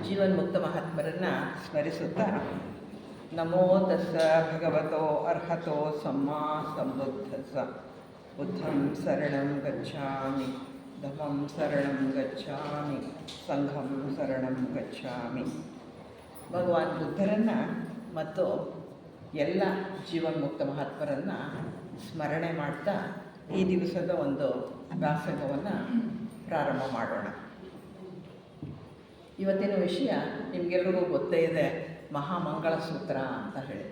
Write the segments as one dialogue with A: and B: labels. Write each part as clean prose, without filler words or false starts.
A: ಜೀವನ್ಮುಕ್ತ ಮಹಾತ್ಮರನ್ನು ಸ್ಮರಿಸುತ್ತಾ ನಮೋ ತಸ್ಸ ಭಗವತೋ ಅರ್ಹತೋ ಸಮ್ಮಾ ಸಂಬುದ್ಧಸ್ಸ ಬುದ್ಧಂ ಶರಣಂ ಗಚ್ಛಾಮಿ ಧಮ್ಮಂ ಶರಣಂ ಗಚ್ಛಾಮಿ ಸಂಘಂ ಶರಣಂ ಗಚ್ಛಾಮಿ. ಭಗವಾನ್ ಬುದ್ಧರನ್ನು ಮತ್ತು ಎಲ್ಲ ಜೀವನ್ಮುಕ್ತ ಮಹಾತ್ಮರನ್ನು ಸ್ಮರಣೆ ಮಾಡ್ತಾ ಈ ದಿವಸದ ಒಂದು ವ್ಯಾಸಂಗವನ್ನು ಪ್ರಾರಂಭ ಮಾಡೋಣ. ಇವತ್ತಿನ ವಿಷಯ ನಿಮಗೆಲ್ಲರಿಗೂ ಗೊತ್ತೇ ಇದೆ, ಮಹಾಮಂಗಳ ಸೂತ್ರ ಅಂತ ಹೇಳಿ.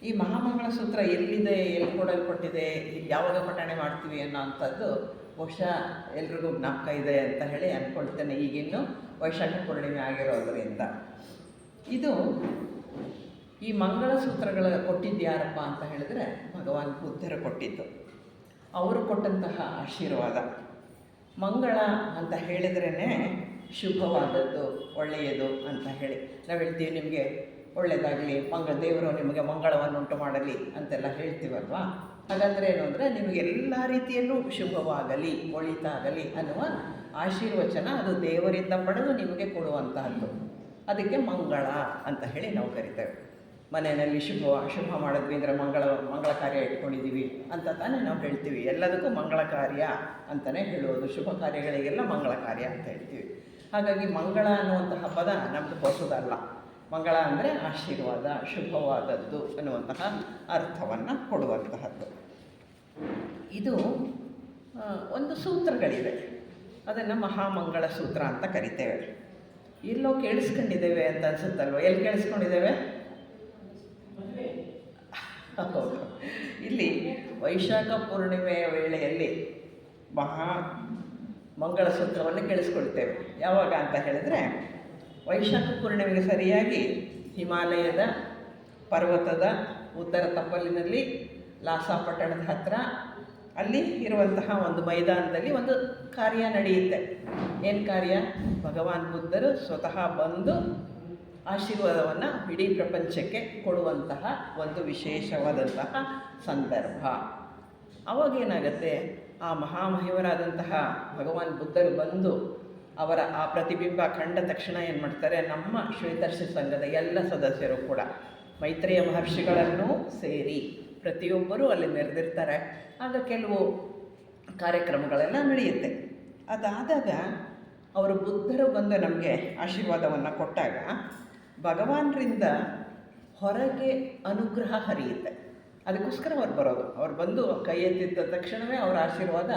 A: ಈ ಮಹಾಮಂಗಳ ಸೂತ್ರ ಎಲ್ಲಿದೆ, ಎಲ್ಲಿ ಕೊಡಲ್ಪಟ್ಟಿದೆ, ಯಾವಾಗ ಪಠಣೆ ಮಾಡ್ತೀವಿ ಅನ್ನೋ ಅಂಥದ್ದು ಬಹುಶಃ ಎಲ್ರಿಗೂ ಜ್ಞಾಪಕ ಇದೆ ಅಂತ ಹೇಳಿ ಅಂದ್ಕೊಳ್ತೇನೆ. ಈಗಿನ್ನು ವೈಶಾಖ ಪೂರ್ಣಿಮೆ ಆಗಿರೋದರಿಂದ ಇದು ಈ ಮಂಗಳ ಸೂತ್ರಗಳ ಕೊಟ್ಟಿದ್ದು ಯಾರಪ್ಪ ಅಂತ ಹೇಳಿದ್ರೆ ಭಗವಾನ್ ಬುದ್ಧರು ಕೊಟ್ಟಿದ್ದು. ಅವರು ಕೊಟ್ಟಂತಹ ಆಶೀರ್ವಾದ. ಮಂಗಳ ಅಂತ ಹೇಳಿದ್ರೇ ಶುಭವಾದದ್ದು, ಒಳ್ಳೆಯದು ಅಂತ ಹೇಳಿ ನಾವು ಹೇಳ್ತೀವಿ. ನಿಮಗೆ ಒಳ್ಳೆಯದಾಗಲಿ, ದೇವರು ನಿಮಗೆ ಮಂಗಳವನ್ನು ಉಂಟು ಮಾಡಲಿ ಅಂತೆಲ್ಲ ಹೇಳ್ತೀವಲ್ವಾ. ಹಾಗಾದರೆ ಏನು ಅಂದರೆ ನಿಮಗೆಲ್ಲ ರೀತಿಯಲ್ಲೂ ಶುಭವಾಗಲಿ, ಒಳಿತಾಗಲಿ ಅನ್ನುವ ಆಶೀರ್ವಚನ ಅದು ದೇವರಿಂದ ಪಡೆದು ನಿಮಗೆ ಕೊಡುವಂತಹದ್ದು. ಅದಕ್ಕೆ ಮಂಗಳ ಅಂತ ಹೇಳಿ ನಾವು ಕರಿತೇವೆ. ಮನೆಯಲ್ಲಿ ಶುಭ ಮಾಡಿದ್ವಿ ಅಂದರೆ ಮಂಗಳ ಕಾರ್ಯ ಇಟ್ಕೊಂಡಿದ್ದೀವಿ ಅಂತ ತಾನೇ ನಾವು ಹೇಳ್ತೀವಿ. ಎಲ್ಲದಕ್ಕೂ ಮಂಗಳ ಕಾರ್ಯ ಅಂತಲೇ ಹೇಳುವುದು. ಶುಭ ಕಾರ್ಯಗಳಿಗೆಲ್ಲ ಮಂಗಳ ಕಾರ್ಯ ಅಂತ ಹೇಳ್ತೀವಿ. ಹಾಗಾಗಿ ಮಂಗಳ ಅನ್ನುವಂತಹ ಪದ ನಮ್ಮದು ಹೊಸದಲ್ಲ. ಮಂಗಳ ಅಂದರೆ ಆಶೀರ್ವಾದ, ಶುಭವಾದದ್ದು ಅನ್ನುವಂತಹ ಅರ್ಥವನ್ನು ಕೊಡುವಂತಹದ್ದು. ಇದು ಒಂದು ಸೂತ್ರಗಳಿವೆ, ಅದನ್ನು ಮಹಾಮಂಗಳ ಸೂತ್ರ ಅಂತ ಕರಿತೇವೆ. ಎಲ್ಲೋ ಕೇಳಿಸ್ಕೊಂಡಿದ್ದೇವೆ ಅಂತ ಅನಿಸುತ್ತಲ್ವ? ಎಲ್ಲಿ ಕೇಳಿಸ್ಕೊಂಡಿದ್ದೇವೆ? ಹೌದು, ಇಲ್ಲಿ ವೈಶಾಖ ಪೂರ್ಣಿಮೆಯ ವೇಳೆಯಲ್ಲಿ ಮಂಗಳ ಸೂತ್ರವನ್ನು ಕೇಳಿಸ್ಕೊಳ್ತೇವೆ. ಯಾವಾಗ ಅಂತ ಹೇಳಿದ್ರೆ ವೈಶಾಖ ಪೂರ್ಣಿಮೆಗೆ ಸರಿಯಾಗಿ ಹಿಮಾಲಯದ ಪರ್ವತದ ಉತ್ತರ ತಪ್ಪಲಿನಲ್ಲಿ ಲಾಸಾ ಪಟ್ಟಣದ ಹತ್ತಿರ ಅಲ್ಲಿ ಇರುವಂತಹ ಒಂದು ಮೈದಾನದಲ್ಲಿ ಒಂದು ಕಾರ್ಯ ನಡೆಯುತ್ತೆ. ಏನು ಕಾರ್ಯ? ಭಗವಾನ್ ಬುದ್ಧರು ಸ್ವತಃ ಬಂದು ಆಶೀರ್ವಾದವನ್ನು ಇಡೀ ಪ್ರಪಂಚಕ್ಕೆ ಕೊಡುವಂತಹ ಒಂದು ವಿಶೇಷವಾದಂತಹ ಸಂದರ್ಭ. ಅವಾಗೇನಾಗತ್ತೆ, ಆ ಮಹಾಮಹಿಮರಾದಂತಹ ಭಗವಾನ್ ಬುದ್ಧರು ಬಂದು ಅವರ ಆ ಪ್ರತಿಬಿಂಬ ಕಂಡ ತಕ್ಷಣ ಏನು ಮಾಡ್ತಾರೆ, ನಮ್ಮ ಶ್ವೇತರ್ಷಿ ಸಂಘದ ಎಲ್ಲ ಸದಸ್ಯರು ಕೂಡ ಮೈತ್ರೇಯ ಮಹರ್ಷಿಗಳನ್ನು ಸೇರಿ ಪ್ರತಿಯೊಬ್ಬರೂ ಅಲ್ಲಿ ನೆರೆದಿರ್ತಾರೆ. ಆಗ ಕೆಲವು ಕಾರ್ಯಕ್ರಮಗಳೆಲ್ಲ ನಡೆಯುತ್ತೆ. ಅದಾದಾಗ ಅವರು ಬುದ್ಧರು ಬಂದು ನಮಗೆ ಆಶೀರ್ವಾದವನ್ನು ಕೊಟ್ಟಾಗ ಭಗವಾನರಿಂದ ಹೊರಗೆ ಅನುಗ್ರಹ ಹರಿಯುತ್ತೆ. ಅದಕ್ಕೋಸ್ಕರ ಅವ್ರು ಬರೋದು. ಅವ್ರು ಬಂದು ಕೈ ಎತ್ತಿದ್ದ ತಕ್ಷಣವೇ ಅವರ ಆಶೀರ್ವಾದ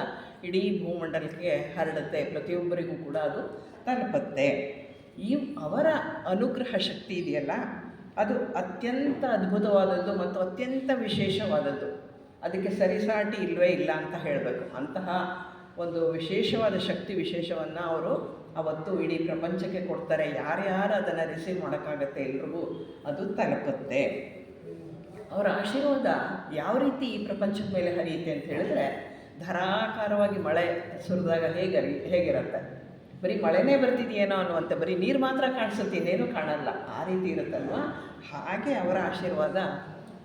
A: ಇಡೀ ಭೂಮಂಡಲಕ್ಕೆ ಹರಡುತ್ತೆ, ಪ್ರತಿಯೊಬ್ಬರಿಗೂ ಕೂಡ ಅದು ತಲುಪುತ್ತೆ. ಈ ಅವರ ಅನುಗ್ರಹ ಶಕ್ತಿ ಇದೆಯಲ್ಲ, ಅದು ಅತ್ಯಂತ ಅದ್ಭುತವಾದದ್ದು ಮತ್ತು ಅತ್ಯಂತ ವಿಶೇಷವಾದದ್ದು. ಅದಕ್ಕೆ ಸರಿಸಾಟಿ ಇಲ್ಲವೇ ಇಲ್ಲ ಅಂತ ಹೇಳಬೇಕು. ಅಂತಹ ಒಂದು ವಿಶೇಷವಾದ ಶಕ್ತಿ ವಿಶೇಷವನ್ನು ಅವರು ಅವತ್ತು ಇಡೀ ಪ್ರಪಂಚಕ್ಕೆ ಕೊಡ್ತಾರೆ. ಯಾರ್ಯಾರು ಅದನ್ನು ರಿಸೀವ್ ಮಾಡೋಕ್ಕಾಗತ್ತೆ, ಎಲ್ರಿಗೂ ಅದು ತಲುಪುತ್ತೆ. ಅವರ ಆಶೀರ್ವಾದ ಯಾವ ರೀತಿ ಈ ಪ್ರಪಂಚದ ಮೇಲೆ ಹರಿಯುತ್ತೆ ಅಂತ ಹೇಳಿದ್ರೆ, ಧಾರಾಕಾರವಾಗಿ ಮಳೆ ಸುರಿದಾಗ ಹೇಗಿರುತ್ತೆ, ಬರೀ ಮಳೆನೇ ಬರ್ತಿದೆಯೇನೋ ಅನ್ನುವಂತೆ, ಬರೀ ನೀರು ಮಾತ್ರ ಕಾಣಿಸುತ್ತೆ, ಇನ್ನೇನು ಕಾಣಲ್ಲ, ಆ ರೀತಿ ಇರುತ್ತಲ್ವ. ಹಾಗೆ ಅವರ ಆಶೀರ್ವಾದ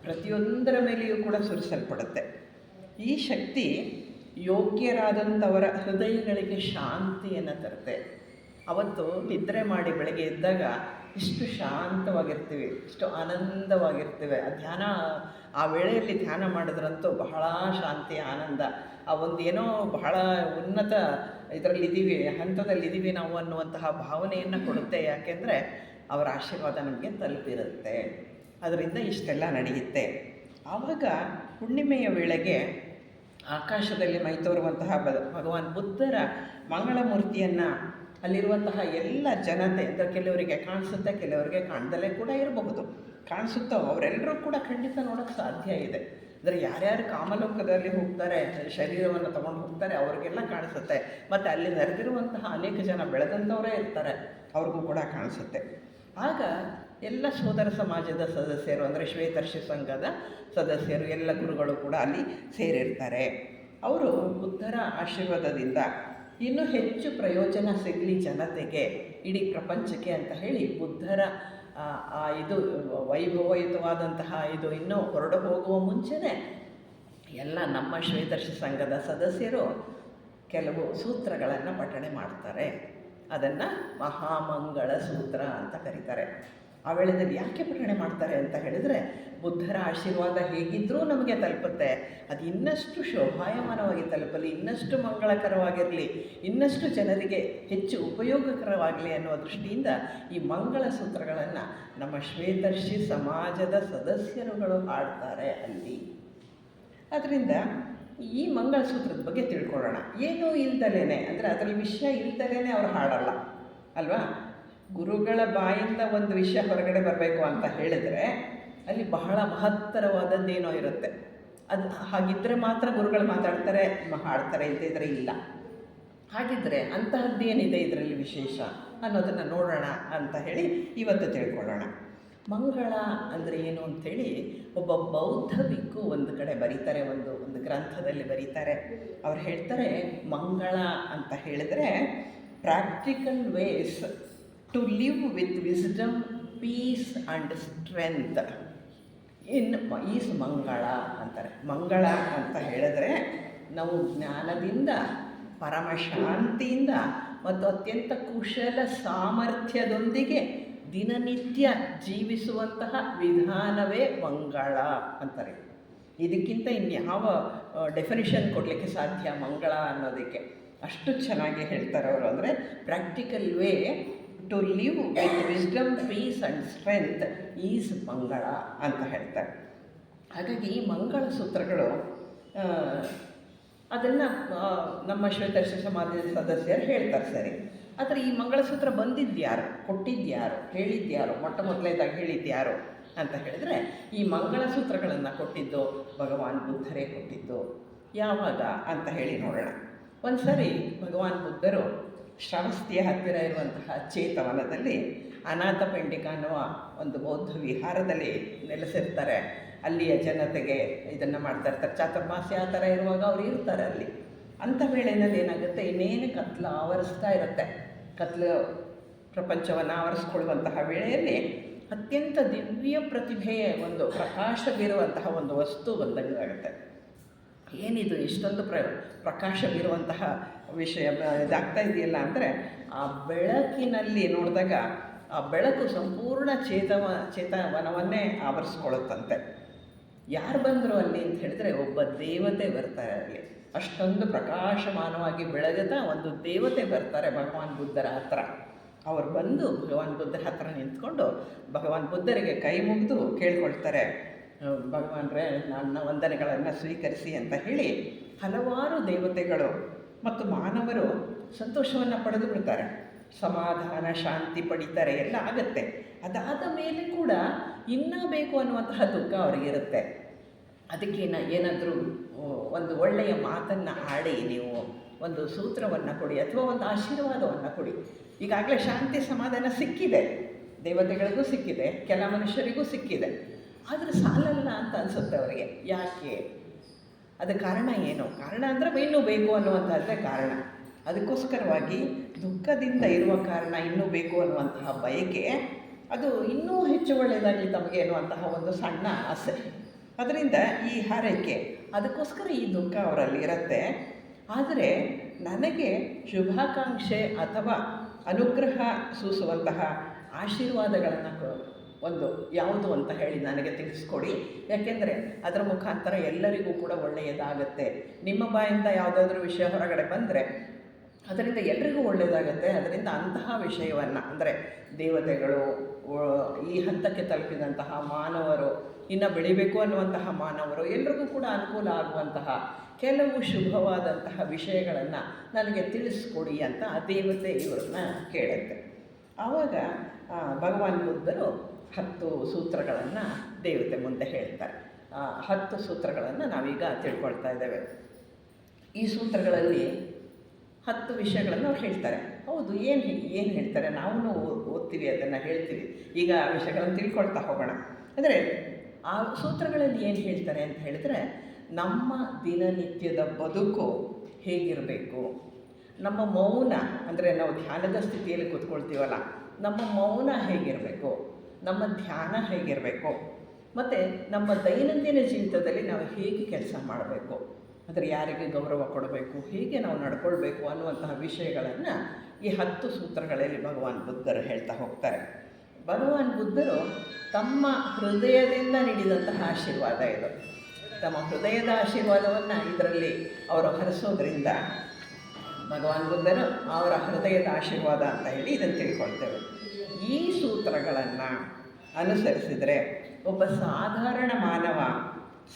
A: ಪ್ರತಿಯೊಂದರ ಮೇಲೆಯೂ ಕೂಡ ಸುರಿಸಲ್ಪಡುತ್ತೆ. ಈ ಶಕ್ತಿ ಯೋಗ್ಯರಾದಂಥವರ ಹೃದಯಗಳಿಗೆ ಶಾಂತಿಯನ್ನು ತರುತ್ತೆ. ಅವತ್ತು ನಿದ್ರೆ ಮಾಡಿ ಬೆಳಗ್ಗೆ ಎದ್ದಾಗ ಇಷ್ಟು ಶಾಂತವಾಗಿರ್ತೀವಿ, ಇಷ್ಟು ಆನಂದವಾಗಿರ್ತೀವಿ. ಆ ವೇಳೆಯಲ್ಲಿ ಧ್ಯಾನ ಮಾಡಿದ್ರಂತೂ ಬಹಳ ಶಾಂತಿ, ಆನಂದ. ಆ ಒಂದು ಏನೋ ಬಹಳ ಉನ್ನತ ಇದರಲ್ಲಿದ್ದೀವಿ, ಹಂತದಲ್ಲಿದ್ದೀವಿ ನಾವು ಅನ್ನುವಂತಹ ಭಾವನೆಯನ್ನು ಕೊಡುತ್ತೆ. ಯಾಕೆಂದರೆ ಅವರ ಆಶೀರ್ವಾದ ನಮಗೆ ತಲುಪಿರುತ್ತೆ. ಅದರಿಂದ ಇಷ್ಟೆಲ್ಲ ನಡೆಯುತ್ತೆ. ಆವಾಗ ಹುಣ್ಣಿಮೆಯ ವೇಳೆಗೆ ಆಕಾಶದಲ್ಲಿ ಮೈತೋರುವಂತಹ ಭಗವಾನ್ ಬುದ್ಧರ ಮಂಗಳಮೂರ್ತಿಯನ್ನು ಅಲ್ಲಿರುವಂತಹ ಎಲ್ಲ ಜನತೆ ಅಂದರೆ ಕೆಲವರಿಗೆ ಕಾಣಿಸುತ್ತೆ, ಕೆಲವರಿಗೆ ಕಾಣ್ದಲೇ ಕೂಡ ಇರಬಹುದು. ಕಾಣಿಸುತ್ತೋ ಅವರೆಲ್ಲರೂ ಕೂಡ ಖಂಡಿತ ನೋಡೋಕ್ಕೆ ಸಾಧ್ಯ ಇದೆ. ಅಂದರೆ ಯಾರ್ಯಾರು ಕಾಮಲೋಕದಲ್ಲಿ ಹೋಗ್ತಾರೆ, ಶರೀರವನ್ನು ತೊಗೊಂಡು ಹೋಗ್ತಾರೆ, ಅವ್ರಿಗೆಲ್ಲ ಕಾಣಿಸುತ್ತೆ. ಮತ್ತು ಅಲ್ಲಿ ನೆರೆದಿರುವಂತಹ ಅನೇಕ ಜನ ಬೆಳೆದಂಥವರೇ ಇರ್ತಾರೆ, ಅವ್ರಿಗೂ ಕೂಡ ಕಾಣಿಸುತ್ತೆ. ಆಗ ಎಲ್ಲ ಸೋದರ ಸಮಾಜದ ಸದಸ್ಯರು ಅಂದರೆ ಶ್ವೇತರ್ಷಿ ಸಂಘದ ಸದಸ್ಯರು, ಎಲ್ಲ ಗುರುಗಳು ಕೂಡ ಅಲ್ಲಿ ಸೇರಿರ್ತಾರೆ. ಅವರು ಬುದ್ಧರ ಆಶೀರ್ವಾದದಿಂದ ಇನ್ನೂ ಹೆಚ್ಚು ಪ್ರಯೋಜನ ಸಿಗಲಿ ಜನತೆಗೆ, ಇಡೀ ಪ್ರಪಂಚಕ್ಕೆ ಅಂತ ಹೇಳಿ ಬುದ್ಧರ ಇದು ವೈಭವಯುತವಾದಂತಹ ಇದು ಇನ್ನೂ ಹೊರಡು ಹೋಗುವ ಮುಂಚೆನೇ ಎಲ್ಲ ನಮ್ಮ ಶ್ವೇತರ್ಷಿ ಸಂಘದ ಸದಸ್ಯರು ಕೆಲವು ಸೂತ್ರಗಳನ್ನು ಪಠಣೆ ಮಾಡ್ತಾರೆ. ಅದನ್ನು ಮಹಾಮಂಗಳ ಸೂತ್ರ ಅಂತ ಕರೀತಾರೆ. ಆ ವೇಳೆಯಲ್ಲಿ ಯಾಕೆ ಪಠಣೆ ಮಾಡ್ತಾರೆ ಅಂತ ಹೇಳಿದರೆ, ಬುದ್ಧರ ಆಶೀರ್ವಾದ ಹೇಗಿದ್ದರೂ ನಮಗೆ ತಲುಪುತ್ತೆ, ಅದು ಇನ್ನಷ್ಟು ಶೋಭಾಯಮಾನವಾಗಿ ತಲುಪಲಿ, ಇನ್ನಷ್ಟು ಮಂಗಳಕರವಾಗಿರಲಿ, ಇನ್ನಷ್ಟು ಜನರಿಗೆ ಹೆಚ್ಚು ಉಪಯೋಗಕರವಾಗಲಿ ಅನ್ನುವ ದೃಷ್ಟಿಯಿಂದ ಈ ಮಂಗಳ ಸೂತ್ರಗಳನ್ನು ನಮ್ಮ ಶ್ವೇತರ್ಷಿ ಸಮಾಜದ ಸದಸ್ಯರುಗಳು ಹಾಡ್ತಾರೆ ಅಲ್ಲಿ. ಅದರಿಂದ ಈ ಮಂಗಳಸೂತ್ರದ ಬಗ್ಗೆ ತಿಳ್ಕೊಳ್ಳೋಣ. ಏನೂ ಇಲ್ದಲೇ, ಅಂದರೆ ಅದರಲ್ಲಿ ವಿಷಯ ಇಲ್ದಲೇ ಅವ್ರು ಹಾಡಲ್ಲ ಅಲ್ವಾ. ಗುರುಗಳ ಬಾಯಿಂದ ಒಂದು ವಿಷಯ ಹೊರಗಡೆ ಬರಬೇಕು ಅಂತ ಹೇಳಿದರೆ ಅಲ್ಲಿ ಬಹಳ ಮಹತ್ತರವಾದದ್ದೇನೋ ಇರುತ್ತೆ. ಅದು ಹಾಗಿದ್ದರೆ ಮಾತ್ರ ಗುರುಗಳು ಮಾತಾಡ್ತಾರೆ, ಹಾಡ್ತಾರೆ, ಇದ್ದಿದ್ರೆ ಇಲ್ಲ. ಹಾಗಿದ್ದರೆ ಅಂತಹದ್ದೇನಿದೆ ಇದರಲ್ಲಿ ವಿಶೇಷ ಅನ್ನೋದನ್ನು ನೋಡೋಣ ಅಂತ ಹೇಳಿ ಇವತ್ತು ತಿಳ್ಕೊಳ್ಳೋಣ. ಮಂಗಳ ಅಂದರೆ ಏನು ಅಂಥೇಳಿ ಒಬ್ಬ ಬೌದ್ಧ ಭಿಕ್ಕು ಒಂದು ಕಡೆ ಬರೀತಾರೆ, ಒಂದು ಗ್ರಂಥದಲ್ಲಿ ಬರೀತಾರೆ. ಅವ್ರು ಹೇಳ್ತಾರೆ, ಮಂಗಳ ಅಂತ ಹೇಳಿದರೆ practical ways to live with wisdom, peace and strength is ಮಂಗಳ ಅಂತಾರೆ. ಮಂಗಳ ಅಂತ ಹೇಳಿದ್ರೆ ನಾವು ಜ್ಞಾನದಿಂದ, ಪರಮಶಾಂತಿಯಿಂದ ಮತ್ತು ಅತ್ಯಂತ ಕುಶಲ ಸಾಮರ್ಥ್ಯದೊಂದಿಗೆ ದಿನನಿತ್ಯ ಜೀವಿಸುವಂತಹ ವಿಧಾನವೇ ಮಂಗಳ ಅಂತಾರೆ. ಇದಕ್ಕಿಂತ ಇನ್ಯಾವ ಡೆಫಿನಿಷನ್ ಕೊಡಲಿಕ್ಕೆ ಸಾಧ್ಯ ಮಂಗಳ ಅನ್ನೋದಕ್ಕೆ? ಅಷ್ಟು ಚೆನ್ನಾಗಿ ಹೇಳ್ತಾರೆ ಅವರು. ಅಂದರೆ practical way to live with wisdom, peace and strength is ಮಂಗಳ ಅಂತ ಹೇಳ್ತಾರೆ. ಹಾಗಾಗಿ ಈ ಮಂಗಳ ಸೂತ್ರಗಳು ಅದನ್ನು ನಮ್ಮ ಶ್ವೇತರ್ಷಿ ಸಮಾಜದ ಸದಸ್ಯರು ಹೇಳ್ತಾರೆ, ಸರಿ. ಆದರೆ ಈ ಮಂಗಳಸೂತ್ರ ಬಂದಿದ್ಯಾರು, ಕೊಟ್ಟಿದ್ಯಾರು, ಹೇಳಿದ್ಯಾರು, ಮೊಟ್ಟ ಮೊದಲನೇದಾಗಿ ಹೇಳಿದ್ಯಾರು ಅಂತ ಹೇಳಿದ್ರೆ, ಈ ಮಂಗಳಸೂತ್ರಗಳನ್ನು ಕೊಟ್ಟಿದ್ದು ಭಗವಾನ್ ಬುದ್ಧರೇ ಕೊಟ್ಟಿದ್ದು. ಯಾವಾಗ ಅಂತ ಹೇಳಿ ನೋಡೋಣ. ಒಂದು ಸರಿ ಭಗವಾನ್ ಬುದ್ಧರು ಶ್ರಾವಸ್ತಿಯ ಹತ್ತಿರ ಇರುವಂತಹ ಚೇತವನದಲ್ಲಿ ಅನಾಥಪೆಂಡಿಕ ಅನ್ನುವ ಒಂದು ಬೌದ್ಧ ವಿಹಾರದಲ್ಲಿ ನೆಲೆಸಿರ್ತಾರೆ. ಅಲ್ಲಿಯ ಜನತೆಗೆ ಇದನ್ನು ಮಾಡ್ತಾ ಇರ್ತಾರೆ. ಚಾತುರ್ಮಾಸ್ಯ ಆ ಥರ ಇರುವಾಗ ಅವ್ರು ಇರ್ತಾರೆ ಅಲ್ಲಿ. ಅಂಥ ವೇಳೆಯಲ್ಲಿ ಏನಾಗುತ್ತೆ, ಇನ್ನೇನು ಕತ್ಲು ಆವರಿಸ್ತಾ ಇರುತ್ತೆ. ಕತ್ಲು ಪ್ರಪಂಚವನ್ನು ಆವರಿಸ್ಕೊಳ್ಳುವಂತಹ ವೇಳೆಯಲ್ಲಿ ಅತ್ಯಂತ ದಿವ್ಯ ಪ್ರತಿಭೆಯ ಒಂದು ಪ್ರಕಾಶ ಬೀರುವಂತಹ ಒಂದು ವಸ್ತು ಬಂದಂಗಾಗುತ್ತೆ. ಏನಿದು ಇಷ್ಟೊಂದು ಪ್ರಕಾಶ ಬೀರುವಂತಹ ವಿಷಯ ಇದಾಗ್ತಾ ಇದೆಯಲ್ಲ ಅಂದರೆ, ಆ ಬೆಳಕಿನಲ್ಲಿ ನೋಡಿದಾಗ ಆ ಬೆಳಕು ಸಂಪೂರ್ಣ ಚೇತವನವನ್ನೇ ಆವರಿಸ್ಕೊಳ್ಳುತ್ತಂತೆ. ಯಾರು ಬಂದರು ಅಲ್ಲಿ ಅಂತ ಹೇಳಿದ್ರೆ, ಒಬ್ಬ ದೇವತೆ ಬರ್ತಾರೆ ಅಲ್ಲಿ. ಅಷ್ಟೊಂದು ಪ್ರಕಾಶಮಾನವಾಗಿ ಬೆಳಗುತ್ತಾ ಒಂದು ದೇವತೆ ಬರ್ತಾರೆ ಭಗವಾನ್ ಬುದ್ಧರ ಹತ್ರ. ಅವ್ರು ಬಂದು ಭಗವಾನ್ ಬುದ್ಧರ ಹತ್ರ ನಿಂತ್ಕೊಂಡು ಭಗವಾನ್ ಬುದ್ಧರಿಗೆ ಕೈ ಮುಗಿದು ಕೇಳ್ಕೊಳ್ತಾರೆ, ಭಗವಾನ್ರೇ ನನ್ನ ವಂದನೆಗಳನ್ನು ಸ್ವೀಕರಿಸಿ ಅಂತ ಹೇಳಿ. ಹಲವಾರು ದೇವತೆಗಳು ಮತ್ತು ಮಾನವರು ಸಂತೋಷವನ್ನು ಪಡೆದು ಬಿಡ್ತಾರೆ, ಸಮಾಧಾನ ಶಾಂತಿ ಪಡಿತಾರೆ, ಎಲ್ಲ ಆಗುತ್ತೆ. ಅದಾದ ಮೇಲೆ ಕೂಡ ಇನ್ನೂ ಬೇಕು ಅನ್ನುವಂತಹ ದುಃಖ ಅವರಿಗಿರುತ್ತೆ. ಅದಕ್ಕೆ ಏನಾದರೂ ಒಂದು ಒಳ್ಳೆಯ ಮಾತನ್ನು ಆಡಿ, ನೀವು ಒಂದು ಸೂತ್ರವನ್ನು ಕೊಡಿ ಅಥವಾ ಒಂದು ಆಶೀರ್ವಾದವನ್ನು ಕೊಡಿ. ಈಗಾಗಲೇ ಶಾಂತಿ ಸಮಾಧಾನ ಸಿಕ್ಕಿದೆ, ದೇವತೆಗಳಿಗೂ ಸಿಕ್ಕಿದೆ, ಕೆಲ ಮನುಷ್ಯರಿಗೂ ಸಿಕ್ಕಿದೆ, ಆದರೆ ಸಾಲಲ್ಲ ಅಂತ ಅನಿಸುತ್ತೆ ಅವರಿಗೆ. ಯಾಕೆ? ಅದು ಕಾರಣ ಏನು? ಕಾರಣ ಅಂದರೆ ಇನ್ನೂ ಬೇಕು ಅನ್ನುವಂಥದ್ದೇ ಕಾರಣ. ಅದಕ್ಕೋಸ್ಕರವಾಗಿ ದುಃಖದಿಂದ ಇರುವ ಕಾರಣ ಇನ್ನೂ ಬೇಕು ಅನ್ನುವಂತಹ ಬಯಕೆ, ಅದು ಇನ್ನೂ ಹೆಚ್ಚು ಒಳ್ಳೆಯದಾಗಲಿ ತಮಗೆ ಅನ್ನುವಂತಹ ಒಂದು ಸಣ್ಣ ಆಸೆ. ಅದರಿಂದ ಈ ಹಾರೈಕೆ, ಅದಕ್ಕೋಸ್ಕರ ಈ ದುಃಖ ಅವರಲ್ಲಿ ಇರುತ್ತೆ. ಆದರೆ ನನಗೆ ಶುಭಾಕಾಂಕ್ಷೆ ಅಥವಾ ಅನುಗ್ರಹ ಸೂಸುವಂತಹ ಆಶೀರ್ವಾದಗಳನ್ನು ಒಂದು ಯಾವುದು ಅಂತ ಹೇಳಿ ನನಗೆ ತಿಳಿಸ್ಕೊಡಿ. ಯಾಕೆಂದರೆ ಅದರ ಮುಖಾಂತರ ಎಲ್ಲರಿಗೂ ಕೂಡ ಒಳ್ಳೆಯದಾಗತ್ತೆ. ನಿಮ್ಮ ಬಾಯಿಂದ ಯಾವುದಾದ್ರೂ ವಿಷಯ ಹೊರಗಡೆ ಬಂದರೆ ಅದರಿಂದ ಎಲ್ರಿಗೂ ಒಳ್ಳೆಯದಾಗತ್ತೆ. ಅದರಿಂದ ಅಂತಹ ವಿಷಯವನ್ನು, ಅಂದರೆ ದೇವತೆಗಳು, ಈ ಹಂತಕ್ಕೆ ತಲುಪಿದಂತಹ ಮಾನವರು, ಇನ್ನು ಬೆಳಿಬೇಕು ಅನ್ನುವಂತಹ ಮಾನವರು, ಎಲ್ರಿಗೂ ಕೂಡ ಅನುಕೂಲ ಆಗುವಂತಹ ಕೆಲವು ಶುಭವಾದಂತಹ ವಿಷಯಗಳನ್ನು ನನಗೆ ತಿಳಿಸ್ಕೊಡಿ ಅಂತ ಆ ದೇವತೆ ಇವ್ರನ್ನ ಕೇಳುತ್ತೆ. ಆವಾಗ ಭಗವಾನ್ ಬುದ್ಧರು 10 ಸೂತ್ರಗಳನ್ನು ದೇವತೆ ಮುಂದೆ ಹೇಳ್ತಾರೆ. 10 ಸೂತ್ರಗಳನ್ನು ನಾವೀಗ ತಿಳ್ಕೊಳ್ತಾ ಇದ್ದೇವೆ. ಈ ಸೂತ್ರಗಳಲ್ಲಿ 10 ವಿಷಯಗಳನ್ನು ಅವ್ರು ಹೇಳ್ತಾರೆ. ಹೌದು, ಏನು ಹೇಳ್ತಾರೆ? ನಾವು ಓದ್ತೀವಿ, ಅದನ್ನು ಹೇಳ್ತೀವಿ. ಈಗ ಆ ವಿಷಯಗಳನ್ನು ತಿಳ್ಕೊಳ್ತಾ ಹೋಗೋಣ. ಅಂದರೆ ಆ ಸೂತ್ರಗಳಲ್ಲಿ ಏನು ಹೇಳ್ತಾರೆ ಅಂತ ಹೇಳಿದ್ರೆ, ನಮ್ಮ ದಿನನಿತ್ಯದ ಬದುಕು ಹೇಗಿರಬೇಕು, ನಮ್ಮ ಮೌನ, ಅಂದರೆ ನಾವು ಧ್ಯಾನದ ಸ್ಥಿತಿಯಲ್ಲಿ ಕೂತ್ಕೊಳ್ತೀವಲ್ಲ, ನಮ್ಮ ಮೌನ ಹೇಗಿರಬೇಕು, ನಮ್ಮ ಧ್ಯಾನ ಹೇಗಿರಬೇಕು, ಮತ್ತು ನಮ್ಮ ದೈನಂದಿನ ಜೀವಿತದಲ್ಲಿ ನಾವು ಹೇಗೆ ಕೆಲಸ ಮಾಡಬೇಕು, ಅಂದರೆ ಯಾರಿಗೆ ಗೌರವ ಕೊಡಬೇಕು, ಹೀಗೆ ನಾವು ನಡ್ಕೊಳ್ಬೇಕು ಅನ್ನುವಂತಹ ವಿಷಯಗಳನ್ನು ಈ 10 ಸೂತ್ರಗಳಲ್ಲಿ ಭಗವಾನ್ ಬುದ್ಧರು ಹೇಳ್ತಾ ಹೋಗ್ತಾರೆ. ಭಗವಾನ್ ಬುದ್ಧರು ತಮ್ಮ ಹೃದಯದಿಂದ ನೀಡಿದಂತಹ ಆಶೀರ್ವಾದ ಇದು. ತಮ್ಮ ಹೃದಯದ ಆಶೀರ್ವಾದವನ್ನು ಇದರಲ್ಲಿ ಅವರು ಹರಿಸೋದ್ರಿಂದ ಭಗವಾನ್ ಬುದ್ಧರು ಅವರ ಹೃದಯದ ಆಶೀರ್ವಾದ ಅಂತ ಹೇಳಿ ಇದನ್ನು ತಿಳ್ಕೊಳ್ತೇವೆ. ಈ ಸೂತ್ರಗಳನ್ನು ಅನುಸರಿಸಿದರೆ ಒಬ್ಬ ಸಾಧಾರಣ ಮಾನವ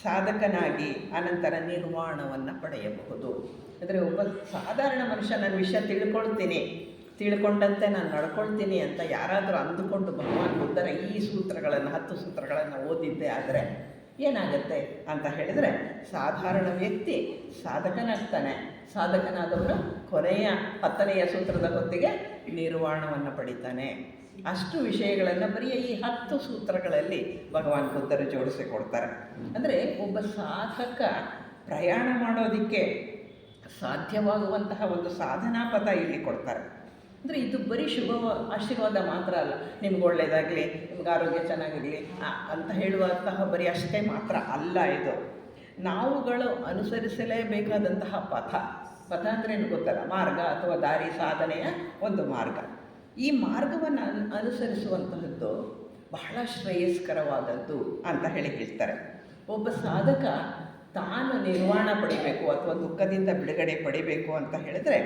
A: ಸಾಧಕನಾಗಿ ಅನಂತರ ನಿರ್ವಾಣವನ್ನು ಪಡೆಯಬಹುದು. ಅಂದರೆ ಒಬ್ಬ ಸಾಧಾರಣ ಮನುಷ್ಯ ನನ್ನ ವಿಷಯ ತಿಳ್ಕೊಂಡಂತೆ ನಾನು ನಡ್ಕೊಳ್ತೀನಿ ಅಂತ ಯಾರಾದರೂ ಅಂದುಕೊಂಡು ಭಗವಾನ್ ಬುದ್ಧರ ಈ ಸೂತ್ರಗಳನ್ನು 10 ಸೂತ್ರಗಳನ್ನು ಓದಿದ್ದೇ ಆದರೆ ಏನಾಗುತ್ತೆ ಅಂತ ಹೇಳಿದರೆ, ಸಾಧಾರಣ ವ್ಯಕ್ತಿ ಸಾಧಕನಾಗ್ತಾನೆ. ಸಾಧಕನಾದವನು ಕೊನೆಯ 10ನೆಯ ಸೂತ್ರದ ಹೊತ್ತಿಗೆ ನಿರ್ವಾಣವನ್ನು ಪಡಿತಾನೆ. ಅಷ್ಟು ವಿಷಯಗಳನ್ನು ಬರೀ ಈ 10 ಸೂತ್ರಗಳಲ್ಲಿ ಭಗವಾನ್ ಬುದ್ಧರು ಜೋಡಿಸಿಕೊಡ್ತಾರೆ. ಅಂದರೆ ಒಬ್ಬ ಸಾಧಕ ಪ್ರಯಾಣ ಮಾಡೋದಕ್ಕೆ ಸಾಧ್ಯವಾಗುವಂತಹ ಒಂದು ಸಾಧನಾ ಪಥ ಇಲ್ಲಿ ಕೊಡ್ತಾರೆ. ಅಂದರೆ ಇದು ಬರೀ ಶುಭ ಆಶೀರ್ವಾದ ಮಾತ್ರ ಅಲ್ಲ, ನಿಮ್ಗೆ ಒಳ್ಳೆಯದಾಗಲಿ, ನಿಮ್ಗೆ ಆರೋಗ್ಯ ಚೆನ್ನಾಗಿರಲಿ ಅಂತ ಹೇಳುವಂತಹ ಬರೀ ಅಷ್ಟೇ ಮಾತ್ರ ಅಲ್ಲ. ಇದು ನಾವುಗಳು ಅನುಸರಿಸಲೇಬೇಕಾದಂತಹ ಪಥ ಅಂದರೆ ಏನು ಗೊತ್ತಲ್ಲ, ಮಾರ್ಗ ಅಥವಾ ದಾರಿ, ಸಾಧನೆಯ ಒಂದು ಮಾರ್ಗ. ಈ ಮಾರ್ಗವನ್ನು ಅನುಸರಿಸುವಂತಹದ್ದು ಬಹಳ ಶ್ರೇಯಸ್ಕರವಾದದ್ದು ಅಂತ ಹೇಳ್ತಾರೆ. ಒಬ್ಬ ಸಾಧಕ ತಾನು ನಿರ್ವಾಣ ಪಡಿಬೇಕು ಅಥವಾ ದುಃಖದಿಂದ ಬಿಡುಗಡೆ ಪಡಿಬೇಕು ಅಂತ ಹೇಳಿದ್ರೆ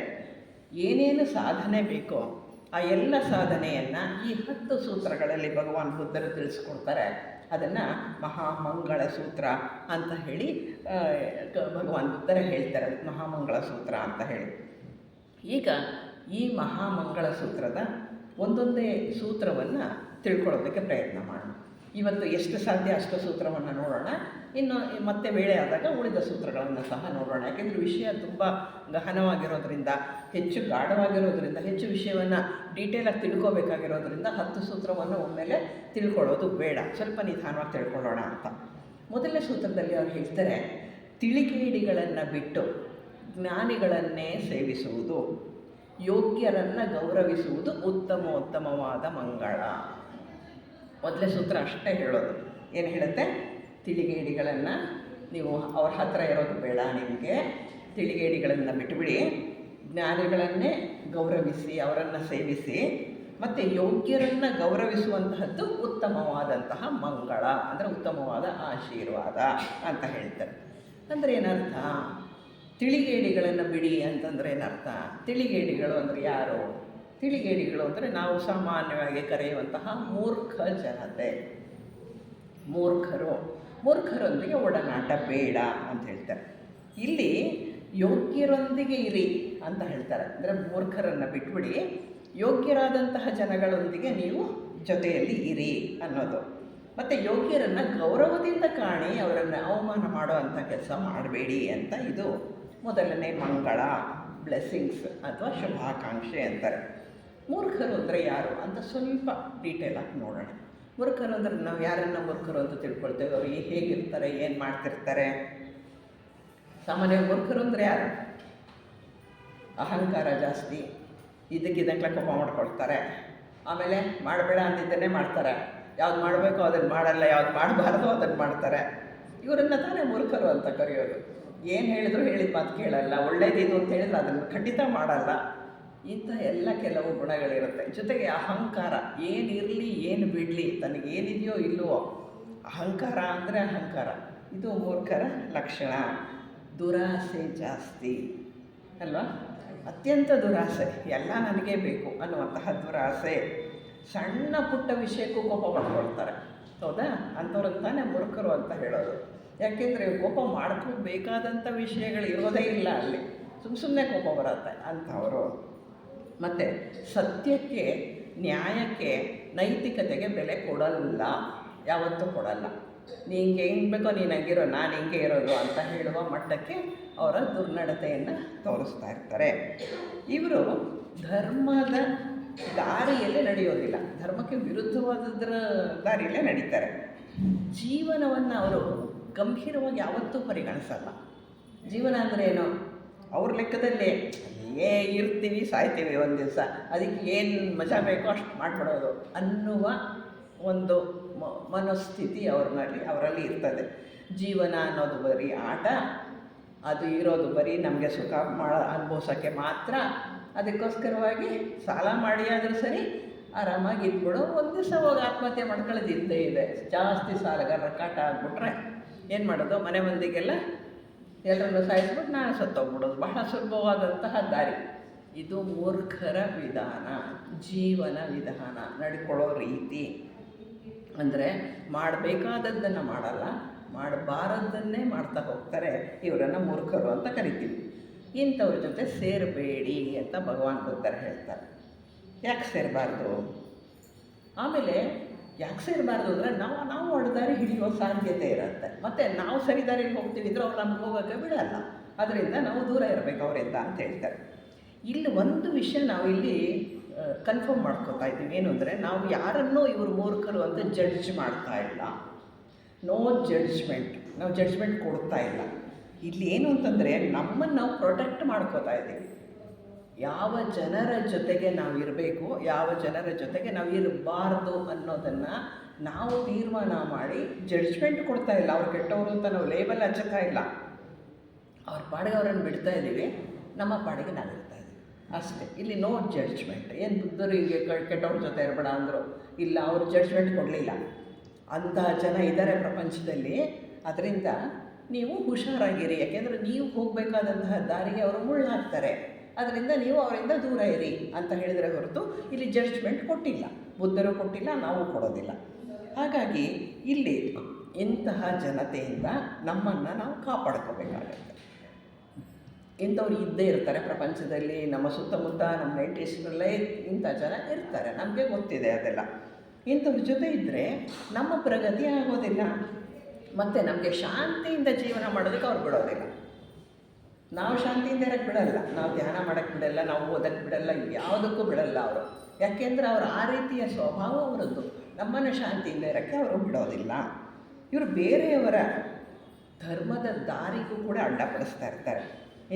A: ಏನೇನು ಸಾಧನೆ ಬೇಕೋ ಆ ಎಲ್ಲ ಸಾಧನೆಯನ್ನು ಈ 10 ಸೂತ್ರಗಳಲ್ಲಿ ಭಗವಾನ್ ಬುದ್ಧರು ತಿಳಿಸ್ಕೊಡ್ತಾರೆ. ಅದನ್ನು ಮಹಾಮಂಗಳ ಸೂತ್ರ ಅಂತ ಹೇಳಿ ಭಗವಾನ್ ಬುದ್ಧರೇ ಹೇಳ್ತಾರೆ, ಮಹಾಮಂಗಳ ಸೂತ್ರ ಅಂತ ಹೇಳಿ. ಈಗ ಈ ಮಹಾಮಂಗಳ ಸೂತ್ರದ ಒಂದೊಂದೇ ಸೂತ್ರವನ್ನು ತಿಳ್ಕೊಳ್ಳೋದಕ್ಕೆ ಪ್ರಯತ್ನ ಮಾಡೋಣ. ಇವತ್ತು ಎಷ್ಟು ಸಾಧ್ಯ ಅಷ್ಟು ಸೂತ್ರವನ್ನು ನೋಡೋಣ. ಇನ್ನು ಮತ್ತೆ ವೇಳೆ ಆದಾಗ ಉಳಿದ ಸೂತ್ರಗಳನ್ನು ಸಹ ನೋಡೋಣ. ಯಾಕೆಂದರೆ ವಿಷಯ ತುಂಬ ಗಹನವಾಗಿರೋದ್ರಿಂದ, ಹೆಚ್ಚು ಗಾಢವಾಗಿರೋದ್ರಿಂದ, ಹೆಚ್ಚು ವಿಷಯವನ್ನು ಡೀಟೇಲಾಗಿ ತಿಳ್ಕೋಬೇಕಾಗಿರೋದ್ರಿಂದ 10 ಸೂತ್ರವನ್ನು ಒಮ್ಮೆಲೆ ತಿಳ್ಕೊಳ್ಳೋದು ಬೇಡ, ಸ್ವಲ್ಪ ನಿಧಾನವಾಗಿ ತಿಳ್ಕೊಳ್ಳೋಣ ಅಂತ. ಮೊದಲನೇ ಸೂತ್ರದಲ್ಲಿ ಅವರು ಹೇಳ್ತಾರೆ, ತಿಳಿಗೇಡಿಗಳನ್ನು ಬಿಟ್ಟು ಜ್ಞಾನಿಗಳನ್ನೇ ಸೇವಿಸುವುದು, ಯೋಗ್ಯರನ್ನು ಗೌರವಿಸುವುದು ಉತ್ತಮವಾದ ಮಂಗಳ. ಮೊದಲೇ ಸೂತ್ರ ಅಷ್ಟೇ ಹೇಳೋದು. ಏನು ಹೇಳುತ್ತೆ? ತಿಳಿಗೇಡಿಗಳನ್ನು ನೀವು ಅವ್ರ ಹತ್ತಿರ ಇರೋದು ಬೇಡ, ನಿಮಗೆ ತಿಳಿಗೇಡಿಗಳನ್ನು ಬಿಟ್ಟುಬಿಡಿ, ಜ್ಞಾನಿಗಳನ್ನೇ ಗೌರವಿಸಿ, ಅವರನ್ನು ಸೇವಿಸಿ, ಮತ್ತು ಯೋಗ್ಯರನ್ನು ಗೌರವಿಸುವಂತಹದ್ದು ಉತ್ತಮವಾದಂತಹ ಮಂಗಳ, ಅಂದರೆ ಉತ್ತಮವಾದ ಆಶೀರ್ವಾದ ಅಂತ ಹೇಳ್ತಾರೆ. ಅಂದರೆ ಏನರ್ಥ? ತಿಳಿಗೇಡಿಗಳನ್ನು ಬಿಡಿ ಅಂತಂದರೆ ಏನರ್ಥ? ತಿಳಿಗೇಡಿಗಳು ಅಂದರೆ ಯಾರು? ತಿಳಿಗೇಡಿಗಳು ಅಂದರೆ ನಾವು ಸಾಮಾನ್ಯವಾಗಿ ಕರೆಯುವಂತಹ ಮೂರ್ಖ ಜನತೆ. ಮೂರ್ಖರೊಂದಿಗೆ ಒಡನಾಟ ಬೇಡ ಅಂತ ಹೇಳ್ತಾರೆ. ಇಲ್ಲಿ ಯೋಗ್ಯರೊಂದಿಗೆ ಇರಿ ಅಂತ ಹೇಳ್ತಾರೆ. ಅಂದರೆ ಮೂರ್ಖರನ್ನು ಬಿಟ್ಬಿಡಿ, ಯೋಗ್ಯರಾದಂತಹ ಜನಗಳೊಂದಿಗೆ ನೀವು ಜೊತೆಯಲ್ಲಿ ಇರಿ ಅನ್ನೋದು. ಮತ್ತು ಯೋಗ್ಯರನ್ನು ಗೌರವದಿಂದ ಕಾಣಿ, ಅವರನ್ನು ಅವಮಾನ ಮಾಡೋ ಅಂಥ ಕೆಲಸ ಮಾಡಬೇಡಿ ಅಂತ ಇದು ಮೊದಲನೇ ಮಂಗಳ, ಬ್ಲೆಸ್ಸಿಂಗ್ಸ್ ಅಥವಾ ಶುಭಾಕಾಂಕ್ಷೆ ಅಂತಾರೆ. ಮೂರ್ಖರು ಅಂದರೆ ಯಾರು ಅಂತ ಸ್ವಲ್ಪ ಡೀಟೇಲಾಗಿ ನೋಡೋಣ. ಮೂರ್ಖರು ಅಂದರೆ ನಾವು ಯಾರನ್ನು ಮೂರ್ಖರು ಅಂತ ತಿಳ್ಕೊಳ್ತೇವೆ? ಅವರು ಹೇಗಿರ್ತಾರೆ, ಏನು ಮಾಡ್ತಿರ್ತಾರೆ? ಸಾಮಾನ್ಯ ಮೂರ್ಖರು ಅಂದರೆ ಯಾರು? ಅಹಂಕಾರ ಜಾಸ್ತಿ, ಇದಕ್ಕಿದಂಗೆ ಕೋಪ ಮಾಡ್ಕೊಳ್ತಾರೆ, ಆಮೇಲೆ ಮಾಡಬೇಡ ಅಂತಿದ್ದನ್ನೇ ಮಾಡ್ತಾರೆ, ಯಾವ್ದು ಮಾಡಬೇಕು ಅದನ್ನು ಮಾಡಲ್ಲ, ಯಾವ್ದು ಮಾಡಬಾರ್ದು ಅದನ್ನು ಮಾಡ್ತಾರೆ. ಇವರನ್ನು ತಾನೇ ಮೂರ್ಖರು ಅಂತ ಕರೆಯೋದು. ಏನು ಹೇಳಿದ್ರು ಹೇಳಿದ ಮಾತು ಕೇಳಲ್ಲ, ಒಳ್ಳೇದಿದು ಅಂತ ಹೇಳಿದ್ರೆ ಅದನ್ನು ಖಂಡಿತ ಮಾಡಲ್ಲ. ಇಂಥ ಎಲ್ಲ ಕೆಲವು ಗುಣಗಳಿರುತ್ತೆ. ಜೊತೆಗೆ ಅಹಂಕಾರ, ಏನಿರಲಿ ಏನು ಬಿಡಲಿ, ತನಗೇನಿದೆಯೋ ಇಲ್ಲವೋ ಅಹಂಕಾರ ಅಂದರೆ ಅಹಂಕಾರ, ಇದು ಮೂರ್ಖರ ಲಕ್ಷಣ. ದುರಾಸೆ ಜಾಸ್ತಿ ಅಲ್ವಾ? ಅತ್ಯಂತ ದುರಾಸೆ, ಎಲ್ಲ ನನಗೇ ಬೇಕು ಅನ್ನುವಂತಹ ದುರಾಸೆ. ಸಣ್ಣ ಪುಟ್ಟ ವಿಷಯಕ್ಕೂ ಕೋಪ ಮಾಡ್ಕೊಳ್ತಾರೆ, ಹೌದಾ? ಅಂಥವ್ರಂತಾನೆ ಮೂರ್ಖರು ಅಂತ ಹೇಳೋದು. ಯಾಕೆಂದರೆ ಕೋಪ ಮಾಡ್ಕೋಬೇಕಾದಂಥ ವಿಷಯಗಳು ಇರೋದೇ ಇಲ್ಲ, ಅಲ್ಲಿ ಸುಮ್ಮನೆ ಕೋಪ ಬರುತ್ತೆ ಅಂಥವರು. ಮತ್ತು ಸತ್ಯಕ್ಕೆ, ನ್ಯಾಯಕ್ಕೆ, ನೈತಿಕತೆಗೆ ಬೆಲೆ ಕೊಡಲ್ಲ, ಯಾವತ್ತೂ ಕೊಡಲ್ಲ. ನಿಂಗೆ ಹೆಂಗೆ ಬೇಕೋ ನೀನು ಹಂಗಿರೋ, ನಾನು ಹಿಂಗೆ ಇರೋದು ಅಂತ ಹೇಳುವ ಮಟ್ಟಕ್ಕೆ ಅವರ ದುರ್ನಡತೆಯನ್ನು ತೋರಿಸ್ತಾ ಇರ್ತಾರೆ. ಇವರು ಧರ್ಮದ ದಾರಿಯಲ್ಲೇ ನಡೆಯೋದಿಲ್ಲ, ಧರ್ಮಕ್ಕೆ ವಿರುದ್ಧವಾದದ್ರ ದಾರಿಯಲ್ಲೇ ನಡೀತಾರೆ. ಜೀವನವನ್ನು ಅವರು ಗಂಭೀರವಾಗಿ ಯಾವತ್ತೂ ಪರಿಗಣಿಸಲ್ಲ. ಜೀವನ ಅಂದರೆ ಏನು? ಅವ್ರ ಲೆಕ್ಕದಲ್ಲಿ ಇರ್ತೀವಿ, ಸಾಯ್ತೀವಿ ಒಂದು ದಿವಸ, ಅದಕ್ಕೆ ಏನು ಮಜಾ ಬೇಕೋ ಅಷ್ಟು ಮಾಡಿಬಿಡೋದು ಅನ್ನುವ ಒಂದು ಮನಸ್ಥಿತಿ ಅವರಲ್ಲಿ ಇರ್ತದೆ. ಜೀವನ ಅನ್ನೋದು ಬರೀ ಆಟ, ಅದು ಇರೋದು ಬರೀ ನಮಗೆ ಸುಖ ಅನುಭವಿಸೋಕ್ಕೆ ಮಾತ್ರ. ಅದಕ್ಕೋಸ್ಕರವಾಗಿ ಸಾಲ ಮಾಡಿ ಆದರೂ ಸರಿ ಆರಾಮಾಗಿ ಇದ್ಬಿಡು, ಒಂದು ದಿವಸ ಹೋಗಿ ಆತ್ಮಹತ್ಯೆ ಮಾಡ್ಕೊಳ್ಳೋದು ಇದ್ದೇ ಇದೆ. ಜಾಸ್ತಿ ಸಾಲಗಾರರ ಕಾಟ ಆಗಿಬಿಟ್ರೆ ಏನು ಮಾಡೋದು, ಮನೆ ಮಂದಿಗೆಲ್ಲ ಎಲ್ಲರನ್ನು ಸಾಯಿಸ್ಬಿಟ್ಟು ನಾನು ಸತ್ತೋಗ್ಬಿಡೋದು ಬಹಳ ಸುಲಭವಾದಂತಹ ದಾರಿ. ಇದು ಮೂರ್ಖರ ವಿಧಾನ, ಜೀವನ ವಿಧಾನ, ನಡ್ಕೊಳ್ಳೋ ರೀತಿ. ಅಂದರೆ ಮಾಡಬೇಕಾದದ್ದನ್ನು ಮಾಡಲ್ಲ, ಮಾಡಬಾರದನ್ನೇ ಮಾಡ್ತಾ ಹೋಗ್ತಾರೆ. ಇವರನ್ನು ಮೂರ್ಖರು ಅಂತ ಕರಿತೀವಿ. ಇಂಥವ್ರ ಜೊತೆ ಸೇರಬೇಡಿ ಅಂತ ಭಗವಾನ್ ಬುದ್ಧರು ಹೇಳ್ತಾರೆ. ಯಾಕೆ ಸೇರಬಾರ್ದು? ಆಮೇಲೆ ಯಾಕೆ ಸೇರಬಾರ್ದು ಅಂದರೆ ನಾವು ಒಡ್ದಾರಿ ಹಿಡಿಯೋ ಸಾಧ್ಯತೆ ಇರುತ್ತೆ. ಮತ್ತು ನಾವು ಸರಿ ದಾರಿಗೆ ಹೋಗ್ತೀವಿ ಇದ್ರೆ ಅವ್ರು ನಮ್ಗೆ ಹೋಗೋಕ್ಕೆ ಬಿಡಲ್ಲ. ಅದರಿಂದ ನಾವು ದೂರ ಇರಬೇಕು ಅವರಿಂದ ಅಂತ ಹೇಳ್ತಾರೆ. ಇಲ್ಲಿ ಒಂದು ವಿಷಯ ನಾವು ಇಲ್ಲಿ ಕನ್ಫರ್ಮ್ ಮಾಡ್ಕೋತಾ ಇದ್ದೀವಿ. ಏನು ಅಂದರೆ ನಾವು ಯಾರನ್ನೂ ಇವರು ಮೂರ್ಖರು ಅಂತ ಜಡ್ಜ್ ಮಾಡ್ತಾ ಇಲ್ಲ. ನೋ ಜಡ್ಜ್ಮೆಂಟ್, ನಾವು ಜಡ್ಜ್ಮೆಂಟ್ ಕೊಡ್ತಾ ಇಲ್ಲ. ಇಲ್ಲಿ ಏನು ಅಂತಂದರೆ ನಮ್ಮನ್ನು ನಾವು ಪ್ರೊಟೆಕ್ಟ್ ಮಾಡ್ಕೋತಾ ಇದ್ದೀವಿ. ಯಾವ ಜನರ ಜೊತೆಗೆ ನಾವು ಇರಬೇಕು, ಯಾವ ಜನರ ಜೊತೆಗೆ ನಾವು ಇರಬಾರ್ದು ಅನ್ನೋದನ್ನು ನಾವು ತೀರ್ಮಾನ ಮಾಡಿ ಜಡ್ಜ್ಮೆಂಟ್ ಕೊಡ್ತಾ ಇಲ್ಲ. ಅವ್ರು ಕೆಟ್ಟವರು ಅಂತ ನಾವು ಲೇಬಲ್ ಹಚ್ಚುತ್ತಾ ಇಲ್ಲ. ಅವ್ರ ಪಾಡಿಗೆ ಅವರನ್ನು ಬಿಡ್ತಾ ಇದ್ದೀವಿ, ನಮ್ಮ ಪಾಡಿಗೆ ನಾವು ಇರ್ತಾ ಇದ್ದೀವಿ ಅಷ್ಟೇ. ಇಲ್ಲಿ ನೋ ಜಡ್ಜ್ಮೆಂಟ್. ಏನು ಬುದ್ಧರಿಗೆ ಕೆಟ್ಟವ್ರ ಜೊತೆ ಇರಬೇಡ ಅಂದರು, ಇಲ್ಲ ಅವರು ಜಡ್ಜ್ಮೆಂಟ್ ಕೊಡಲಿಲ್ಲ. ಅಂಥ ಜನ ಇದ್ದಾರೆ ಪ್ರಪಂಚದಲ್ಲಿ. ಅದರಿಂದ ನೀವು ಹುಷಾರಾಗಿರಿ, ಯಾಕೆಂದರೆ ನೀವು ಹೋಗಬೇಕಾದಂತಹ ದಾರಿಗೆ ಅವರು ಮುಳ್ಳಾಗ್ತಾರೆ. ಅದರಿಂದ ನೀವು ಅವರಿಂದ ದೂರ ಇರಿ ಅಂತ ಹೇಳಿದರೆ ಹೊರತು ಇಲ್ಲಿ ಜಡ್ಜ್ಮೆಂಟ್ ಕೊಟ್ಟಿಲ್ಲ, ಬುದ್ಧರು ಕೊಟ್ಟಿಲ್ಲ, ನಾವು ಕೊಡೋದಿಲ್ಲ. ಹಾಗಾಗಿ ಇಲ್ಲಿ ಇಂತಹ ಜನತೆಯಿಂದ ನಮ್ಮನ್ನು ನಾವು ಕಾಪಾಡ್ಕೋಬೇಕಾಗತ್ತೆ. ಇಂಥವ್ರು ಇದ್ದೇ ಇರ್ತಾರೆ ಪ್ರಪಂಚದಲ್ಲಿ, ನಮ್ಮ ಸುತ್ತಮುತ್ತ, ನಮ್ಮ ನೆಂಟರಿಷ್ಟರಲ್ಲೇ ಇಂಥ ಜನ ಇರ್ತಾರೆ, ನಮಗೆ ಗೊತ್ತಿದೆ ಅದೆಲ್ಲ. ಇಂಥವ್ರ ಜೊತೆ ಇದ್ದರೆ ನಮ್ಮ ಪ್ರಗತಿ ಆಗೋದಿಲ್ಲ, ಮತ್ತು ನಮಗೆ ಶಾಂತಿಯಿಂದ ಜೀವನ ಮಾಡೋದಕ್ಕೆ ಅವ್ರು ಬಿಡೋದಿಲ್ಲ. ನಾವು ಶಾಂತಿಯಿಂದ ಇರೋಕ್ಕೆ ಬಿಡಲ್ಲ, ನಾವು ಧ್ಯಾನ ಮಾಡೋಕ್ಕೆ ಬಿಡಲ್ಲ, ನಾವು ಓದೋಕ್ಕೆ ಬಿಡಲ್ಲ, ಯಾವುದಕ್ಕೂ ಬಿಡಲ್ಲ ಅವರು. ಯಾಕೆಂದರೆ ಅವರು ಆ ರೀತಿಯ ಸ್ವಭಾವ ಅವರದ್ದು. ನಮ್ಮನ್ನು ಶಾಂತಿಯಿಂದ ಇರೋಕ್ಕೆ ಅವರು ಬಿಡೋದಿಲ್ಲ. ಇವರು ಬೇರೆಯವರ ಧರ್ಮದ ದಾರಿಗೂ ಕೂಡ ಅಡ್ಡಪಡಿಸ್ತಾ ಇರ್ತಾರೆ.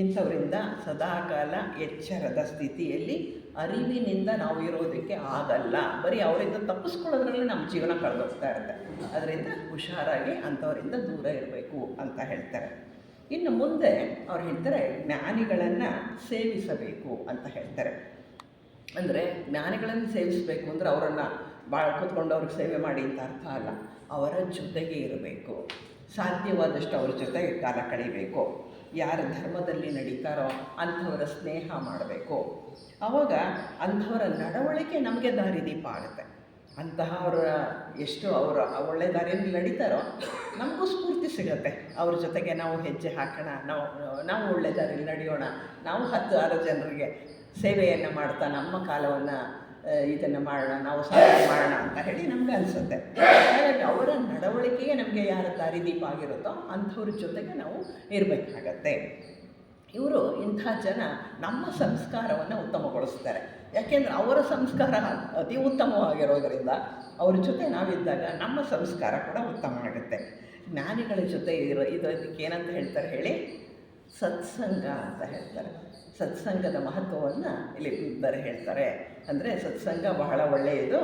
A: ಇಂಥವರಿಂದ ಸದಾಕಾಲ ಎಚ್ಚರದ ಸ್ಥಿತಿಯಲ್ಲಿ ಅರಿವಿನಿಂದ ನಾವು ಇರೋದಕ್ಕೆ ಆಗಲ್ಲ. ಬರೀ ಅವರಿಂದ ತಪ್ಪಿಸ್ಕೊಳ್ಳೋದ್ರಲ್ಲಿ ನಮ್ಮ ಜೀವನ ಕಳೆದೋಗ್ತಾ ಇರುತ್ತೆ. ಅದರಿಂದ ಹುಷಾರಾಗಿ ಅಂಥವರಿಂದ ದೂರ ಇರಬೇಕು ಅಂತ ಹೇಳ್ತಾರೆ. ಇನ್ನು ಮುಂದೆ ಅವ್ರು ಹೇಳ್ತಾರೆ ಜ್ಞಾನಿಗಳನ್ನು ಸೇವಿಸಬೇಕು ಅಂತ ಹೇಳ್ತಾರೆ. ಅಂದರೆ ಜ್ಞಾನಿಗಳನ್ನು ಸೇವಿಸಬೇಕು ಅಂದರೆ ಅವರನ್ನು ಭಾಳ ಕೂತ್ಕೊಂಡು ಅವ್ರಿಗೆ ಸೇವೆ ಮಾಡಿ ಅಂತ ಅರ್ಥ ಅಲ್ಲ. ಅವರ ಜೊತೆಗೆ ಇರಬೇಕು, ಸಾಧ್ಯವಾದಷ್ಟು ಅವ್ರ ಜೊತೆಗೆ ಕಾಲ ಕಳೀಬೇಕು. ಯಾರ ಧರ್ಮದಲ್ಲಿ ನಡೀತಾರೋ ಅಂಥವರ ಸ್ನೇಹ ಮಾಡಬೇಕು. ಆವಾಗ ಅಂಥವರ ನಡವಳಿಕೆ ನಮಗೆ ದಾರಿದೀಪ ಆಗುತ್ತೆ. ಅವರ ಎಷ್ಟು ಅವರ ಒಳ್ಳೆ ದಾರಿಯಲ್ಲಿ ನಡೀತಾರೋ ನಮಗೂ ಸ್ಫೂರ್ತಿ ಸಿಗುತ್ತೆ. ಅವ್ರ ಜೊತೆಗೆ ನಾವು ಹೆಜ್ಜೆ ಹಾಕೋಣ, ನಾವು ಒಳ್ಳೆ ದಾರಿಯಲ್ಲಿ ನಡೆಯೋಣ, ನಾವು 10-6 ಜನರಿಗೆ ಸೇವೆಯನ್ನು ಮಾಡ್ತಾ ನಮ್ಮ ಕಾಲವನ್ನು ಇದನ್ನು ಮಾಡೋಣ, ನಾವು ಸಹಾಯ ಮಾಡೋಣ ಅಂತ ಹೇಳಿ ನಮಗೆ ಅನಿಸುತ್ತೆ. ಹಾಗಾಗಿ ಅವರ ನಡವಳಿಕೆಗೆ ನಮಗೆ ಯಾರ ದಾರಿದೀಪ ಆಗಿರುತ್ತೋ ಅಂಥವ್ರ ಜೊತೆಗೆ ನಾವು ಇರಬೇಕಾಗತ್ತೆ. ಇವರು ಇಂಥ ಜನ ನಮ್ಮ ಸಂಸ್ಕಾರವನ್ನು ಉತ್ತಮಗೊಳಿಸ್ತಾರೆ. ಯಾಕೆಂದರೆ ಅವರ ಸಂಸ್ಕಾರ ಅತಿ ಉತ್ತಮವಾಗಿರೋದರಿಂದ ಅವ್ರ ಜೊತೆ ನಾವಿದ್ದಾಗ ನಮ್ಮ ಸಂಸ್ಕಾರ ಕೂಡ ಉತ್ತಮ ಆಗುತ್ತೆ. ಜ್ಞಾನಿಗಳ ಜೊತೆ ಇದಕ್ಕೆ ಏನಂತ ಹೇಳ್ತಾರೆ ಹೇಳಿ? ಸತ್ಸಂಗ ಅಂತ ಹೇಳ್ತಾರೆ. ಸತ್ಸಂಗದ ಮಹತ್ವವನ್ನು ಇಲ್ಲಿ ಬುದ್ಧರು ಹೇಳ್ತಾರೆ. ಅಂದರೆ ಸತ್ಸಂಗ ಬಹಳ ಒಳ್ಳೆಯದು,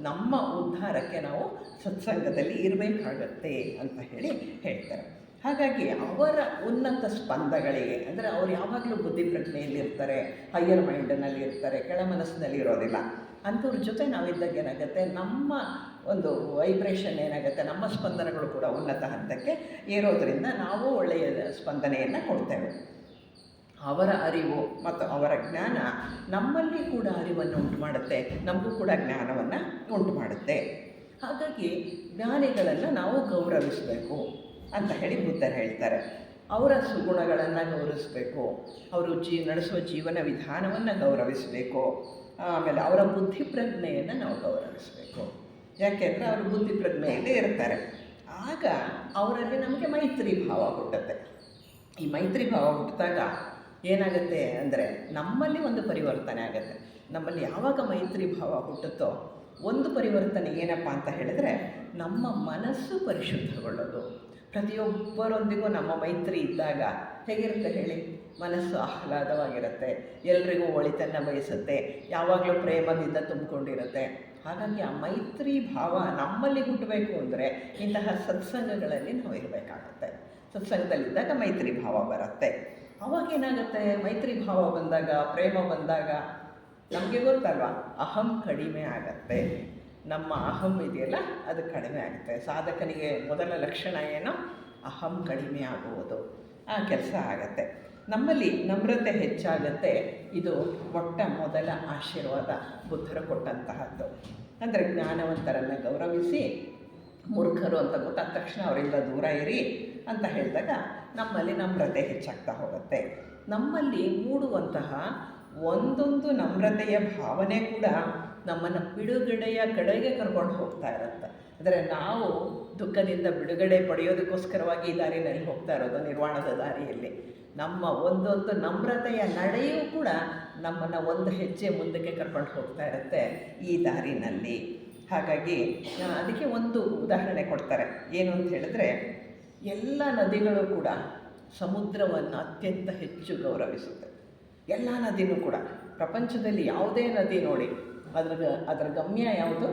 A: ನಮ್ಮ ಉದ್ಧಾರಕ್ಕೆ ನಾವು ಸತ್ಸಂಗದಲ್ಲಿ ಇರಬೇಕಾಗತ್ತೆ ಅಂತ ಹೇಳಿ ಹೇಳ್ತಾರೆ. ಹಾಗಾಗಿ ಅವರ ಉನ್ನತ ಸ್ಪಂದಗಳಿಗೆ, ಅಂದರೆ ಅವ್ರು ಯಾವಾಗಲೂ ಬುದ್ಧಿ ಪ್ರಜ್ಞೆಯಲ್ಲಿರ್ತಾರೆ, ಹೈಯರ್ ಮೈಂಡ್ನಲ್ಲಿ ಇರ್ತಾರೆ, ಕೆಳ ಮನಸ್ಸಿನಲ್ಲಿ ಇರೋದಿಲ್ಲ. ಅಂಥವ್ರ ಜೊತೆ ನಾವಿದ್ದಾಗ ಏನಾಗುತ್ತೆ, ನಮ್ಮ ಒಂದು ವೈಬ್ರೇಷನ್ ಏನಾಗುತ್ತೆ, ನಮ್ಮ ಸ್ಪಂದನಗಳು ಕೂಡ ಉನ್ನತ ಹಂತಕ್ಕೆ ಏರೋದರಿಂದ ನಾವು ಒಳ್ಳೆಯ ಸ್ಪಂದನೆಯನ್ನು ಕೊಡ್ತೇವೆ. ಅವರ ಅರಿವು ಮತ್ತು ಅವರ ಜ್ಞಾನ ನಮ್ಮಲ್ಲಿ ಕೂಡ ಅರಿವನ್ನು ಉಂಟು ಮಾಡುತ್ತೆ, ನಮಗೂ ಕೂಡ ಜ್ಞಾನವನ್ನು ಉಂಟು ಮಾಡುತ್ತೆ. ಹಾಗಾಗಿ ಜ್ಞಾನಿಗಳನ್ನು ನಾವು ಗೌರವಿಸಬೇಕು ಅಂತ ಹೇಳಿ ಬುದ್ಧರು ಹೇಳ್ತಾರೆ. ಅವರ ಸುಗುಣಗಳನ್ನು ಗೌರವಿಸಬೇಕು, ಅವರು ನಡೆಸುವ ಜೀವನ ವಿಧಾನವನ್ನು ಗೌರವಿಸಬೇಕು. ಆಮೇಲೆ ಅವರ ಬುದ್ಧಿ ಪ್ರಜ್ಞೆಯನ್ನು ನಾವು ಗೌರವಿಸಬೇಕು. ಯಾಕೆಂದರೆ ಅವರು ಬುದ್ಧಿ ಪ್ರಜ್ಞೆಯಲ್ಲೇ ಇರ್ತಾರೆ. ಆಗ ಅವರಲ್ಲಿ ನಮಗೆ ಮೈತ್ರಿ ಭಾವ ಹುಟ್ಟುತ್ತೆ. ಈ ಮೈತ್ರಿ ಭಾವ ಹುಟ್ಟಿದಾಗ ಏನಾಗುತ್ತೆ ಅಂದರೆ ನಮ್ಮಲ್ಲಿ ಒಂದು ಪರಿವರ್ತನೆ ಆಗುತ್ತೆ. ನಮ್ಮಲ್ಲಿ ಯಾವಾಗ ಮೈತ್ರಿ ಭಾವ ಹುಟ್ಟುತ್ತೋ ಒಂದು ಪರಿವರ್ತನೆ ಏನಪ್ಪ ಅಂತ ಹೇಳಿದರೆ, ನಮ್ಮ ಮನಸ್ಸು ಪರಿಶುದ್ಧಗೊಳ್ಳೋದು. ಪ್ರತಿಯೊಬ್ಬರೊಂದಿಗೂ ನಮ್ಮ ಮೈತ್ರಿ ಇದ್ದಾಗ ಹೇಗಿರುತ್ತೆ ಹೇಳಿ? ಮನಸ್ಸು ಆಹ್ಲಾದವಾಗಿರುತ್ತೆ, ಎಲ್ರಿಗೂ ಒಳಿತನ್ನು ಬಯಸುತ್ತೆ, ಯಾವಾಗಲೂ ಪ್ರೇಮದಿಂದ ತುಂಬಿಕೊಂಡಿರುತ್ತೆ. ಹಾಗಾಗಿ ಆ ಮೈತ್ರಿ ಭಾವ ನಮ್ಮಲ್ಲಿ ಹುಟ್ಟಬೇಕು ಅಂದರೆ ಇಂತಹ ಸತ್ಸಂಗಗಳಲ್ಲಿ ನಾವು ಇರಬೇಕಾಗತ್ತೆ. ಸತ್ಸಂಗದಲ್ಲಿದ್ದಾಗ ಮೈತ್ರಿ ಭಾವ ಬರುತ್ತೆ. ಅವಾಗೇನಾಗುತ್ತೆ, ಮೈತ್ರಿ ಭಾವ ಬಂದಾಗ, ಪ್ರೇಮ ಬಂದಾಗ ನಮಗೆ ಗೊತ್ತಲ್ವ, ಅಹಂ ಕಡಿಮೆ ಆಗತ್ತೆ. ನಮ್ಮ ಅಹಂ ಇದೆಯಲ್ಲ ಅದು ಕಡಿಮೆ ಆಗುತ್ತೆ. ಸಾಧಕನಿಗೆ ಮೊದಲ ಲಕ್ಷಣ ಏನು, ಅಹಂ ಕಡಿಮೆ ಆಗುವುದು. ಆ ಕೆಲಸ ಆಗತ್ತೆ. ನಮ್ಮಲ್ಲಿ ನಮ್ರತೆ ಹೆಚ್ಚಾಗತ್ತೆ. ಇದು ಮೊದಲ ಆಶೀರ್ವಾದ ಬುದ್ಧರು ಕೊಟ್ಟಂತಹದ್ದು. ಅಂದರೆ ಜ್ಞಾನವಂತರನ್ನು ಗೌರವಿಸಿ, ಮೂರ್ಖರು ಅಂತ ಗೊತ್ತಾದ ತಕ್ಷಣ ಅವರಿಂದ ದೂರ ಇರಿ ಅಂತ ಹೇಳಿದಾಗ ನಮ್ಮಲ್ಲಿ ನಮ್ರತೆ ಹೆಚ್ಚಾಗ್ತಾ ಹೋಗುತ್ತೆ. ನಮ್ಮಲ್ಲಿ ಮೂಡುವಂತಹ ಒಂದೊಂದು ನಮ್ರತೆಯ ಭಾವನೆ ಕೂಡ ನಮ್ಮನ್ನು ಬಿಡುಗಡೆಯ ಕಡೆಗೆ ಕರ್ಕೊಂಡು ಹೋಗ್ತಾ ಇರುತ್ತೆ. ಅಂದರೆ ನಾವು ದುಃಖದಿಂದ ಬಿಡುಗಡೆ ಪಡೆಯೋದಕ್ಕೋಸ್ಕರವಾಗಿ ಈ ದಾರಿನಲ್ಲಿ ಹೋಗ್ತಾ ಇರೋದು, ನಿರ್ವಾಣದ ದಾರಿಯಲ್ಲಿ. ನಮ್ಮ ಒಂದೊಂದು ನಮ್ರತೆಯ ನಡೆಯೂ ಕೂಡ ನಮ್ಮನ್ನು ಒಂದು ಹೆಜ್ಜೆ ಮುಂದಕ್ಕೆ ಕರ್ಕೊಂಡು ಹೋಗ್ತಾ ಇರುತ್ತೆ ಈ ದಾರಿನಲ್ಲಿ. ಹಾಗಾಗಿ ಅದಕ್ಕೆ ಒಂದು ಉದಾಹರಣೆ ಕೊಡ್ತಾರೆ. ಏನು ಅಂತ ಹೇಳಿದ್ರೆ, ಎಲ್ಲ ನದಿಗಳು ಕೂಡ ಸಮುದ್ರವನ್ನು ಅತ್ಯಂತ ಹೆಚ್ಚು ಗೌರವಿಸುತ್ತೆ. ಎಲ್ಲ ನದಿನೂ ಕೂಡ, ಪ್ರಪಂಚದಲ್ಲಿ ಯಾವುದೇ ನದಿ ನೋಡಿ ಅದರ ಗಮ್ಯ ಯಾವುದು,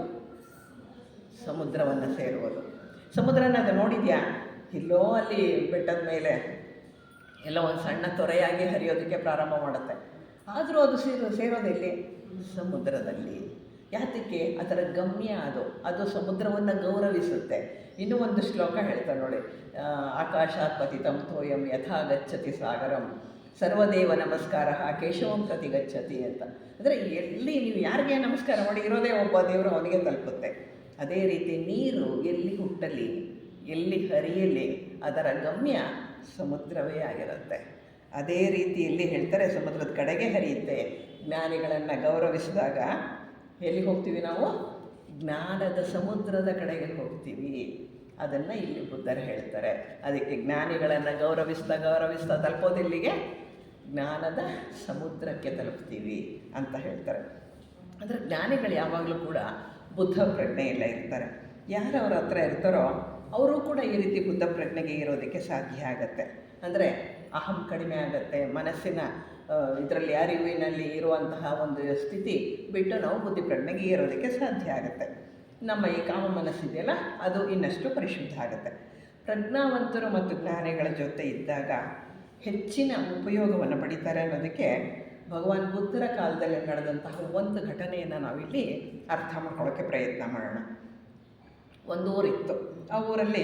A: ಸಮುದ್ರವನ್ನು ಸೇರುವುದು. ಸಮುದ್ರನ ಅದು ನೋಡಿದ್ಯಾ, ಇಲ್ಲೋ ಅಲ್ಲಿ ಬೆಟ್ಟದ ಮೇಲೆ ಎಲ್ಲ ಒಂದು ಸಣ್ಣ ತೊರೆಯಾಗಿ ಹರಿಯೋದಕ್ಕೆ ಪ್ರಾರಂಭ ಮಾಡುತ್ತೆ. ಆದರೂ ಅದು ಸೇರೋದೆಲ್ಲಿ, ಸಮುದ್ರದಲ್ಲಿ. ಯಾತಕ್ಕೆ, ಅದರ ಗಮ್ಯ ಅದು ಸಮುದ್ರವನ್ನು ಗೌರವಿಸುತ್ತೆ. ಇನ್ನೂ ಒಂದು ಶ್ಲೋಕ ಹೇಳ್ತಾರೆ ನೋಡಿ, ಆಕಾಶಾತ್ ಪತಿತಂ ತೋಯಂ ಯಥಾ ಗಚ್ಚತಿ ಸಾಗರಂ ಸರ್ವದೇವ ನಮಸ್ಕಾರ ಕೇಶವಂ ಪ್ರತಿ ಗಚ್ಚತಿ ಅಂತ. ಅಂದರೆ ಎಲ್ಲಿ ನೀವು ಯಾರಿಗೆ ನಮಸ್ಕಾರ ಮಾಡಿ, ಇರೋದೇ ಒಬ್ಬ ದೇವರು, ಅವನಿಗೆ ತಲುಪುತ್ತೆ. ಅದೇ ರೀತಿ ನೀರು ಎಲ್ಲಿ ಹುಟ್ಟಲಿ, ಎಲ್ಲಿ ಹರಿಯಲಿ, ಅದರ ಗಮ್ಯ ಸಮುದ್ರವೇ ಆಗಿರುತ್ತೆ. ಅದೇ ರೀತಿಯಲ್ಲಿ ಹೇಳ್ತಾರೆ, ಸಮುದ್ರದ ಕಡೆಗೆ ಹರಿಯುತ್ತೆ. ಜ್ಞಾನಿಗಳನ್ನು ಗೌರವಿಸಿದಾಗ ಎಲ್ಲಿಗೆ ಹೋಗ್ತೀವಿ ನಾವು, ಜ್ಞಾನದ ಸಮುದ್ರದ ಕಡೆಗೆ ಹೋಗ್ತೀವಿ. ಅದನ್ನು ಇಲ್ಲಿ ಬುದ್ಧರು ಹೇಳ್ತಾರೆ. ಅದಕ್ಕೆ ಜ್ಞಾನಿಗಳನ್ನು ಗೌರವಿಸ್ತಾ ತಲುಪೋದಿಲ್ಲಿಗೆ ಜ್ಞಾನದ ಸಮುದ್ರಕ್ಕೆ ತಲುಪ್ತೀವಿ ಅಂತ ಹೇಳ್ತಾರೆ. ಅಂದರೆ ಜ್ಞಾನಿಗಳು ಯಾವಾಗಲೂ ಕೂಡ ಬುದ್ಧ ಪ್ರಜ್ಞೆಯೆಲ್ಲ ಇರ್ತಾರೆ. ಯಾರು ಅವ್ರ ಹತ್ರ ಇರ್ತಾರೋ ಅವರು ಕೂಡ ಈ ರೀತಿ ಬುದ್ಧ ಪ್ರಜ್ಞೆಗೆ ಇರೋದಕ್ಕೆ ಸಾಧ್ಯ ಆಗುತ್ತೆ. ಅಂದರೆ ಅಹಂ ಕಡಿಮೆ ಆಗುತ್ತೆ. ಮನಸ್ಸಿನ ಇದರಲ್ಲಿ ಅರಿವಿನಲ್ಲಿ ಇರುವಂತಹ ಒಂದು ಸ್ಥಿತಿ ಬಿಟ್ಟು ನಾವು ಬುದ್ಧಿ ಪ್ರಜ್ಞೆಗೆ ಇರೋದಕ್ಕೆ ಸಾಧ್ಯ ಆಗುತ್ತೆ. ನಮ್ಮ ಈ ಕಾಮ ಮನಸ್ಸಿದೆಯಲ್ಲ ಅದು ಇನ್ನಷ್ಟು ಪರಿಶುದ್ಧ ಆಗುತ್ತೆ. ಪ್ರಜ್ಞಾವಂತರು ಮತ್ತು ಜ್ಞಾನಿಗಳ ಜೊತೆ ಇದ್ದಾಗ ಹೆಚ್ಚಿನ ಉಪಯೋಗವನ್ನು ಪಡಿತಾರೆ ಅನ್ನೋದಕ್ಕೆ ಭಗವಾನ್ ಬುದ್ಧರ ಕಾಲದಲ್ಲಿ ನಡೆದಂತಹ ಒಂದು ಘಟನೆಯನ್ನು ನಾವಿಲ್ಲಿ ಅರ್ಥ ಮಾಡ್ಕೊಳ್ಳೋಕ್ಕೆ ಪ್ರಯತ್ನ ಮಾಡೋಣ. ಒಂದು ಊರಿತ್ತು. ಆ ಊರಲ್ಲಿ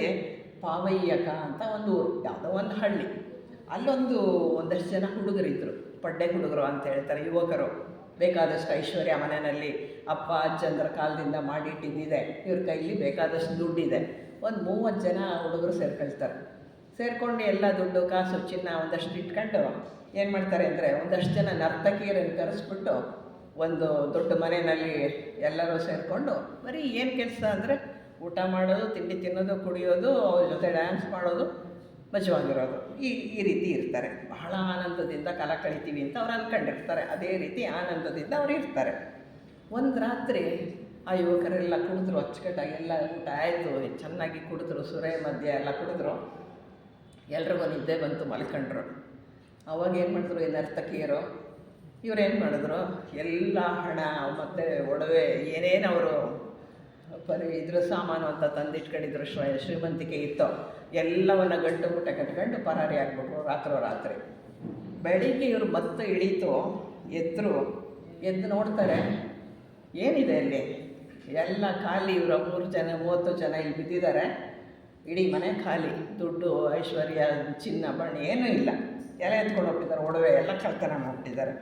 A: ಪಾವಯ್ಯಕ ಅಂತ ಒಂದು ಊರು, ಯಾವುದೋ ಒಂದು ಹಳ್ಳಿ. ಒಂದಷ್ಟು ಜನ ಹುಡುಗರಿದ್ದರು, ಪಡ್ಡೆ ಹುಡುಗರು ಅಂತ ಹೇಳ್ತಾರೆ, ಯುವಕರು. ಬೇಕಾದಷ್ಟು ಐಶ್ವರ್ಯ ಮನೆಯಲ್ಲಿ ಅಪ್ಪ ಅಜ್ಜಂದ್ರ ಕಾಲದಿಂದ ಮಾಡಿಟ್ಟಿದ್ದಿದೆ, ಇವ್ರ ಕೈಲಿ ಬೇಕಾದಷ್ಟು ದುಡ್ಡಿದೆ. ಒಂದು 30 ಜನ ಹುಡುಗರು ಸೇರ್ಕೊಳ್ತಾರೆ. ಸೇರಿಕೊಂಡು ಎಲ್ಲ ದುಡ್ಡು ಕಾಸು ಚಿನ್ನ ಒಂದಷ್ಟು ಇಟ್ಕೊಂಡು ಏನು ಮಾಡ್ತಾರೆ ಅಂದರೆ, ಒಂದಷ್ಟು ಜನ ನರ್ತಕಿಯರನ್ನು ಕರೆಸ್ಬಿಟ್ಟು ಒಂದು ದೊಡ್ಡ ಮನೆಯಲ್ಲಿ ಎಲ್ಲರೂ ಸೇರಿಕೊಂಡು ಬರೀ ಏನು ಕೆಲಸ ಅಂದರೆ ಊಟ ಮಾಡೋದು, ತಿಂಡಿ ತಿನ್ನೋದು, ಕುಡಿಯೋದು, ಅವ್ರ ಜೊತೆ ಡ್ಯಾನ್ಸ್ ಮಾಡೋದು, ಮಜವಾಗಿರೋದು, ಈ ರೀತಿ ಇರ್ತಾರೆ. ಬಹಳ ಆನಂದದಿಂದ ಕಾಲ ಕಳಿತೀವಿ ಅಂತ ಅವ್ರು ಅಂದ್ಕೊಂಡಿರ್ತಾರೆ. ಅದೇ ರೀತಿ ಆನಂದದಿಂದ ಅವ್ರು ಇರ್ತಾರೆ. ಒಂದು ರಾತ್ರಿ ಆ ಯುವಕರೆಲ್ಲ ಕುಡಿದ್ರು, ಅಚ್ಚುಕಟ್ಟಾಗಿ ಎಲ್ಲ ಊಟ ಆಯಿತು, ಚೆನ್ನಾಗಿ ಕುಡಿದ್ರು, ಸುರೆ ಮಧ್ಯ ಎಲ್ಲ ಕುಡಿದ್ರು. ಎಲ್ರಿಗೂ ನಿದ್ದೆ ಬಂತು, ಮಲ್ಕೊಂಡ್ರು. ಅವಾಗ ಏನು ಮಾಡಿದ್ರು ಈ ನರ್ತಕಿಯರು, ಇವ್ರೇನು ಮಾಡಿದ್ರು, ಎಲ್ಲ ಹಣ ಮತ್ತು ಒಡವೆ ಏನೇನು ಅವರು ಇದ್ರ ಸಾಮಾನು ಅಂತ ತಂದಿಟ್ಕೊಂಡಿದ್ರು, ಶ್ರೀಮಂತಿಕೆ ಇತ್ತು, ಎಲ್ಲವನ್ನು ಗಂಟು ಮುಟ್ಟೆ ಕಟ್ಕೊಂಡು ಪರಾರಿ ಆಗ್ಬಿಟ್ರು ರಾತ್ರಿ. ಬೆಳಿಗ್ಗೆ ಇವರು ಮತ್ತೆ ಇಳೀತು, ಎದ್ದು ನೋಡ್ತಾರೆ, ಏನಿದೆ ಅಲ್ಲಿ, ಎಲ್ಲ ಖಾಲಿ. ಇವರು 30 ಜನ ಇಲ್ಲಿ ಬಿದ್ದಿದ್ದಾರೆ. ಇಡೀ ಮನೆ ಖಾಲಿ, ದುಡ್ಡು ಐಶ್ವರ್ಯ ಚಿನ್ನ ಬಣ್ಣ ಏನೂ ಇಲ್ಲ, ಎಲ್ಲ ಎತ್ಕೊಂಡು ಹೋಗ್ತಿದ್ದಾರೆ, ಒಡವೆ ಎಲ್ಲ ಕಳ್ತನ ಮಾಡಿಬಿಟ್ಟಿದ್ದಾರೆ.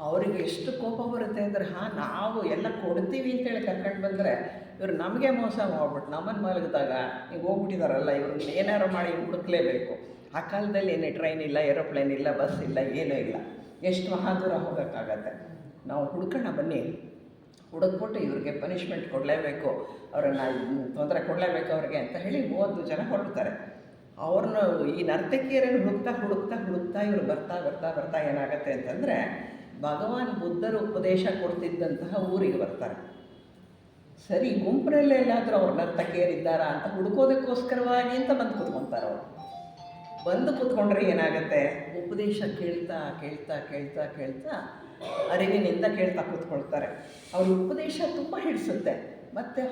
A: ಅವರಿಗೆ ಎಷ್ಟು ಕೋಪ ಬರುತ್ತೆ ಅಂದರೆ, ನಾವು ಎಲ್ಲ ಕೊಡ್ತೀವಿ ಅಂತೇಳಿ ಕರ್ಕೊಂಡು ಬಂದರೆ ಇವರು ನಮಗೆ ಮೋಸ ಮಾಡ್ಬಿಟ್ಟು ನಮ್ಮನ್ನು ಮಲಗಿದಾಗ ಈಗ ಹೋಗ್ಬಿಟ್ಟಿದಾರಲ್ಲ, ಇವ್ರನ್ನ ಏನಾರು ಮಾಡಿ ಹುಡುಕ್ಲೇಬೇಕು. ಆ ಕಾಲದಲ್ಲಿ ಏನೇ ಟ್ರೈನ್ ಇಲ್ಲ, ಏರೋಪ್ಲೇನ್ ಇಲ್ಲ, ಬಸ್ ಇಲ್ಲ, ಏನೂ ಇಲ್ಲ. ಎಷ್ಟು ಮಹಾದೂರ ಹೋಗೋಕ್ಕಾಗತ್ತೆ. ನಾವು ಹುಡ್ಕೋಣ ಬನ್ನಿ, ಹುಡುಕ್ಬಿಟ್ಟು ಇವ್ರಿಗೆ ಪನಿಷ್ಮೆಂಟ್ ಕೊಡಲೇಬೇಕು, ಅವರನ್ನು ತೊಂದರೆ ಕೊಡಲೇಬೇಕು ಅವ್ರಿಗೆ ಅಂತ ಹೇಳಿ 30 ಜನ ಹೊರಡ್ತಾರೆ. ಅವ್ರನ್ನ ಈ ನರ್ತಕಿಯರನ್ನು ಹುಡುಕ್ತಾ ಇವರು ಬರ್ತಾ ಏನಾಗುತ್ತೆ ಅಂತಂದರೆ, ಭಗವಾನ್ ಬುದ್ಧರು ಉಪದೇಶ ಕೊಡ್ತಿದ್ದಂತಹ ಊರಿಗೆ ಬರ್ತಾರೆ. ಸರಿ, ಗುಂಪಿನಲ್ಲೇ ಎಲ್ಲಾದರೂ ಅವ್ರು ನರ್ತಕಿಯರಿದ್ದಾರಾ ಅಂತ ಹುಡುಕೋದಕ್ಕೋಸ್ಕರವಾಗಿ ಅಂತ ಬಂದು ಕೂತ್ಕೊತಾರೆ. ಅವರು ಬಂದು ಕೂತ್ಕೊಂಡ್ರೆ ಏನಾಗುತ್ತೆ, ಉಪದೇಶ ಕೇಳ್ತಾ ಅರಿವಿನಿಂದ ಕೇಳ್ತಾ ಕೂತ್ಕೊಳ್ತಾರೆ. ಅವ್ರ ಉಪದೇಶ ತುಂಬ ಹಿಡಿಸುತ್ತೆ. ಮತ್ತು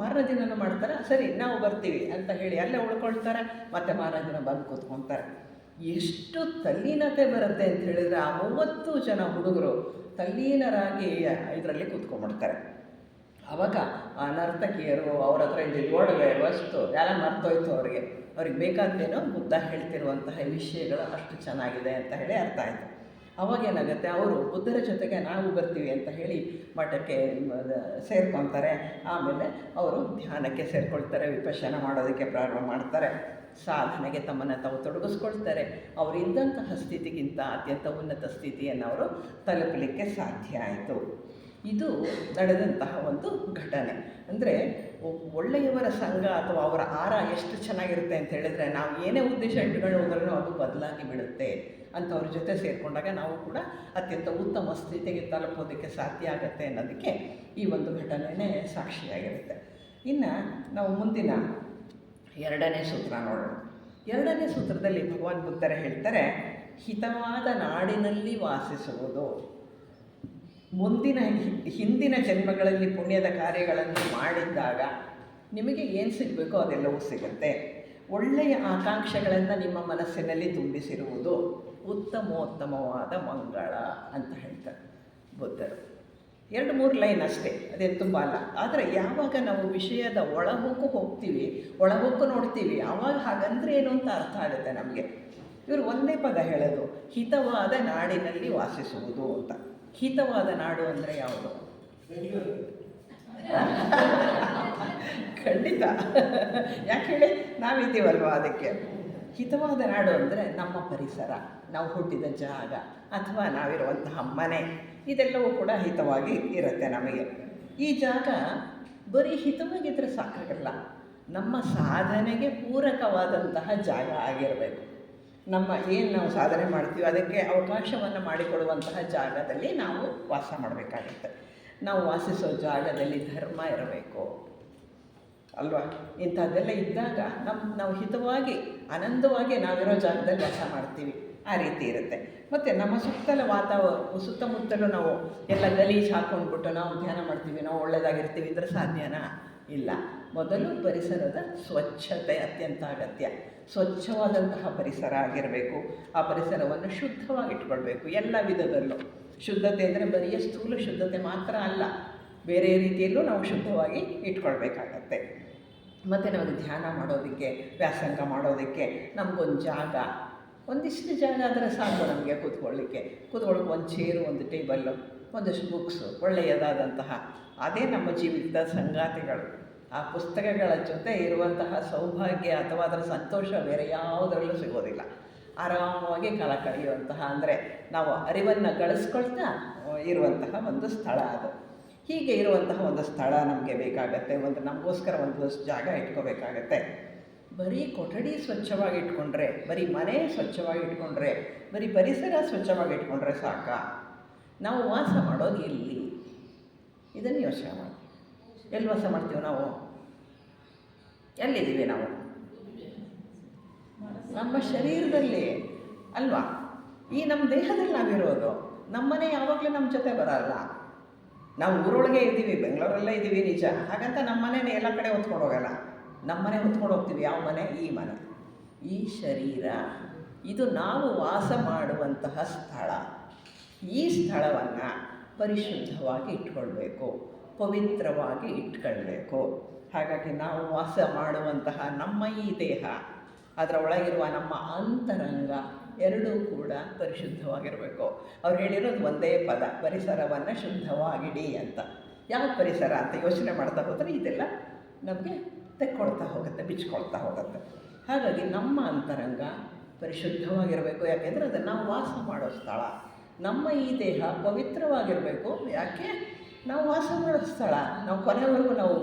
A: ಮಾರನೇ ದಿನನೂ ಮಾಡ್ತಾರೆ, ಸರಿ ನಾವು ಬರ್ತೀವಿ ಅಂತ ಹೇಳಿ ಅಲ್ಲೇ ಉಳ್ಕೊಳ್ತಾರೆ, ಮತ್ತು ಮಾರನೇ ದಿನ ಬಂದು ಕೂತ್ಕೊತಾರೆ. ಎಷ್ಟು ತಲ್ಲೀನತೆ ಬರುತ್ತೆ ಅಂತ ಹೇಳಿದರೆ ಆ 30 ಜನ ಹುಡುಗರು ತಲ್ಲೀನರಾಗಿ ಇದರಲ್ಲಿ ಕೂತ್ಕೊಂಡ್ಬಿಡ್ತಾರೆ. ಆವಾಗ ಆ ನರ್ತಕಿಯರು ಅವ್ರ ಹತ್ರ ಇದ್ದಿದ್ದು ಒಡವೆ ವಸ್ತು ಎಲ್ಲ ಮರ್ತೋಯ್ತು ಅವ್ರಿಗೆ ಬೇಕಾದ್ದೇನೋ ಬುದ್ಧ ಹೇಳ್ತಿರುವಂತಹ ವಿಷಯಗಳು ಅಷ್ಟು ಚೆನ್ನಾಗಿದೆ ಅಂತ ಹೇಳಿ ಅರ್ಥ ಆಯಿತು. ಅವಾಗೇನಾಗುತ್ತೆ, ಅವರು ಬುದ್ಧರ ಜೊತೆಗೆ ನಾವು ಬರ್ತೀವಿ ಅಂತ ಹೇಳಿ ಮಠಕ್ಕೆ ಸೇರ್ಕೊತಾರೆ. ಆಮೇಲೆ ಅವರು ಧ್ಯಾನಕ್ಕೆ ಸೇರಿಕೊಳ್ತಾರೆ, ವಿಪಶ್ಯನ ಮಾಡೋದಕ್ಕೆ ಪ್ರಾರಂಭ ಮಾಡ್ತಾರೆ, ಸಾಧನೆಗೆ ತಮ್ಮನ್ನು ತಾವು ತೊಡಗಿಸ್ಕೊಳ್ತಾರೆ. ಅವರಿದ್ದಂತಹ ಸ್ಥಿತಿಗಿಂತ ಅತ್ಯಂತ ಉನ್ನತ ಸ್ಥಿತಿಯನ್ನು ಅವರು ತಲುಪಲಿಕ್ಕೆ ಸಾಧ್ಯ ಆಯಿತು. ಇದು ನಡೆದಂತಹ ಒಂದು ಘಟನೆ. ಅಂದರೆ ಒಳ್ಳೆಯವರ ಸಂಘ ಅಥವಾ ಅವರ ಆರ ಎಷ್ಟು ಚೆನ್ನಾಗಿರುತ್ತೆ ಅಂತ ಹೇಳಿದರೆ, ನಾವು ಏನೇ ಉದ್ದೇಶ ಇಟ್ಕೊಂಡು ಹೋದ್ರೂ ಅದು ಬದಲಾಗಿ ಬಿಡುತ್ತೆ. ಅಂಥವ್ರ ಜೊತೆ ಸೇರಿಕೊಂಡಾಗ ನಾವು ಕೂಡ ಅತ್ಯಂತ ಉತ್ತಮ ಸ್ಥಿತಿಗೆ ತಲುಪೋದಕ್ಕೆ ಸಾಧ್ಯ ಆಗುತ್ತೆ ಅನ್ನೋದಕ್ಕೆ ಈ ಒಂದು ಘಟನೆಯೇ ಸಾಕ್ಷಿಯಾಗಿರುತ್ತೆ. ಇನ್ನು ನಾವು ಮುಂದಿನ 2ನೇ ಸೂತ್ರ ನೋಡೋಣ. 2ನೇ ಸೂತ್ರದಲ್ಲಿ ಭಗವಾನ್ ಬುದ್ಧರು ಹೇಳ್ತಾರೆ, ಹಿತವಾದ ನಾಡಿನಲ್ಲಿ ವಾಸಿಸುವುದು. ಹಿಂದಿನ ಜನ್ಮಗಳಲ್ಲಿ ಪುಣ್ಯದ ಕಾರ್ಯಗಳನ್ನು ಮಾಡಿದ್ದಾಗ ನಿಮಗೆ ಏನು ಸಿಗಬೇಕೋ ಅದೆಲ್ಲವೂ ಸಿಗುತ್ತೆ. ಒಳ್ಳೆಯ ಆಕಾಂಕ್ಷೆಗಳನ್ನು ನಿಮ್ಮ ಮನಸ್ಸಿನಲ್ಲಿ ತುಂಬಿಸಿರುವುದು ಉತ್ತಮೋತ್ತಮವಾದ ಮಂಗಳ ಅಂತ ಹೇಳ್ತಾರೆ ಬುದ್ಧರು. 2-3 ಲೈನ್ ಅಷ್ಟೇ, ಅದೇನು ತುಂಬ ಅಲ್ಲ. ಆದರೆ ಯಾವಾಗ ನಾವು ವಿಷಯದ ಒಳಹೊಕ್ಕು ಹೋಗ್ತೀವಿ, ಒಳಹೊಕ್ಕು ನೋಡ್ತೀವಿ, ಆವಾಗ ಹಾಗಂದ್ರೆ ಏನು ಅಂತ ಅರ್ಥ ಆಗುತ್ತೆ ನಮಗೆ. ಇವರು ಒಂದೇ ಪದ ಹೇಳೋದು, ಹಿತವಾದ ನಾಡಿನಲ್ಲಿ ವಾಸಿಸುವುದು ಅಂತ. ಹಿತವಾದ ನಾಡು ಅಂದರೆ ಯಾವುದು? ಖಂಡಿತ. ಯಾಕೆ ಹೇಳಿ, ನಾವಿದ್ದೀವಲ್ವ ಅದಕ್ಕೆ. ಹಿತವಾದ ನಾಡು ಅಂದರೆ ನಮ್ಮ ಪರಿಸರ, ನಾವು ಹುಟ್ಟಿದ ಜಾಗ ಅಥವಾ ನಾವಿರುವಂತಹ ಮನೆ, ಇದೆಲ್ಲವೂ ಕೂಡ ಹಿತವಾಗಿ ಇರುತ್ತೆ ನಮಗೆ. ಈ ಜಾಗ ಬರೀ ಹಿತವಾಗಿದ್ದರೆ ಸಾಕಾಗಲ್ಲ, ನಮ್ಮ ಸಾಧನೆಗೆ ಪೂರಕವಾದಂತಹ ಜಾಗ ಆಗಿರಬೇಕು. ಏನು ನಾವು ಸಾಧನೆ ಮಾಡ್ತೀವಿ ಅದಕ್ಕೆ ಅವಕಾಶವನ್ನು ಮಾಡಿಕೊಡುವಂತಹ ಜಾಗದಲ್ಲಿ ನಾವು ವಾಸ ಮಾಡಬೇಕಾಗುತ್ತೆ. ನಾವು ವಾಸಿಸೋ ಜಾಗದಲ್ಲಿ ಧರ್ಮ ಇರಬೇಕು ಅಲ್ವಾ? ಇಂಥದ್ದೆಲ್ಲ ಇದ್ದಾಗ ನಾವು ಹಿತವಾಗಿ ಆನಂದವಾಗಿ ನಾವಿರೋ ಜಾಗದಲ್ಲಿ ವಾಸ ಮಾಡ್ತೀವಿ, ಆ ರೀತಿ ಇರುತ್ತೆ. ಮತ್ತು ನಮ್ಮ ಸುತ್ತಮುತ್ತಲೂ ನಾವು ಎಲ್ಲ ಗಲೀಜು ಹಾಕ್ಕೊಂಡ್ಬಿಟ್ಟು ನಾವು ಧ್ಯಾನ ಮಾಡ್ತೀವಿ, ನಾವು ಒಳ್ಳೆಯದಾಗಿರ್ತೀವಿ ಅಂದರೆ ಸಾಧ್ಯನಾ? ಇಲ್ಲ. ಮೊದಲು ಪರಿಸರದ ಸ್ವಚ್ಛತೆ ಅತ್ಯಂತ ಅಗತ್ಯ. ಸ್ವಚ್ಛವಾದಂತಹ ಪರಿಸರ ಆಗಿರಬೇಕು. ಆ ಪರಿಸರವನ್ನು ಶುದ್ಧವಾಗಿ ಇಟ್ಕೊಳ್ಬೇಕು ಎಲ್ಲ ವಿಧದಲ್ಲೂ. ಶುದ್ಧತೆ ಅಂದರೆ ಬರೀ ಸ್ಥೂಲ ಶುದ್ಧತೆ ಮಾತ್ರ ಅಲ್ಲ, ಬೇರೆ ರೀತಿಯಲ್ಲೂ ನಾವು ಶುದ್ಧವಾಗಿ ಇಟ್ಕೊಳ್ಬೇಕಾಗತ್ತೆ. ಮತ್ತು ನಾವು ಧ್ಯಾನ ಮಾಡೋದಕ್ಕೆ, ವ್ಯಾಸಂಗ ಮಾಡೋದಕ್ಕೆ ನಮಗೊಂದು ಜಾಗ, ಒಂದಿಷ್ಟು ಜಾಗ ಆದರೆ ಸಾಕು ನಮಗೆ ಕೂತ್ಕೊಳ್ಳಿಕ್ಕೆ ಒಂದು ಚೇರು, ಒಂದು ಟೇಬಲ್ಲು, ಒಂದಷ್ಟು ಬುಕ್ಸು, ಒಳ್ಳೆಯದಾದಂತಹ ಅದೇ ನಮ್ಮ ಜೀವಿತದ ಸಂಗಾತಿಗಳು. ಆ ಪುಸ್ತಕಗಳ ಜೊತೆ ಇರುವಂತಹ ಸೌಭಾಗ್ಯ ಅಥವಾ ಅದರ ಸಂತೋಷ ಬೇರೆ ಯಾವುದರಲ್ಲೂ ಸಿಗೋದಿಲ್ಲ. ಆರಾಮವಾಗಿ ಕಾಲ ಕಳೆಯುವಂತಹ, ಅಂದರೆ ನಾವು ಅರಿವನ್ನು ಗಳಿಸ್ಕೊಳ್ತಾ ಇರುವಂತಹ ಒಂದು ಸ್ಥಳ ಅದು. ಹೀಗೆ ಇರುವಂತಹ ಒಂದು ಸ್ಥಳ ನಮಗೆ ಬೇಕಾಗತ್ತೆ. ನಮಗೋಸ್ಕರ ಒಂದಷ್ಟು ಜಾಗ ಇಟ್ಕೋಬೇಕಾಗತ್ತೆ. ಬರೀ ಕೊಠಡಿ ಸ್ವಚ್ಛವಾಗಿ ಇಟ್ಕೊಂಡ್ರೆ, ಬರೀ ಮನೆ ಸ್ವಚ್ಛವಾಗಿ ಇಟ್ಕೊಂಡ್ರೆ, ಬರೀ ಪರಿಸರ ಸ್ವಚ್ಛವಾಗಿ ಇಟ್ಕೊಂಡ್ರೆ ಸಾಕ? ನಾವು ವಾಸ ಮಾಡೋದು ಎಲ್ಲಿ? ಇದನ್ನು ಯೋಚನೆ ಮಾಡಿ. ಎಲ್ಲಿ ವಾಸ ಮಾಡ್ತೀವಿ ನಾವು? ಎಲ್ಲಿದ್ದೀವಿ ನಾವು? ನಮ್ಮ ಶರೀರದಲ್ಲಿ ಅಲ್ವಾ? ಈ ನಮ್ಮ ದೇಹದಲ್ಲಿ ನಾವಿರೋದು. ನಮ್ಮನೆ ಯಾವಾಗಲೂ ನಮ್ಮ ಜೊತೆ ಬರಲ್ಲ. ನಾವು ಊರೊಳಗೆ ಇದ್ದೀವಿ, ಬೆಂಗಳೂರಲ್ಲೇ ಇದ್ದೀವಿ ನಿಜ, ಹಾಗಂತ ನಮ್ಮ ಮನೆಯೇ ಎಲ್ಲ ಕಡೆ ಹೊತ್ಕೊಂಡು ಹೋಗಲ್ಲ. ನಮ್ಮ ಮನೆ ಹೊತ್ಕೊಂಡು ಹೋಗ್ತೀವಿ. ಯಾವ ಮನೆ? ಈ ಮನೆ, ಈ ಶರೀರ, ಇದು ನಾವು ವಾಸ ಮಾಡುವಂತಹ ಸ್ಥಳ. ಈ ಸ್ಥಳವನ್ನು ಪರಿಶುದ್ಧವಾಗಿ ಇಟ್ಕೊಳ್ಬೇಕು, ಪವಿತ್ರವಾಗಿ ಇಟ್ಕೊಳ್ಬೇಕು. ಹಾಗಾಗಿ ನಾವು ವಾಸ ಮಾಡುವಂತಹ ನಮ್ಮ ಈ ದೇಹ, ಅದರ ಒಳಗಿರುವ ನಮ್ಮ ಅಂತರಂಗ ಎರಡೂ ಕೂಡ ಪರಿಶುದ್ಧವಾಗಿರಬೇಕು. ಅವ್ರು ಹೇಳಿರೋದು ಒಂದೇ ಪದ, ಪರಿಸರವನ್ನು ಶುದ್ಧವಾಗಿಡಿ ಅಂತ. ಯಾವ ಪರಿಸರ ಅಂತ ಯೋಚನೆ ಮಾಡ್ತಾ ಹೋದರೆ ಇದೆಲ್ಲ ನಮಗೆ ತೆಕ್ಕೊಳ್ತಾ ಹೋಗುತ್ತೆ, ಬಿಚ್ಕೊಳ್ತಾ ಹೋಗುತ್ತೆ. ಹಾಗಾಗಿ ನಮ್ಮ ಅಂತರಂಗ ಪರಿಶುದ್ಧವಾಗಿರಬೇಕು. ಯಾಕೆಂದರೆ ಅದನ್ನು ನಾವು ವಾಸ ಮಾಡೋ ಸ್ಥಳ. ನಮ್ಮ ಈ ದೇಹ ಪವಿತ್ರವಾಗಿರಬೇಕು. ಯಾಕೆ? ನಾವು ವಾಸ ಮಾಡೋ ಸ್ಥಳ. ನಾವು ಕೊನೆವರೆಗೂ ನಾವು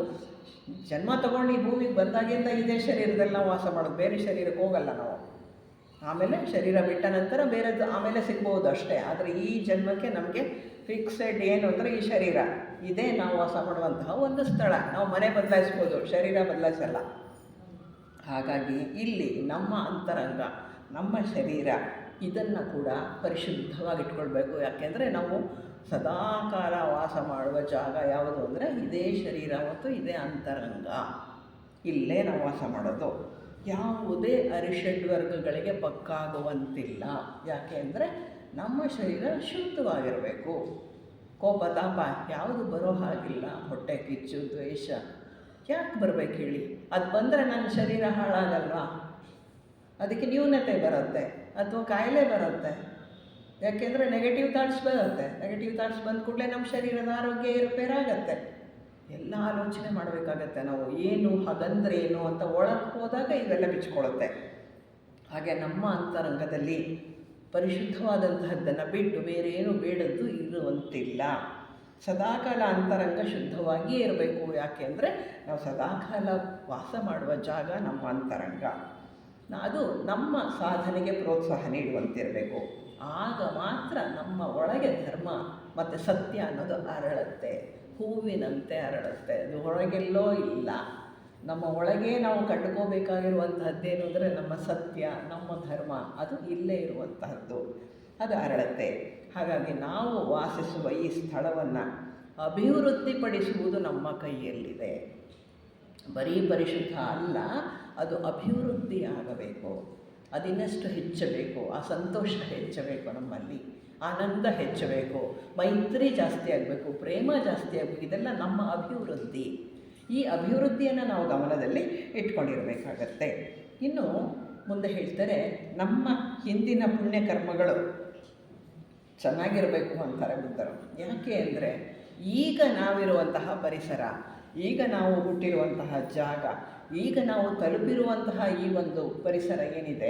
A: ಜನ್ಮ ತಗೊಂಡು ಈ ಭೂಮಿಗೆ ಬಂದಾಗಿಂದ ಇದೇ ಶರೀರದಲ್ಲಿ ನಾವು ವಾಸ ಮಾಡೋದು, ಬೇರೆ ಶರೀರಕ್ಕೆ ಹೋಗಲ್ಲ ನಾವು. ಆಮೇಲೆ ಶರೀರ ಬಿಟ್ಟ ನಂತರ ಬೇರೆದು ಆಮೇಲೆ ಸಿಗ್ಬೋದು ಅಷ್ಟೇ. ಆದರೆ ಈ ಜನ್ಮಕ್ಕೆ ನಮಗೆ ಫಿಕ್ಸೆಡ್ ಏನು ಅಂದರೆ ಈ ಶರೀರ, ಇದೇ ನಾವು ವಾಸ ಮಾಡುವಂತಹ ಒಂದು ಸ್ಥಳ. ನಾವು ಮನೆ ಬದಲಾಯಿಸ್ಬೋದು, ಶರೀರ ಬದಲಾಯಿಸಲ್ಲ. ಹಾಗಾಗಿ ಇಲ್ಲಿ ನಮ್ಮ ಅಂತರಂಗ, ನಮ್ಮ ಶರೀರ, ಇದನ್ನು ಕೂಡ ಪರಿಶುದ್ಧವಾಗಿಟ್ಕೊಳ್ಬೇಕು. ಯಾಕೆಂದರೆ ನಾವು ಸದಾಕಾಲ ವಾಸ ಮಾಡುವ ಜಾಗ ಯಾವುದು ಅಂದರೆ ಇದೇ ಶರೀರ ಮತ್ತು ಇದೇ ಅಂತರಂಗ. ಇಲ್ಲೇ ನಾವು ವಾಸ ಮಾಡೋದು. ಯಾವುದೇ ಅರಿಷಡ್ವರ್ಗಗಳಿಗೆ ಪಕ್ಕಾಗುವಂತಿಲ್ಲ. ಯಾಕೆ ಅಂದರೆ ನಮ್ಮ ಶರೀರ ಶುದ್ಧವಾಗಿರಬೇಕು. ಕೋಪ ತಾಪ ಯಾವುದು ಬರೋ ಹಾಗಿಲ್ಲ. ಹೊಟ್ಟೆ ಕಿಚ್ಚು ದ್ವೇಷ ಯಾಕೆ ಬರಬೇಕು ಹೇಳಿ? ಅದು ಬಂದರೆ ನನ್ನ ಶರೀರ ಹಾಳಾಗಲ್ವಾ? ಅದಕ್ಕೆ ನ್ಯೂನತೆ ಬರುತ್ತೆ ಅಥವಾ ಕಾಯಿಲೆ ಬರುತ್ತೆ. ಯಾಕೆಂದರೆ ನೆಗೆಟಿವ್ ಥಾಟ್ಸ್ ಬರುತ್ತೆ. ನೆಗೆಟಿವ್ ಥಾಟ್ಸ್ ಬಂದ ಕೂಡಲೇ ನಮ್ಮ ಶರೀರದ ಆರೋಗ್ಯ ಏರುಪೇರಾಗತ್ತೆ. ಎಲ್ಲ ಆಲೋಚನೆ ಮಾಡಬೇಕಾಗತ್ತೆ ನಾವು. ಏನು ಹಾಗಂದ್ರೆ ಏನು ಅಂತ ಒಳಗೆ ಹೋದಾಗ ಇವೆಲ್ಲ ಬಿಚ್ಕೊಳ್ಳುತ್ತೆ. ಹಾಗೆ ನಮ್ಮ ಅಂತರಂಗದಲ್ಲಿ ಪರಿಶುದ್ಧವಾದಂತಹದ್ದನ್ನು ಬಿಟ್ಟು ಬೇರೆ ಏನು ಬೇಡದ್ದು ಇರುವಂತಿಲ್ಲ. ಸದಾಕಾಲ ಅಂತರಂಗ ಶುದ್ಧವಾಗಿಯೇ ಇರಬೇಕು. ಯಾಕೆ ಅಂದರೆ ನಾವು ಸದಾಕಾಲ ವಾಸ ಮಾಡುವ ಜಾಗ ನಮ್ಮ ಅಂತರಂಗ. ಅದು ನಮ್ಮ ಸಾಧನೆಗೆ ಪ್ರೋತ್ಸಾಹ ನೀಡುವಂತಿರಬೇಕು. ಆಗ ಮಾತ್ರ ನಮ್ಮ ಒಳಗೆ ಧರ್ಮ ಮತ್ತು ಸತ್ಯ ಅನ್ನೋದು ಅರಳುತ್ತೆ, ಹೂವಿನಂತೆ ಅರಳುತ್ತೆ. ಅದು ಹೊರಗೆಲ್ಲೋ ಇಲ್ಲ. ನಮ್ಮ ಒಳಗೆ ನಾವು ಕಂಡುಕೋಬೇಕಾಗಿರುವಂತಹದ್ದೇನು ಅಂದರೆ ನಮ್ಮ ಸತ್ಯ, ನಮ್ಮ ಧರ್ಮ, ಅದು ಇಲ್ಲೇ ಇರುವಂತಹದ್ದು, ಅದು ಅರಳುತ್ತೆ. ಹಾಗಾಗಿ ನಾವು ವಾಸಿಸುವ ಈ ಸ್ಥಳವನ್ನು ಅಭಿವೃದ್ಧಿಪಡಿಸುವುದು ನಮ್ಮ ಕೈಯಲ್ಲಿದೆ. ಬರೀ ಪರಿಶುದ್ಧ ಅಲ್ಲ, ಅದು ಅಭಿವೃದ್ಧಿ ಆಗಬೇಕು. ಅದಿನ್ನಷ್ಟು ಹೆಚ್ಚಬೇಕು. ಆ ಸಂತೋಷ ಹೆಚ್ಚಬೇಕು, ನಮ್ಮಲ್ಲಿ ಆನಂದ ಹೆಚ್ಚಬೇಕು, ಮೈತ್ರಿ ಜಾಸ್ತಿ ಆಗಬೇಕು, ಪ್ರೇಮ ಜಾಸ್ತಿ ಆಗಬೇಕು. ಇದೆಲ್ಲ ನಮ್ಮ ಅಭಿವೃದ್ಧಿ. ಈ ಅಭಿವೃದ್ಧಿಯನ್ನು ನಾವು ಗಮನದಲ್ಲಿ ಇಟ್ಕೊಂಡಿರಬೇಕಾಗತ್ತೆ. ಇನ್ನು ಮುಂದೆ ಹೇಳ್ತಾರೆ, ನಮ್ಮ ಹಿಂದಿನ ಪುಣ್ಯಕರ್ಮಗಳು ಚೆನ್ನಾಗಿರಬೇಕು ಅಂತಾರೆ ಬುದ್ಧರು. ಯಾಕೆ ಅಂದರೆ ಈಗ ನಾವಿರುವಂತಹ ಪರಿಸರ, ಈಗ ನಾವು ಹುಟ್ಟಿರುವಂತಹ ಜಾಗ, ಈಗ ನಾವು ತಲುಪಿರುವಂತಹ ಈ ಒಂದು ಪರಿಸರ ಏನಿದೆ,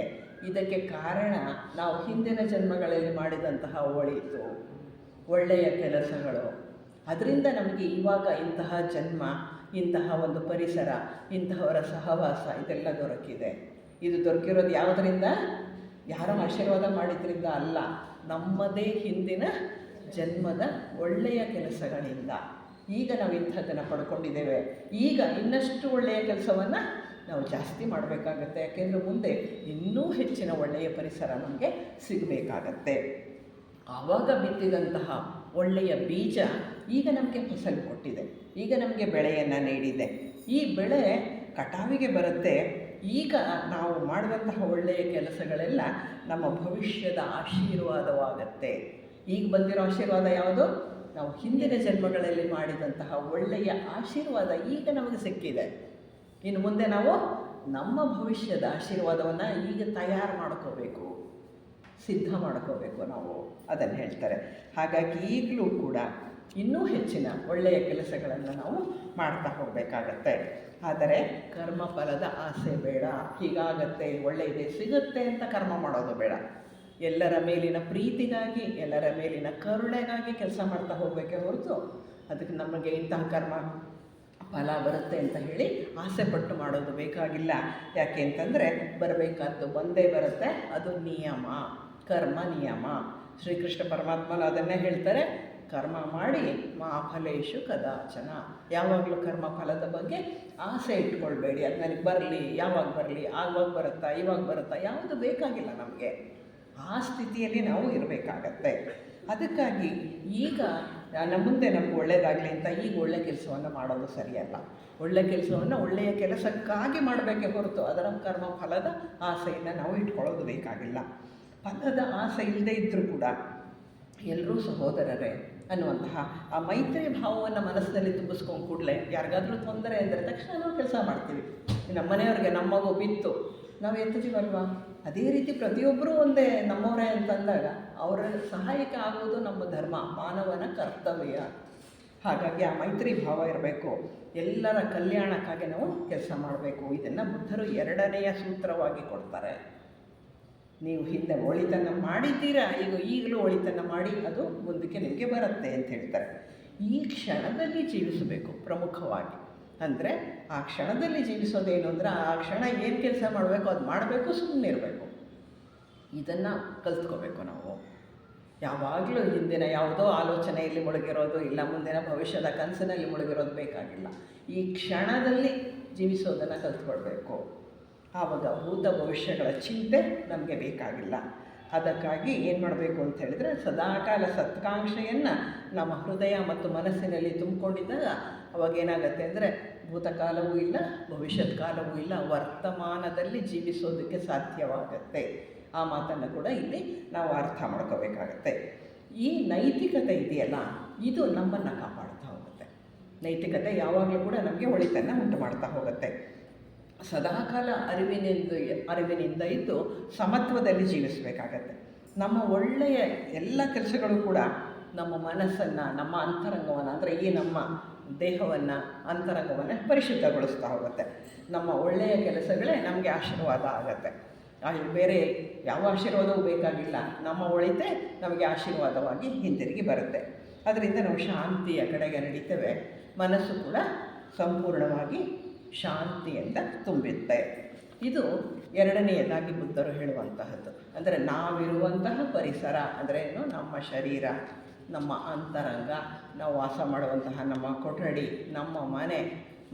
A: ಇದಕ್ಕೆ ಕಾರಣ ನಾವು ಹಿಂದಿನ ಜನ್ಮಗಳಲ್ಲಿ ಮಾಡಿದಂತಹ ಒಳ್ಳೆಯ ಕೆಲಸಗಳು. ಅದರಿಂದ ನಮಗೆ ಇವಾಗ ಇಂತಹ ಜನ್ಮ, ಇಂತಹ ಒಂದು ಪರಿಸರ, ಇಂತಹವರ ಸಹವಾಸ ಇದೆಲ್ಲ ದೊರಕಿದೆ. ಇದು ದೊರಕಿರೋದು ಯಾವುದರಿಂದ? ಯಾರೋ ಆಶೀರ್ವಾದ ಮಾಡಿದ್ರಿಂದ ಅಲ್ಲ, ನಮ್ಮದೇ ಹಿಂದಿನ ಜನ್ಮದ ಒಳ್ಳೆಯ ಕೆಲಸಗಳಿಂದ ಈಗ ನಾವು ಇಂಥದ್ದನ್ನು ಪಡ್ಕೊಂಡಿದ್ದೇವೆ. ಈಗ ಇನ್ನಷ್ಟು ಒಳ್ಳೆಯ ಕೆಲಸವನ್ನು ನಾವು ಜಾಸ್ತಿ ಮಾಡಬೇಕಾಗತ್ತೆ. ಯಾಕೆಂದರೆ ಮುಂದೆ ಇನ್ನೂ ಹೆಚ್ಚಿನ ಒಳ್ಳೆಯ ಪರಿಸರ ನಮಗೆ ಸಿಗಬೇಕಾಗತ್ತೆ. ಆವಾಗ ಬಿತ್ತಿದಂತಹ ಒಳ್ಳೆಯ ಬೀಜ ಈಗ ನಮಗೆ ಫಸಲು ಕೊಟ್ಟಿದೆ, ಈಗ ನಮಗೆ ಬೆಳೆಯನ್ನು ನೀಡಿದೆ. ಈ ಬೆಳೆ ಕಟಾವಿಗೆ ಬರುತ್ತೆ. ಈಗ ನಾವು ಮಾಡುವಂತಹ ಒಳ್ಳೆಯ ಕೆಲಸಗಳೆಲ್ಲ ನಮ್ಮ ಭವಿಷ್ಯದ ಆಶೀರ್ವಾದವಾಗತ್ತೆ. ಈಗ ಬಂದಿರೋ ಆಶೀರ್ವಾದ ಯಾವುದು? ನಾವು ಹಿಂದಿನ ಜನ್ಮಗಳಲ್ಲಿ ಮಾಡಿದಂತಹ ಒಳ್ಳೆಯ ಆಶೀರ್ವಾದ ಈಗ ನಮಗೆ ಸಿಕ್ಕಿದೆ. ಇನ್ನು ಮುಂದೆ ನಾವು ನಮ್ಮ ಭವಿಷ್ಯದ ಆಶೀರ್ವಾದವನ್ನು ಈಗ ತಯಾರು ಮಾಡ್ಕೋಬೇಕು, ಸಿದ್ಧ ಮಾಡ್ಕೋಬೇಕು ನಾವು, ಅದನ್ನು ಹೇಳ್ತಾರೆ. ಹಾಗಾಗಿ ಈಗಲೂ ಕೂಡ ಇನ್ನೂ ಹೆಚ್ಚಿನ ಒಳ್ಳೆಯ ಕೆಲಸಗಳನ್ನು ನಾವು ಮಾಡ್ತಾ ಹೋಗಬೇಕಾಗತ್ತೆ. ಆದರೆ ಕರ್ಮಫಲದ ಆಸೆ ಬೇಡ. ಹೀಗಾಗತ್ತೆ, ಒಳ್ಳೆಯದೇ ಸಿಗುತ್ತೆ ಅಂತ ಕರ್ಮ ಮಾಡೋದು ಬೇಡ. ಎಲ್ಲರ ಮೇಲಿನ ಪ್ರೀತಿಗಾಗಿ, ಎಲ್ಲರ ಮೇಲಿನ ಕರುಣೆಗಾಗಿ ಕೆಲಸ ಮಾಡ್ತಾ ಹೋಗಬೇಕೇ ಹೊರತು ಅದಕ್ಕೆ ನಮಗೆ ಇಂತಹ ಕರ್ಮ ಫಲ ಬರುತ್ತೆ ಅಂತ ಹೇಳಿ ಆಸೆ ಪಟ್ಟು ಮಾಡೋದು ಬೇಕಾಗಿಲ್ಲ. ಯಾಕೆ ಅಂತಂದರೆ ಬರಬೇಕಾದ್ದು ಬಂದೇ ಬರುತ್ತೆ. ಅದು ನಿಯಮ, ಕರ್ಮ ನಿಯಮ. ಶ್ರೀಕೃಷ್ಣ ಪರಮಾತ್ಮನು ಅದನ್ನೇ ಹೇಳ್ತಾರೆ, ಕರ್ಮ ಮಾಡಿ ಮಾ ಫಲೇಶು ಕದಾಚನ. ಯಾವಾಗಲೂ ಕರ್ಮ ಫಲದ ಬಗ್ಗೆ ಆಸೆ ಇಟ್ಕೊಳ್ಬೇಡಿ. ಅದು ನನಗೆ ಬರಲಿ, ಯಾವಾಗ ಬರಲಿ, ಆವಾಗ ಬರುತ್ತಾ, ಇವಾಗ ಬರುತ್ತಾ, ಯಾವುದು ಬೇಕಾಗಿಲ್ಲ ನಮಗೆ. ಆ ಸ್ಥಿತಿಯಲ್ಲಿ ನಾವು ಇರಬೇಕಾಗತ್ತೆ. ಅದಕ್ಕಾಗಿ ಈಗ ಮುಂದೆ ನಮ್ಗೆ ಒಳ್ಳೆಯದಾಗಲಿ ಅಂತ ಈಗ ಒಳ್ಳೆಯ ಕೆಲಸವನ್ನು ಮಾಡೋದು ಸರಿಯಲ್ಲ. ಒಳ್ಳೆಯ ಕೆಲಸವನ್ನು ಒಳ್ಳೆಯ ಕೆಲಸಕ್ಕಾಗಿ ಮಾಡಬೇಕೇ ಹೊರತು ಅದರ ಕರ್ಮ ಫಲದ ಆಸೆಯನ್ನು ನಾವು ಇಟ್ಕೊಳ್ಳೋದು ಬೇಕಾಗಿಲ್ಲ. ಫಲದ ಆಸೆ ಇಲ್ಲದೆ ಇದ್ದರೂ ಕೂಡ ಎಲ್ಲರೂ ಸಹೋದರರೇ ಅನ್ನುವಂತಹ ಆ ಮೈತ್ರಿ ಭಾವವನ್ನು ಮನಸ್ಸಿನಲ್ಲಿ ತುಂಬಿಸ್ಕೊಂಡು ಕೂಡಲೇ ಯಾರಿಗಾದ್ರೂ ತೊಂದರೆ ಅಂದರೆ ತಕ್ಷಣ ನಾವು ಕೆಲಸ ಮಾಡ್ತೀವಿ. ನಮ್ಮ ಮನೆಯವ್ರಿಗೆ ನಮ್ಮ ಮಗು ಬಿತ್ತು, ನಾವು ಎತ್ತೀವಲ್ವಾ? ಅದೇ ರೀತಿ ಪ್ರತಿಯೊಬ್ಬರೂ ಒಂದೇ ನಮ್ಮವರೇ ಅಂತಂದಾಗ ಅವರ ಸಹಾಯಕ್ಕೆ ಆಗೋದು ನಮ್ಮ ಧರ್ಮ, ಮಾನವನ ಕರ್ತವ್ಯ. ಹಾಗಾಗಿ ಆ ಮೈತ್ರಿ ಭಾವ ಇರಬೇಕು. ಎಲ್ಲರ ಕಲ್ಯಾಣಕ್ಕಾಗಿ ನಾವು ಕೆಲಸ ಮಾಡಬೇಕು. ಇದನ್ನು ಬುದ್ಧರು 2ನೆಯ ಸೂತ್ರವಾಗಿ ಕೊಡ್ತಾರೆ. ನೀವು ಹಿಂದೆ ಒಳಿತನ್ನು ಮಾಡಿದ್ದೀರಾ, ಈಗಲೂ ಒಳಿತನ್ನು ಮಾಡಿ, ಅದು ಮುಂದಕ್ಕೆ ನಿಮಗೆ ಬರುತ್ತೆ ಅಂತ ಹೇಳ್ತಾರೆ. ಈ ಕ್ಷಣದಲ್ಲಿ ಜೀವಿಸಬೇಕು ಪ್ರಮುಖವಾಗಿ. ಅಂದರೆ ಆ ಕ್ಷಣದಲ್ಲಿ ಜೀವಿಸೋದೇನು ಅಂದರೆ ಆ ಕ್ಷಣ ಏನು ಕೆಲಸ ಮಾಡಬೇಕು ಅದು ಮಾಡಬೇಕು, ಸುಮ್ಮನೆ ಇರಬೇಕು. ಇದನ್ನು ಕಲ್ತ್ಕೋಬೇಕು ನಾವು. ಯಾವಾಗಲೂ ಹಿಂದಿನ ಯಾವುದೋ ಆಲೋಚನೆಯಲ್ಲಿ ಮುಳುಗಿರೋದು ಇಲ್ಲ, ಮುಂದಿನ ಭವಿಷ್ಯದ ಕನಸಿನಲ್ಲಿ ಮುಳುಗಿರೋದು ಬೇಕಾಗಿಲ್ಲ. ಈ ಕ್ಷಣದಲ್ಲಿ ಜೀವಿಸೋದನ್ನು ಕಲ್ತ್ಕೊಳ್ಬೇಕು. ಆವಾಗ ಭೂತ ಭವಿಷ್ಯಗಳ ಚಿಂತೆ ನಮಗೆ ಬೇಕಾಗಿಲ್ಲ. ಅದಕ್ಕಾಗಿ ಏನು ಮಾಡಬೇಕು ಅಂತ ಹೇಳಿದರೆ, ಸದಾಕಾಲ ಸತ್ಕಾಂಕ್ಷೆಯನ್ನು ನಮ್ಮ ಹೃದಯ ಮತ್ತು ಮನಸ್ಸಿನಲ್ಲಿ ತುಂಬಿಕೊಂಡಿದ್ದಾಗ ಅವಾಗೇನಾಗತ್ತೆ ಅಂದರೆ ಭೂತಕಾಲವೂ ಇಲ್ಲ, ಭವಿಷ್ಯತ್ ಕಾಲವೂ ಇಲ್ಲ, ವರ್ತಮಾನದಲ್ಲಿ ಜೀವಿಸೋದಕ್ಕೆ ಸಾಧ್ಯವಾಗತ್ತೆ. ಆ ಮಾತನ್ನು ಕೂಡ ಇಲ್ಲಿ ನಾವು ಅರ್ಥ ಮಾಡ್ಕೋಬೇಕಾಗತ್ತೆ. ಈ ನೈತಿಕತೆ ಇದೆಯಲ್ಲ, ಇದು ನಮ್ಮನ್ನು ಕಾಪಾಡ್ತಾ ಹೋಗುತ್ತೆ. ನೈತಿಕತೆ ಯಾವಾಗಲೂ ಕೂಡ ನಮಗೆ ಒಳಿತನ್ನು ಉಂಟು ಮಾಡ್ತಾ ಹೋಗುತ್ತೆ. ಸದಾಕಾಲ ಅರಿವಿನಿಂದ ಇದ್ದು ಸಮತ್ವದಲ್ಲಿ ಜೀವಿಸಬೇಕಾಗತ್ತೆ. ನಮ್ಮ ಒಳ್ಳೆಯ ಎಲ್ಲ ಕೆಲಸಗಳು ಕೂಡ ನಮ್ಮ ಮನಸ್ಸನ್ನು, ನಮ್ಮ ಅಂತರಂಗವನ್ನು, ಅಂದರೆ ಈ ನಮ್ಮ ದೇಹವನ್ನು, ಅಂತರಂಗವನ್ನು ಪರಿಶುದ್ಧಗೊಳಿಸ್ತಾ ಹೋಗುತ್ತೆ. ನಮ್ಮ ಒಳ್ಳೆಯ ಕೆಲಸಗಳೇ ನಮಗೆ ಆಶೀರ್ವಾದ ಆಗುತ್ತೆ. ಬೇರೆ ಯಾವ ಆಶೀರ್ವಾದವೂ ಬೇಕಾಗಿಲ್ಲ, ನಮ್ಮ ಒಳಿತೆ ನಮಗೆ ಆಶೀರ್ವಾದವಾಗಿ ಹಿಂತಿರುಗಿ ಬರುತ್ತೆ. ಅದರಿಂದ ನಾವು ಶಾಂತಿಯ ಕಡೆಗೆ ನಡೀತೇವೆ. ಮನಸ್ಸು ಕೂಡ ಸಂಪೂರ್ಣವಾಗಿ ಶಾಂತಿಯಿಂದ ತುಂಬುತ್ತೆ. ಇದು ಎರಡನೆಯದಾಗಿ ಬುದ್ಧರು ಹೇಳುವಂತಹದ್ದು. ಅಂದರೆ ನಾವಿರುವಂತಹ ಪರಿಸರ ಅಂದರೆ ಏನು, ನಮ್ಮ ಶರೀರ, ನಮ್ಮ ಅಂತರಂಗ, ನಾವು ವಾಸ ಮಾಡುವಂತಹ ನಮ್ಮ ಕೊಠಡಿ, ನಮ್ಮ ಮನೆ,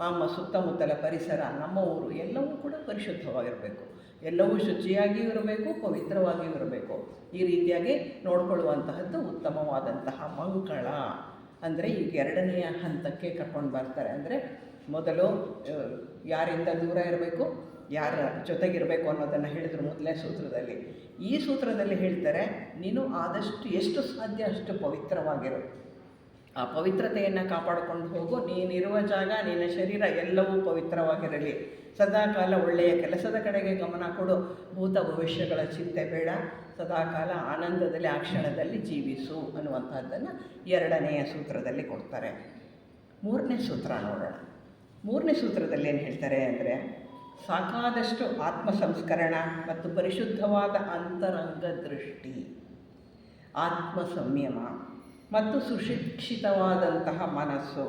A: ನಮ್ಮ ಸುತ್ತಮುತ್ತಲ ಪರಿಸರ, ನಮ್ಮ ಊರು ಎಲ್ಲವೂ ಕೂಡ ಪರಿಶುದ್ಧವಾಗಿರಬೇಕು. ಎಲ್ಲವೂ ಶುಚಿಯಾಗಿಯೂ ಇರಬೇಕು, ಪವಿತ್ರವಾಗಿಯೂ ಇರಬೇಕು. ಈ ರೀತಿಯಾಗಿ ನೋಡಿಕೊಳ್ಳುವಂತಹದ್ದು ಉತ್ತಮವಾದಂತಹ ಮಂಗಳ. ಅಂದರೆ ಈಗ ಎರಡನೆಯ ಹಂತಕ್ಕೆ ಕರ್ಕೊಂಡು ಬರ್ತಾರೆ. ಅಂದರೆ ಮೊದಲು ಯಾರಿಂದ ದೂರ ಇರಬೇಕು, ಯಾರ ಜೊತೆಗಿರಬೇಕು ಅನ್ನೋದನ್ನು ಹೇಳಿದರು ಮೊದಲನೇ ಸೂತ್ರದಲ್ಲಿ. ಈ ಸೂತ್ರದಲ್ಲಿ ಹೇಳ್ತಾರೆ, ನೀನು ಆದಷ್ಟು ಎಷ್ಟು ಸಾಧ್ಯ ಅಷ್ಟು ಪವಿತ್ರವಾಗಿರು. ಆ ಪವಿತ್ರತೆಯನ್ನು ಕಾಪಾಡಿಕೊಂಡು ಹೋಗು. ನೀನಿರುವ ಜಾಗ, ನಿನ್ನ ಶರೀರ ಎಲ್ಲವೂ ಪವಿತ್ರವಾಗಿರಲಿ. ಸದಾಕಾಲ ಒಳ್ಳೆಯ ಕೆಲಸದ ಕಡೆಗೆ ಗಮನ ಕೊಡು. ಭೂತ ಭವಿಷ್ಯಗಳ ಚಿಂತೆ ಬೇಡ. ಸದಾಕಾಲ ಆನಂದದಲ್ಲಿ, ಆ ಕ್ಷಣದಲ್ಲಿ ಜೀವಿಸು ಅನ್ನುವಂಥದ್ದನ್ನು ಎರಡನೆಯ ಸೂತ್ರದಲ್ಲಿ ಕೊಡ್ತಾರೆ. ಮೂರನೇ ಸೂತ್ರ ನೋಡೋಣ. ಮೂರನೇ ಸೂತ್ರದಲ್ಲಿ ಏನು ಹೇಳ್ತಾರೆ ಅಂದರೆ, ಸಾಕಾದಷ್ಟು ಆತ್ಮ ಸಂಸ್ಕರಣ ಮತ್ತು ಪರಿಶುದ್ಧವಾದ ಅಂತರಂಗ ದೃಷ್ಟಿ, ಆತ್ಮ ಸಂಯಮ ಮತ್ತು ಸುಶಿಕ್ಷಿತವಾದಂತಹ ಮನಸ್ಸು,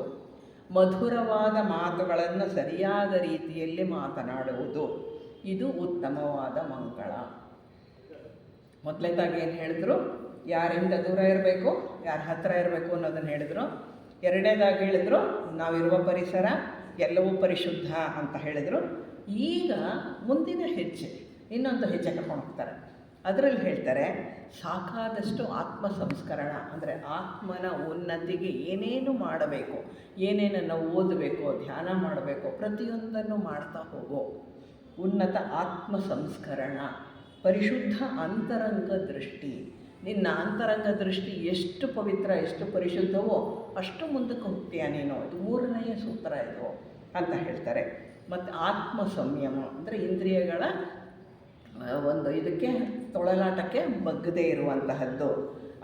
A: ಮಧುರವಾದ ಮಾತುಗಳನ್ನು ಸರಿಯಾದ ರೀತಿಯಲ್ಲಿ ಮಾತನಾಡುವುದು, ಇದು ಉತ್ತಮವಾದ ಮಂಗಳ. ಮೊದಲನೇದಾಗಿ ಏನು ಹೇಳಿದ್ರು, ಯಾರಿಂದ ದೂರ ಇರಬೇಕು, ಯಾರ ಹತ್ತಿರ ಇರಬೇಕು ಅನ್ನೋದನ್ನು ಹೇಳಿದರು. ಎರಡನೇದಾಗಿ ಹೇಳಿದ್ರು, ನಾವಿರುವ ಪರಿಸರ ಎಲ್ಲವೂ ಪರಿಶುದ್ಧ ಅಂತ ಹೇಳಿದರು. ಈಗ ಮುಂದಿನ ಹೆಜ್ಜೆ, ಇನ್ನೊಂದು ಹೆಜ್ಜೆ ಕರ್ಕೊಂಡು ಹೋಗ್ತಾರೆ. ಅದರಲ್ಲಿ ಹೇಳ್ತಾರೆ, ಸಾಕಾದಷ್ಟು ಆತ್ಮ ಸಂಸ್ಕರಣ ಅಂದರೆ ಆತ್ಮನ ಉನ್ನತಿಗೆ ಏನೇನು ಮಾಡಬೇಕು, ಏನೇನನ್ನು ಓದಬೇಕು, ಧ್ಯಾನ ಮಾಡಬೇಕು, ಪ್ರತಿಯೊಂದನ್ನು ಮಾಡ್ತಾ ಹೋಗೋ. ಉನ್ನತ ಆತ್ಮ ಸಂಸ್ಕರಣ, ಪರಿಶುದ್ಧ ಅಂತರಂಗ ದೃಷ್ಟಿ. ನಿನ್ನ ಅಂತರಂಗ ದೃಷ್ಟಿ ಎಷ್ಟು ಪವಿತ್ರ, ಎಷ್ಟು ಪರಿಶುದ್ಧವೋ ಅಷ್ಟು ಮುಂದಕ್ಕೆ ಹೋಗ್ತೀಯ ನೀನು. ಇದು ಮೂರನೆಯ ಸೂತ್ರ ಇದು ಅಂತ ಹೇಳ್ತಾರೆ. ಮತ್ತು ಆತ್ಮ ಸಂಯಮ ಅಂದರೆ ಇಂದ್ರಿಯಗಳ ಒಂದು ಇದಕ್ಕೆ ತೊಳಲಾಟಕ್ಕೆ ಬಗ್ಗದೇ ಇರುವಂತಹದ್ದು.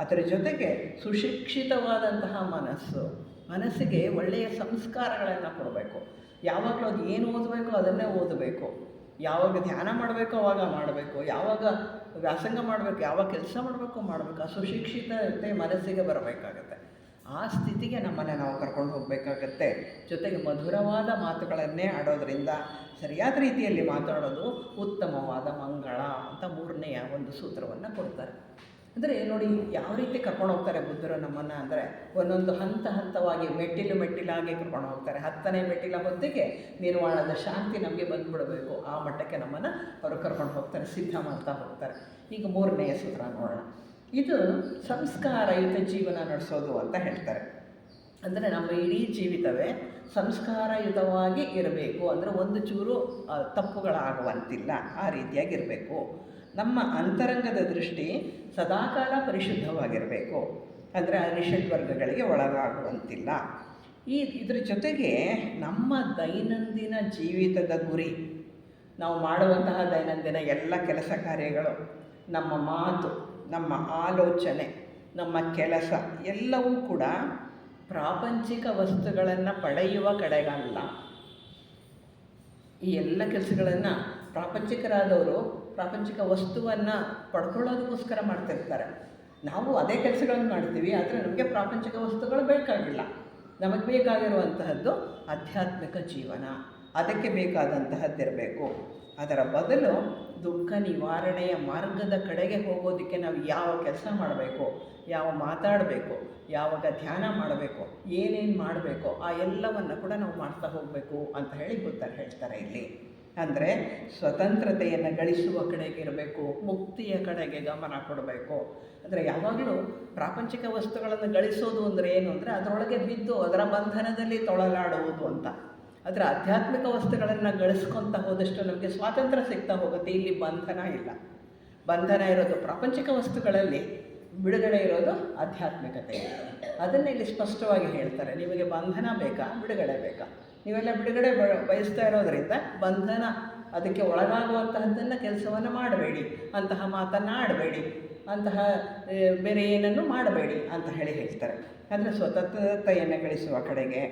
A: ಅದರ ಜೊತೆಗೆ ಸುಶಿಕ್ಷಿತವಾದಂತಹ ಮನಸ್ಸು, ಮನಸ್ಸಿಗೆ ಒಳ್ಳೆಯ ಸಂಸ್ಕಾರಗಳನ್ನು ಕೊಡಬೇಕು. ಯಾವಾಗಲೂ ಅದು ಏನು ಓದಬೇಕು ಅದನ್ನೇ ಓದಬೇಕು. ಯಾವಾಗ ಧ್ಯಾನ ಮಾಡಬೇಕು ಆವಾಗ ಮಾಡಬೇಕು, ಯಾವಾಗ ವ್ಯಾಸಂಗ ಮಾಡಬೇಕು, ಯಾವಾಗ ಕೆಲಸ ಮಾಡಬೇಕು. ಆ ಸುಶಿಕ್ಷಿತತೆ ಮನಸ್ಸಿಗೆ ಬರಬೇಕಾಗತ್ತೆ. ಆ ಸ್ಥಿತಿಗೆ ನಮ್ಮನ್ನು ನಾವು ಕರ್ಕೊಂಡು ಹೋಗಬೇಕಾಗತ್ತೆ. ಜೊತೆಗೆ ಮಧುರವಾದ ಮಾತುಗಳನ್ನೇ ಆಡೋದ್ರಿಂದ, ಸರಿಯಾದ ರೀತಿಯಲ್ಲಿ ಮಾತಾಡೋದು ಉತ್ತಮವಾದ ಮಂಗಳ ಅಂತ ಮೂರನೆಯ ಒಂದು ಸೂತ್ರವನ್ನು ಕೊಡ್ತಾರೆ. ಅಂದರೆ ನೋಡಿ ಯಾವ ರೀತಿ ಕರ್ಕೊಂಡು ಹೋಗ್ತಾರೆ ಬುದ್ಧರು ನಮ್ಮನ್ನು ಅಂದರೆ, ಒಂದೊಂದು ಹಂತವಾಗಿ ಮೆಟ್ಟಿಲಾಗಿ ಕರ್ಕೊಂಡು ಹೋಗ್ತಾರೆ. 10ನೇ ಮೆಟ್ಟಿಲ ಹೊತ್ತಿಗೆ ನಿರ್ವಾಣದ ಶಾಂತಿ ನಮಗೆ ಬಂದುಬಿಡಬೇಕು, ಆ ಮಟ್ಟಕ್ಕೆ ನಮ್ಮನ್ನು ಅವರು ಕರ್ಕೊಂಡು ಹೋಗ್ತಾರೆ, ಸಿದ್ಧ ಮಾಡ್ತಾ ಹೋಗ್ತಾರೆ. ಈಗ ಮೂರನೆಯ ಸೂತ್ರ ನೋಡೋಣ. ಇದು ಸಂಸ್ಕಾರಯುತ ಜೀವನ ನಡೆಸೋದು ಅಂತ ಹೇಳ್ತಾರೆ. ಅಂದರೆ ನಮ್ಮ ಇಡೀ ಜೀವಿತವೇ ಸಂಸ್ಕಾರಯುತವಾಗಿ ಇರಬೇಕು. ಅಂದರೆ ಒಂದು ಚೂರು ತಪ್ಪುಗಳಾಗುವಂತಿಲ್ಲ, ಆ ರೀತಿಯಾಗಿರಬೇಕು. ನಮ್ಮ ಅಂತರಂಗದ ದೃಷ್ಟಿ ಸದಾಕಾಲ ಪರಿಶುದ್ಧವಾಗಿರಬೇಕು. ಅಂದರೆ ಅರಿಷಡ್ವರ್ಗಗಳಿಗೆ ಒಳಗಾಗುವಂತಿಲ್ಲ. ಇದ್ರ ಜೊತೆಗೆ ನಮ್ಮ ದೈನಂದಿನ ಜೀವಿತದ ಗುರಿ, ನಾವು ಮಾಡುವಂತಹ ದೈನಂದಿನ ಎಲ್ಲ ಕೆಲಸ ಕಾರ್ಯಗಳು, ನಮ್ಮ ಮಾತು, ನಮ್ಮ ಆಲೋಚನೆ, ನಮ್ಮ ಕೆಲಸ ಎಲ್ಲವೂ ಕೂಡ ಪ್ರಾಪಂಚಿಕ ವಸ್ತುಗಳನ್ನು ಪಡೆಯುವ ಕಡೆಗಲ್ಲ. ಈ ಎಲ್ಲ ಕೆಲಸಗಳನ್ನು ಪ್ರಾಪಂಚಿಕರಾದವರು ಪ್ರಾಪಂಚಿಕ ವಸ್ತುವನ್ನು ಪಡ್ಕೊಳ್ಳೋದಕ್ಕೋಸ್ಕರ ಮಾಡ್ತಿರ್ತಾರೆ. ನಾವು ಅದೇ ಕೆಲಸಗಳನ್ನು ಮಾಡ್ತೀವಿ, ಆದರೆ ನಮಗೆ ಪ್ರಾಪಂಚಿಕ ವಸ್ತುಗಳು ಬೇಕಾಗಿಲ್ಲ. ನಮಗೆ ಬೇಕಾಗಿರುವಂತಹದ್ದು ಆಧ್ಯಾತ್ಮಿಕ ಜೀವನ, ಅದಕ್ಕೆ ಬೇಕಾದಂತಹದ್ದಿರಬೇಕು. ಅದರ ಬದಲು ದುಃಖ ನಿವಾರಣೆಯ ಮಾರ್ಗದ ಕಡೆಗೆ ಹೋಗೋದಕ್ಕೆ ನಾವು ಯಾವ ಕೆಲಸ ಮಾಡಬೇಕು, ಯಾವ ಮಾತಾಡಬೇಕು, ಯಾವಾಗ ಧ್ಯಾನ ಮಾಡಬೇಕು, ಏನೇನು ಮಾಡಬೇಕು, ಆ ಎಲ್ಲವನ್ನು ಕೂಡ ನಾವು ಮಾಡ್ತಾ ಹೋಗಬೇಕು ಅಂತ ಹೇಳಿ ಹೇಳ್ತಾರೆ ಇಲ್ಲಿ. ಅಂದರೆ ಸ್ವತಂತ್ರತೆಯನ್ನು ಗಳಿಸುವ ಕಡೆಗೆ ಇರಬೇಕು, ಮುಕ್ತಿಯ ಕಡೆಗೆ ಗಮನ ಕೊಡಬೇಕು. ಅಂದರೆ ಯಾವಾಗಲೂ ಪ್ರಾಪಂಚಿಕ ವಸ್ತುಗಳನ್ನು ಗಳಿಸೋದು ಅಂದರೆ ಏನು ಅಂದರೆ ಅದರೊಳಗೆ ಬಿದ್ದು ಅದರ ಬಂಧನದಲ್ಲಿ ತೊಳಲಾಡುವುದು ಅಂತ. ಆದರೆ ಆಧ್ಯಾತ್ಮಿಕ ವಸ್ತುಗಳನ್ನು ಗಳಿಸ್ಕೊತ ಹೋದಷ್ಟು ನಮಗೆ ಸ್ವಾತಂತ್ರ್ಯ ಸಿಗ್ತಾ ಹೋಗುತ್ತೆ. ಇಲ್ಲಿ ಬಂಧನ ಇಲ್ಲ. ಬಂಧನ ಇರೋದು ಪ್ರಾಪಂಚಿಕ ವಸ್ತುಗಳಲ್ಲಿ, ಬಿಡುಗಡೆ ಇರೋದು ಆಧ್ಯಾತ್ಮಿಕತೆ. ಅದನ್ನೇ ಇಲ್ಲಿ ಸ್ಪಷ್ಟವಾಗಿ ಹೇಳ್ತಾರೆ. ನಿಮಗೆ ಬಂಧನ ಬೇಕಾ, ಬಿಡುಗಡೆ ಬೇಕಾ? ನೀವೆಲ್ಲ ಬಿಡುಗಡೆ ಬಯಸ್ತಾ ಇರೋದರಿಂದ ಬಂಧನ, ಅದಕ್ಕೆ ಒಳಗಾಗುವಂತಹದ್ದನ್ನು ಕೆಲಸವನ್ನು ಮಾಡಬೇಡಿ, ಅಂತಹ ಮಾತನ್ನು ಆಡಬೇಡಿ, ಅಂತಹ ಬೇರೆ ಏನನ್ನು ಮಾಡಬೇಡಿ ಅಂತ ಹೇಳ್ತಾರೆ. ಅಂದರೆ ಸ್ವತಂತ್ರತೆಯನ್ನು ಗಳಿಸುವ ಕಡೆಗೆ,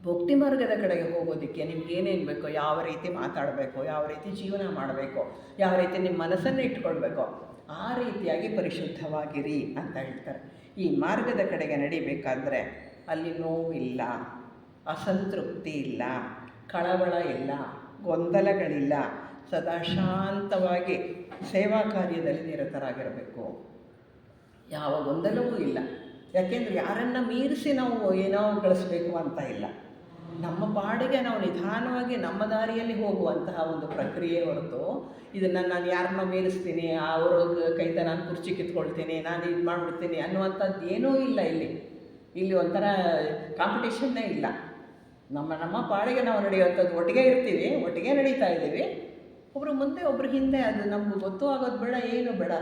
A: ಭಕ್ತಿ ಮಾರ್ಗದ ಕಡೆಗೆ ಹೋಗೋದಕ್ಕೆ ನಿಮ್ಗೆ ಏನೇನು ಬೇಕೋ, ಯಾವ ರೀತಿ ಮಾತಾಡಬೇಕು, ಯಾವ ರೀತಿ ಜೀವನ ಮಾಡಬೇಕು, ಯಾವ ರೀತಿ ನಿಮ್ಮ ಮನಸ್ಸನ್ನು ಇಟ್ಕೊಳ್ಬೇಕು, ಆ ರೀತಿಯಾಗಿ ಪರಿಶುದ್ಧವಾಗಿರಿ ಅಂತ ಹೇಳ್ತಾರೆ. ಈ ಮಾರ್ಗದ ಕಡೆಗೆ ನಡಿಬೇಕಾದ್ರೆ ಅಲ್ಲಿ ನೋವಿಲ್ಲ, ಅಸಂತೃಪ್ತಿ ಇಲ್ಲ, ಕಳವಳ ಇಲ್ಲ, ಗೊಂದಲಗಳಿಲ್ಲ, ಸದಾ ಶಾಂತವಾಗಿ ಸೇವಾ ಕಾರ್ಯದಲ್ಲಿ ನಿರತರಾಗಿರಬೇಕು. ಯಾವ ಗೊಂದಲವೂ ಇಲ್ಲ. ಯಾಕೆಂದರೆ ಯಾರನ್ನು ಮೀರಿಸಿ ನಾವು ಏನೋ ಗಳಿಸ್ಬೇಕು ಅಂತ ಇಲ್ಲ. ನಮ್ಮ ಪಾಡಿಗೆ ನಾವು ನಿಧಾನವಾಗಿ ನಮ್ಮ ದಾರಿಯಲ್ಲಿ ಹೋಗುವಂತಹ ಒಂದು ಪ್ರಕ್ರಿಯೆ ಹೊರತು, ಇದನ್ನು ನಾನು ಯಾರನ್ನೋ ಮೀರಿಸ್ತೀನಿ, ಅವರು ಕೈತ ನಾನು ಕುರ್ಚಿ ಕಿತ್ಕೊಳ್ತೀನಿ, ನಾನು ಇದು ಮಾಡಿಬಿಡ್ತೀನಿ ಅನ್ನುವಂಥದ್ದು ಏನೂ ಇಲ್ಲ. ಇಲ್ಲಿ ಒಂಥರ ಕಾಂಪಿಟೇಷನ್ನೇ ಇಲ್ಲ. ನಮ್ಮ ಪಾಡಿಗೆ ನಾವು ನಡೆಯುವಂಥದ್ದು, ಒಟ್ಟಿಗೆ ಇರ್ತೀವಿ, ಒಟ್ಟಿಗೆ ನಡೀತಾ ಇದ್ದೀವಿ, ಒಬ್ಬರು ಮುಂದೆ ಒಬ್ಬರು ಹಿಂದೆ. ಅದು ನಮ್ಗೆ ಗೊತ್ತೂ ಆಗೋದು ಬೇಡ, ಏನು ಬೇಡ.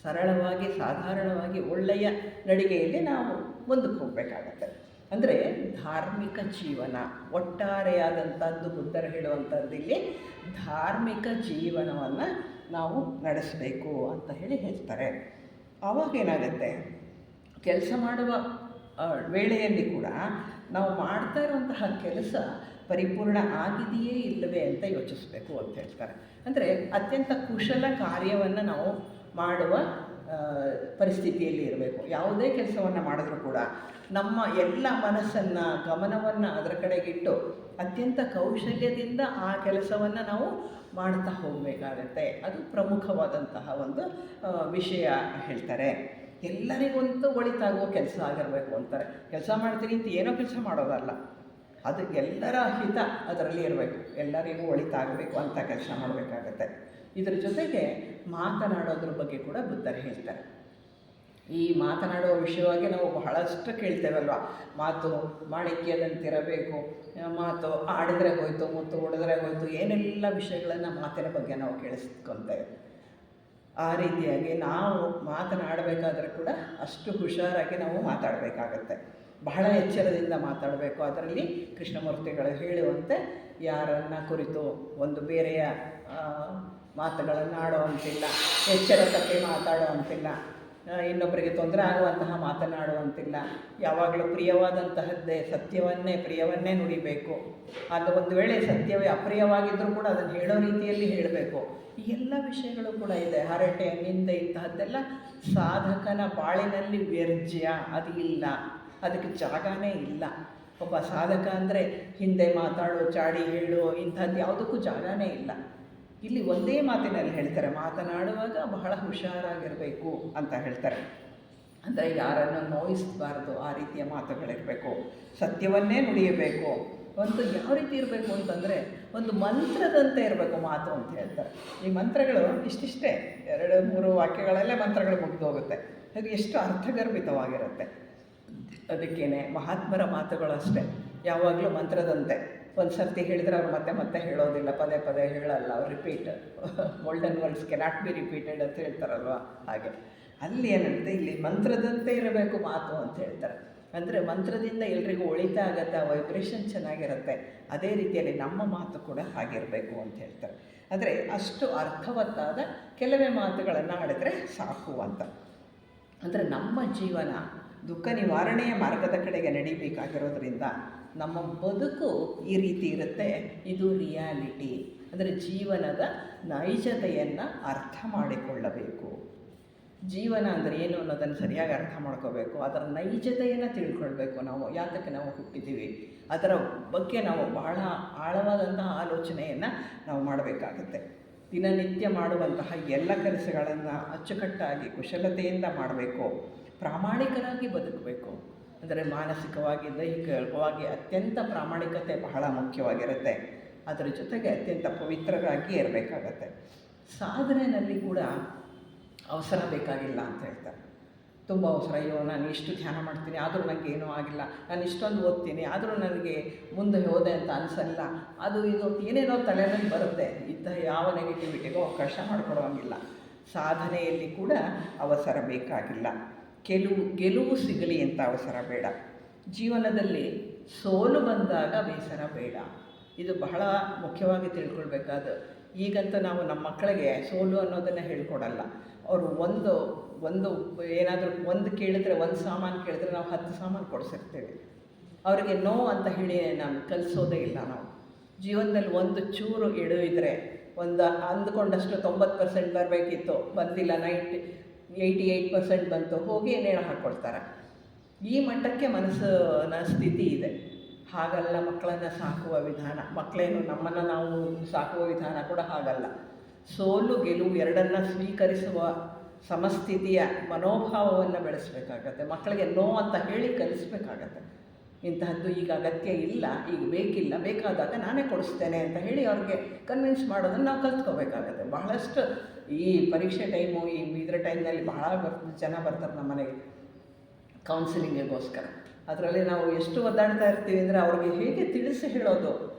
A: ಸರಳವಾಗಿ, ಸಾಧಾರಣವಾಗಿ ಒಳ್ಳೆಯ ನಡಿಗೆಯಲ್ಲಿ ನಾವು ಮುಂದಕ್ಕೆ ಹೋಗಬೇಕಾಗತ್ತೆ. ಅಂದರೆ ಧಾರ್ಮಿಕ ಜೀವನ ಒಟ್ಟಾರೆಯಾದಂಥದ್ದು, ಬುದ್ಧರು ಹೇಳುವಂಥದ್ದು ಇಲ್ಲಿ ಧಾರ್ಮಿಕ ಜೀವನವನ್ನು ನಾವು ನಡೆಸಬೇಕು ಅಂತ ಹೇಳ್ತಾರೆ. ಆವಾಗೇನಾಗುತ್ತೆ, ಕೆಲಸ ಮಾಡುವ ವೇಳೆಯಲ್ಲಿ ಕೂಡ ನಾವು ಮಾಡ್ತಾ ಇರುವಂತಹ ಕೆಲಸ ಪರಿಪೂರ್ಣ ಆಗಿದೆಯೇ ಇಲ್ಲವೇ ಅಂತ ಯೋಚಿಸಬೇಕು ಅಂತ ಹೇಳ್ತಾರೆ. ಅಂದರೆ ಅತ್ಯಂತ ಕುಶಲ ಕಾರ್ಯವನ್ನು ನಾವು ಮಾಡುವ ಪರಿಸ್ಥಿತಿಯಲ್ಲಿ ಇರಬೇಕು. ಯಾವುದೇ ಕೆಲಸವನ್ನು ಮಾಡಿದ್ರೂ ಕೂಡ ನಮ್ಮ ಎಲ್ಲ ಮನಸ್ಸನ್ನು, ಗಮನವನ್ನು ಅದರ ಕಡೆಗಿಟ್ಟು ಅತ್ಯಂತ ಕೌಶಲ್ಯದಿಂದ ಆ ಕೆಲಸವನ್ನು ನಾವು ಮಾಡ್ತಾ ಹೋಗಬೇಕಾಗತ್ತೆ. ಅದು ಪ್ರಮುಖವಾದಂತಹ ಒಂದು ವಿಷಯ ಹೇಳ್ತಾರೆ. ಎಲ್ಲರಿಗಂತೂ ಒಳಿತಾಗುವ ಕೆಲಸ ಆಗಿರಬೇಕು ಅಂತಾರೆ. ಕೆಲಸ ಮಾಡ್ತೀನಿ ಅಂತ ಏನೋ ಕೆಲಸ ಮಾಡೋದಲ್ಲ, ಅದು ಎಲ್ಲರ ಹಿತ ಅದರಲ್ಲಿ ಇರಬೇಕು, ಎಲ್ಲರಿಗೂ ಒಳಿತಾಗಬೇಕು ಅಂತ ಕೆಲಸ ಮಾಡಬೇಕಾಗತ್ತೆ. ಇದರ ಜೊತೆಗೆ ಮಾತನಾಡೋದ್ರ ಬಗ್ಗೆ ಕೂಡ ಬುದ್ಧರು ಹೇಳ್ತಾರೆ. ಈ ಮಾತನಾಡುವ ವಿಷಯವಾಗಿ ನಾವು ಬಹಳಷ್ಟು ಕೇಳ್ತೇವಲ್ವ, ಮಾತು ಮಾಣಿಕ್ಯದಂತಿರಬೇಕು, ಮಾತು ಆಡಿದರೆ ಹೋಯಿತು, ಮುತ್ತು ಹೊಡೆದ್ರೆ ಹೋಯಿತು, ಏನೆಲ್ಲ ವಿಷಯಗಳನ್ನು ಮಾತಿನ ಬಗ್ಗೆ ನಾವು ಕೇಳಿಸ್ಕೊತೇವೆ. ಆ ರೀತಿಯಾಗಿ ನಾವು ಮಾತನಾಡಬೇಕಾದ್ರೆ ಕೂಡ ಅಷ್ಟು ಹುಷಾರಾಗಿ ನಾವು ಮಾತಾಡಬೇಕಾಗತ್ತೆ. ಬಹಳ ಎಚ್ಚರದಿಂದ ಮಾತಾಡಬೇಕು. ಅದರಲ್ಲಿ ಕೃಷ್ಣಮೂರ್ತಿಗಳು ಹೇಳುವಂತೆ ಯಾರನ್ನ ಕುರಿತು ಒಂದು ಬೇರೆಯ ಮಾತುಗಳನ್ನು ಆಡುವಂತಿಲ್ಲ, ಎಚ್ಚರ ತಪ್ಪಿ ಮಾತಾಡುವಂತಿಲ್ಲ, ಇನ್ನೊಬ್ಬರಿಗೆ ತೊಂದರೆ ಆಗುವಂತಹ ಮಾತನಾಡುವಂತಿಲ್ಲ. ಯಾವಾಗಲೂ ಪ್ರಿಯವಾದಂತಹದ್ದೇ ಪ್ರಿಯವನ್ನೇ ನುಡಿಬೇಕು. ಅದು ಒಂದು ವೇಳೆ ಸತ್ಯವೇ ಅಪ್ರಿಯವಾಗಿದ್ದರೂ ಕೂಡ ಅದನ್ನು ಹೇಳೋ ರೀತಿಯಲ್ಲಿ ಹೇಳಬೇಕು. ಈ ಎಲ್ಲ ವಿಷಯಗಳು ಕೂಡ ಇದೆ. ಹರಟೆ, ನಿಂದೆ ಇಂತಹದ್ದೆಲ್ಲ ಸಾಧಕನ ಬಾಳಿನಲ್ಲಿ ವ್ಯರ್ಜ್ಯ, ಅದು ಇಲ್ಲ, ಅದಕ್ಕೆ ಜಾಗನೇ ಇಲ್ಲ. ಒಬ್ಬ ಸಾಧಕ ಅಂದರೆ ಹಿಂದೆ ಮಾತಾಡೋ, ಚಾಡಿ ಹೇಳು, ಇಂಥದ್ದು ಯಾವುದಕ್ಕೂ ಜಾಗನೇ ಇಲ್ಲ. ಇಲ್ಲಿ ಒಂದೇ ಮಾತಿನಲ್ಲಿ ಹೇಳ್ತಾರೆ, ಮಾತನಾಡುವಾಗ ಬಹಳ ಹುಷಾರಾಗಿರಬೇಕು ಅಂತ ಹೇಳ್ತಾರೆ. ಅಂದರೆ ಯಾರನ್ನು ನೋಯಿಸಬಾರ್ದು, ಆ ರೀತಿಯ ಮಾತುಗಳಿರಬೇಕು. ಸತ್ಯವನ್ನೇ ನುಡಿಯಬೇಕು. ಒಂದು ಯಾವ ರೀತಿ ಇರಬೇಕು ಅಂತಂದರೆ ಒಂದು ಮಂತ್ರದಂತೆ ಇರಬೇಕು ಮಾತು ಅಂತ ಹೇಳ್ತಾರೆ. ಈ ಮಂತ್ರಗಳು ಇಷ್ಟಿಷ್ಟೇ 2-3 ವಾಕ್ಯಗಳಲ್ಲೇ ಮಂತ್ರಗಳು ಮುಗಿದು ಹೋಗುತ್ತೆ. ಅದು ಎಷ್ಟು ಅರ್ಥಗರ್ಭಿತವಾಗಿರುತ್ತೆ. ಅದಕ್ಕೇನೆ ಮಹಾತ್ಮರ ಮಾತುಗಳು ಅಷ್ಟೇ, ಯಾವಾಗಲೂ ಮಂತ್ರದಂತೆ. ಒಂದು ಸರ್ತಿ ಹೇಳಿದರೆ ಅವ್ರು ಮತ್ತೆ ಹೇಳೋದಿಲ್ಲ, ಪದೇ ಹೇಳಲ್ಲ, ಅವ್ರು repeat. Golden words cannot be repeated ಅಂತ ಹೇಳ್ತಾರಲ್ವ, ಹಾಗೆ ಅಲ್ಲಿ ಏನಂತೆ ಇಲ್ಲಿ ಮಂತ್ರದಂತೆ ಇರಬೇಕು ಮಾತು ಅಂತ ಹೇಳ್ತಾರೆ. ಅಂದರೆ ಮಂತ್ರದಿಂದ ಎಲ್ರಿಗೂ ಒಳಿತಾ ಆಗತ್ತೆ, ಆ ವೈಬ್ರೇಷನ್ ಚೆನ್ನಾಗಿರುತ್ತೆ. ಅದೇ ರೀತಿಯಲ್ಲಿ ನಮ್ಮ ಮಾತು ಕೂಡ ಹಾಗಿರಬೇಕು ಅಂತ ಹೇಳ್ತಾರೆ. ಅಂದರೆ ಅಷ್ಟು ಅರ್ಥವತ್ತಾದ ಕೆಲವೇ ಮಾತುಗಳನ್ನು ಆಡಿದ್ರೆ ಸಾಕು ಅಂತ. ಅಂದರೆ ನಮ್ಮ ಜೀವನ ದುಃಖ ನಿವಾರಣೆಯ ಮಾರ್ಗದ ಕಡೆಗೆ ನಡಿಬೇಕಾಗಿರೋದ್ರಿಂದ ನಮ್ಮ ಬದುಕು ಈ ರೀತಿ ಇರುತ್ತೆ. ಇದು ರಿಯಾಲಿಟಿ. ಅಂದರೆ ಜೀವನದ ನೈಜತೆಯನ್ನು ಅರ್ಥ ಮಾಡಿಕೊಳ್ಳಬೇಕು. ಜೀವನ ಅಂದರೆ ಏನು ಅನ್ನೋದನ್ನು ಸರಿಯಾಗಿ ಅರ್ಥ ಮಾಡ್ಕೋಬೇಕು. ಅದರ ನೈಜತೆಯನ್ನು ತಿಳ್ಕೊಳ್ಬೇಕು. ನಾವು ಯಾತಕ್ಕೆ ನಾವು ಹುಟ್ಟಿದ್ದೀವಿ, ಅದರ ಬಗ್ಗೆ ನಾವು ಬಹಳ ಆಳವಾದಂತಹ ಆಲೋಚನೆಯನ್ನು ನಾವು ಮಾಡಬೇಕಾಗುತ್ತೆ. ದಿನನಿತ್ಯ ಮಾಡುವಂತಹ ಎಲ್ಲ ಕೆಲಸಗಳನ್ನು ಅಚ್ಚುಕಟ್ಟಾಗಿ ಕುಶಲತೆಯಿಂದ ಮಾಡಬೇಕು. ಪ್ರಾಮಾಣಿಕರಾಗಿ ಬದುಕಬೇಕು. ಅಂದರೆ ಮಾನಸಿಕವಾಗಿ, ದೈಹಿಕವಾಗಿ ಅತ್ಯಂತ ಪ್ರಾಮಾಣಿಕತೆ ಬಹಳ ಮುಖ್ಯವಾಗಿರುತ್ತೆ. ಅದರ ಜೊತೆಗೆ ಅತ್ಯಂತ ಪವಿತ್ರರಾಗಿ ಇರಬೇಕಾಗತ್ತೆ. ಸಾಧನೆಯಲ್ಲಿ ಕೂಡ ಅವಸರ ಬೇಕಾಗಿಲ್ಲ ಅಂತ ಹೇಳ್ತಾರೆ. ತುಂಬ ಅವಸರ, ಅಯ್ಯೋ ನಾನು ಇಷ್ಟು ಧ್ಯಾನ ಮಾಡ್ತೀನಿ ಆದರೂ ನನಗೆ ಏನೂ ಆಗಿಲ್ಲ, ನಾನು ಇಷ್ಟೊಂದು ಓದ್ತೀನಿ ಆದರೂ ನನಗೆ ಮುಂದೆ ಹೋದೆ ಅಂತ ಅನಿಸಲ್ಲ, ಅದು ಇದು ಏನೇನೋ ತಲೆಯಲ್ಲಿ ಬರುತ್ತೆ. ಇಂತಹ ಯಾವ ನೆಗೆಟಿವಿಟಿಗೂ ಅವಕಾಶ ಮಾಡಿಕೊಡುವಂಗಿಲ್ಲ. ಸಾಧನೆಯಲ್ಲಿ ಕೂಡ ಅವಸರ ಬೇಕಾಗಿಲ್ಲ. ಗೆಲುವು ಸಿಗಲಿ ಅಂತ ಅವಸರ ಬೇಡ. ಜೀವನದಲ್ಲಿ ಸೋಲು ಬಂದಾಗ ಬೇಸರ ಬೇಡ. ಇದು ಬಹಳ ಮುಖ್ಯವಾಗಿ ತಿಳ್ಕೊಳ್ಬೇಕಾದ. ಈಗಂತೂ ನಾವು ನಮ್ಮ ಮಕ್ಕಳಿಗೆ ಸೋಲು ಅನ್ನೋದನ್ನು ಹೇಳ್ಕೊಡಲ್ಲ. ಅವರು ಒಂದು ಏನಾದರೂ ಒಂದು ಕೇಳಿದ್ರೆ, ಒಂದು ಸಾಮಾನು ಕೇಳಿದ್ರೆ ನಾವು 10 ಸಾಮಾನು ಕೊಡಿಸಿರ್ತೇವೆ. ಅವರಿಗೆ ನೋ ಅಂತ ಹೇಳಿ ನಾನು ಕಲಿಸೋದೇ ಇಲ್ಲ. ನಾವು ಜೀವನದಲ್ಲಿ ಒಂದು ಚೂರು ಎಡವಿದ್ರೆ, ಒಂದು ಅಂದ್ಕೊಂಡಷ್ಟು 90% ಬರಬೇಕಿತ್ತು, ಬಂದಿಲ್ಲ, 88% ಬಂತು, ಹೋಗಿ ನೇಣು ಹಾಕ್ಕೊಳ್ತಾರೆ. ಈ ಮಟ್ಟಕ್ಕೆ ಮನಸ್ಸಿನ ಸ್ಥಿತಿ ಇದೆ. ಹಾಗಲ್ಲ ಮಕ್ಕಳನ್ನು ಸಾಕುವ ವಿಧಾನ. ಮಕ್ಕಳೇನು ನಮ್ಮನ್ನು ನಾವು ಸಾಕುವ ವಿಧಾನ ಕೂಡ ಹಾಗಲ್ಲ. ಸೋಲು ಗೆಲುವು ಎರಡನ್ನು ಸ್ವೀಕರಿಸುವ ಸಮಸ್ಥಿತಿಯ ಮನೋಭಾವವನ್ನು ಬೆಳೆಸಬೇಕಾಗತ್ತೆ. ಮಕ್ಕಳಿಗೆ ನೋ ಅಂತ ಹೇಳಿ ಕಲಿಸ್ಬೇಕಾಗತ್ತೆ. ಇಂತಹದ್ದು ಈಗ ಅಗತ್ಯ ಇಲ್ಲ, ಈಗ ಬೇಕಿಲ್ಲ, ಬೇಕಾದಾಗ ನಾನೇ ಕೊಡಿಸ್ತೇನೆ ಅಂತ ಹೇಳಿ ಅವ್ರಿಗೆ ಕನ್ವಿನ್ಸ್ ಮಾಡೋದನ್ನು ನಾವು ಕಲ್ತ್ಕೋಬೇಕಾಗತ್ತೆ. ಬಹಳಷ್ಟು ಈ ಪರೀಕ್ಷೆ ಟೈಮು, ಇದರ ಟೈಮ್ನಲ್ಲಿ ಬಹಳ ಜನ ಬರ್ತಾರೆ ನಮ್ಮ ಮನೆಗೆ ಕೌನ್ಸಿಲಿಂಗಿಗೋಸ್ಕರ. ಅದರಲ್ಲಿ ನಾವು ಎಷ್ಟು ಒದ್ದಾಡ್ತಾ ಇರ್ತೀವಿ ಅಂದರೆ ಅವ್ರಿಗೆ ಹೇಗೆ ತಿಳಿಸಿ ಹೇಳೋದು,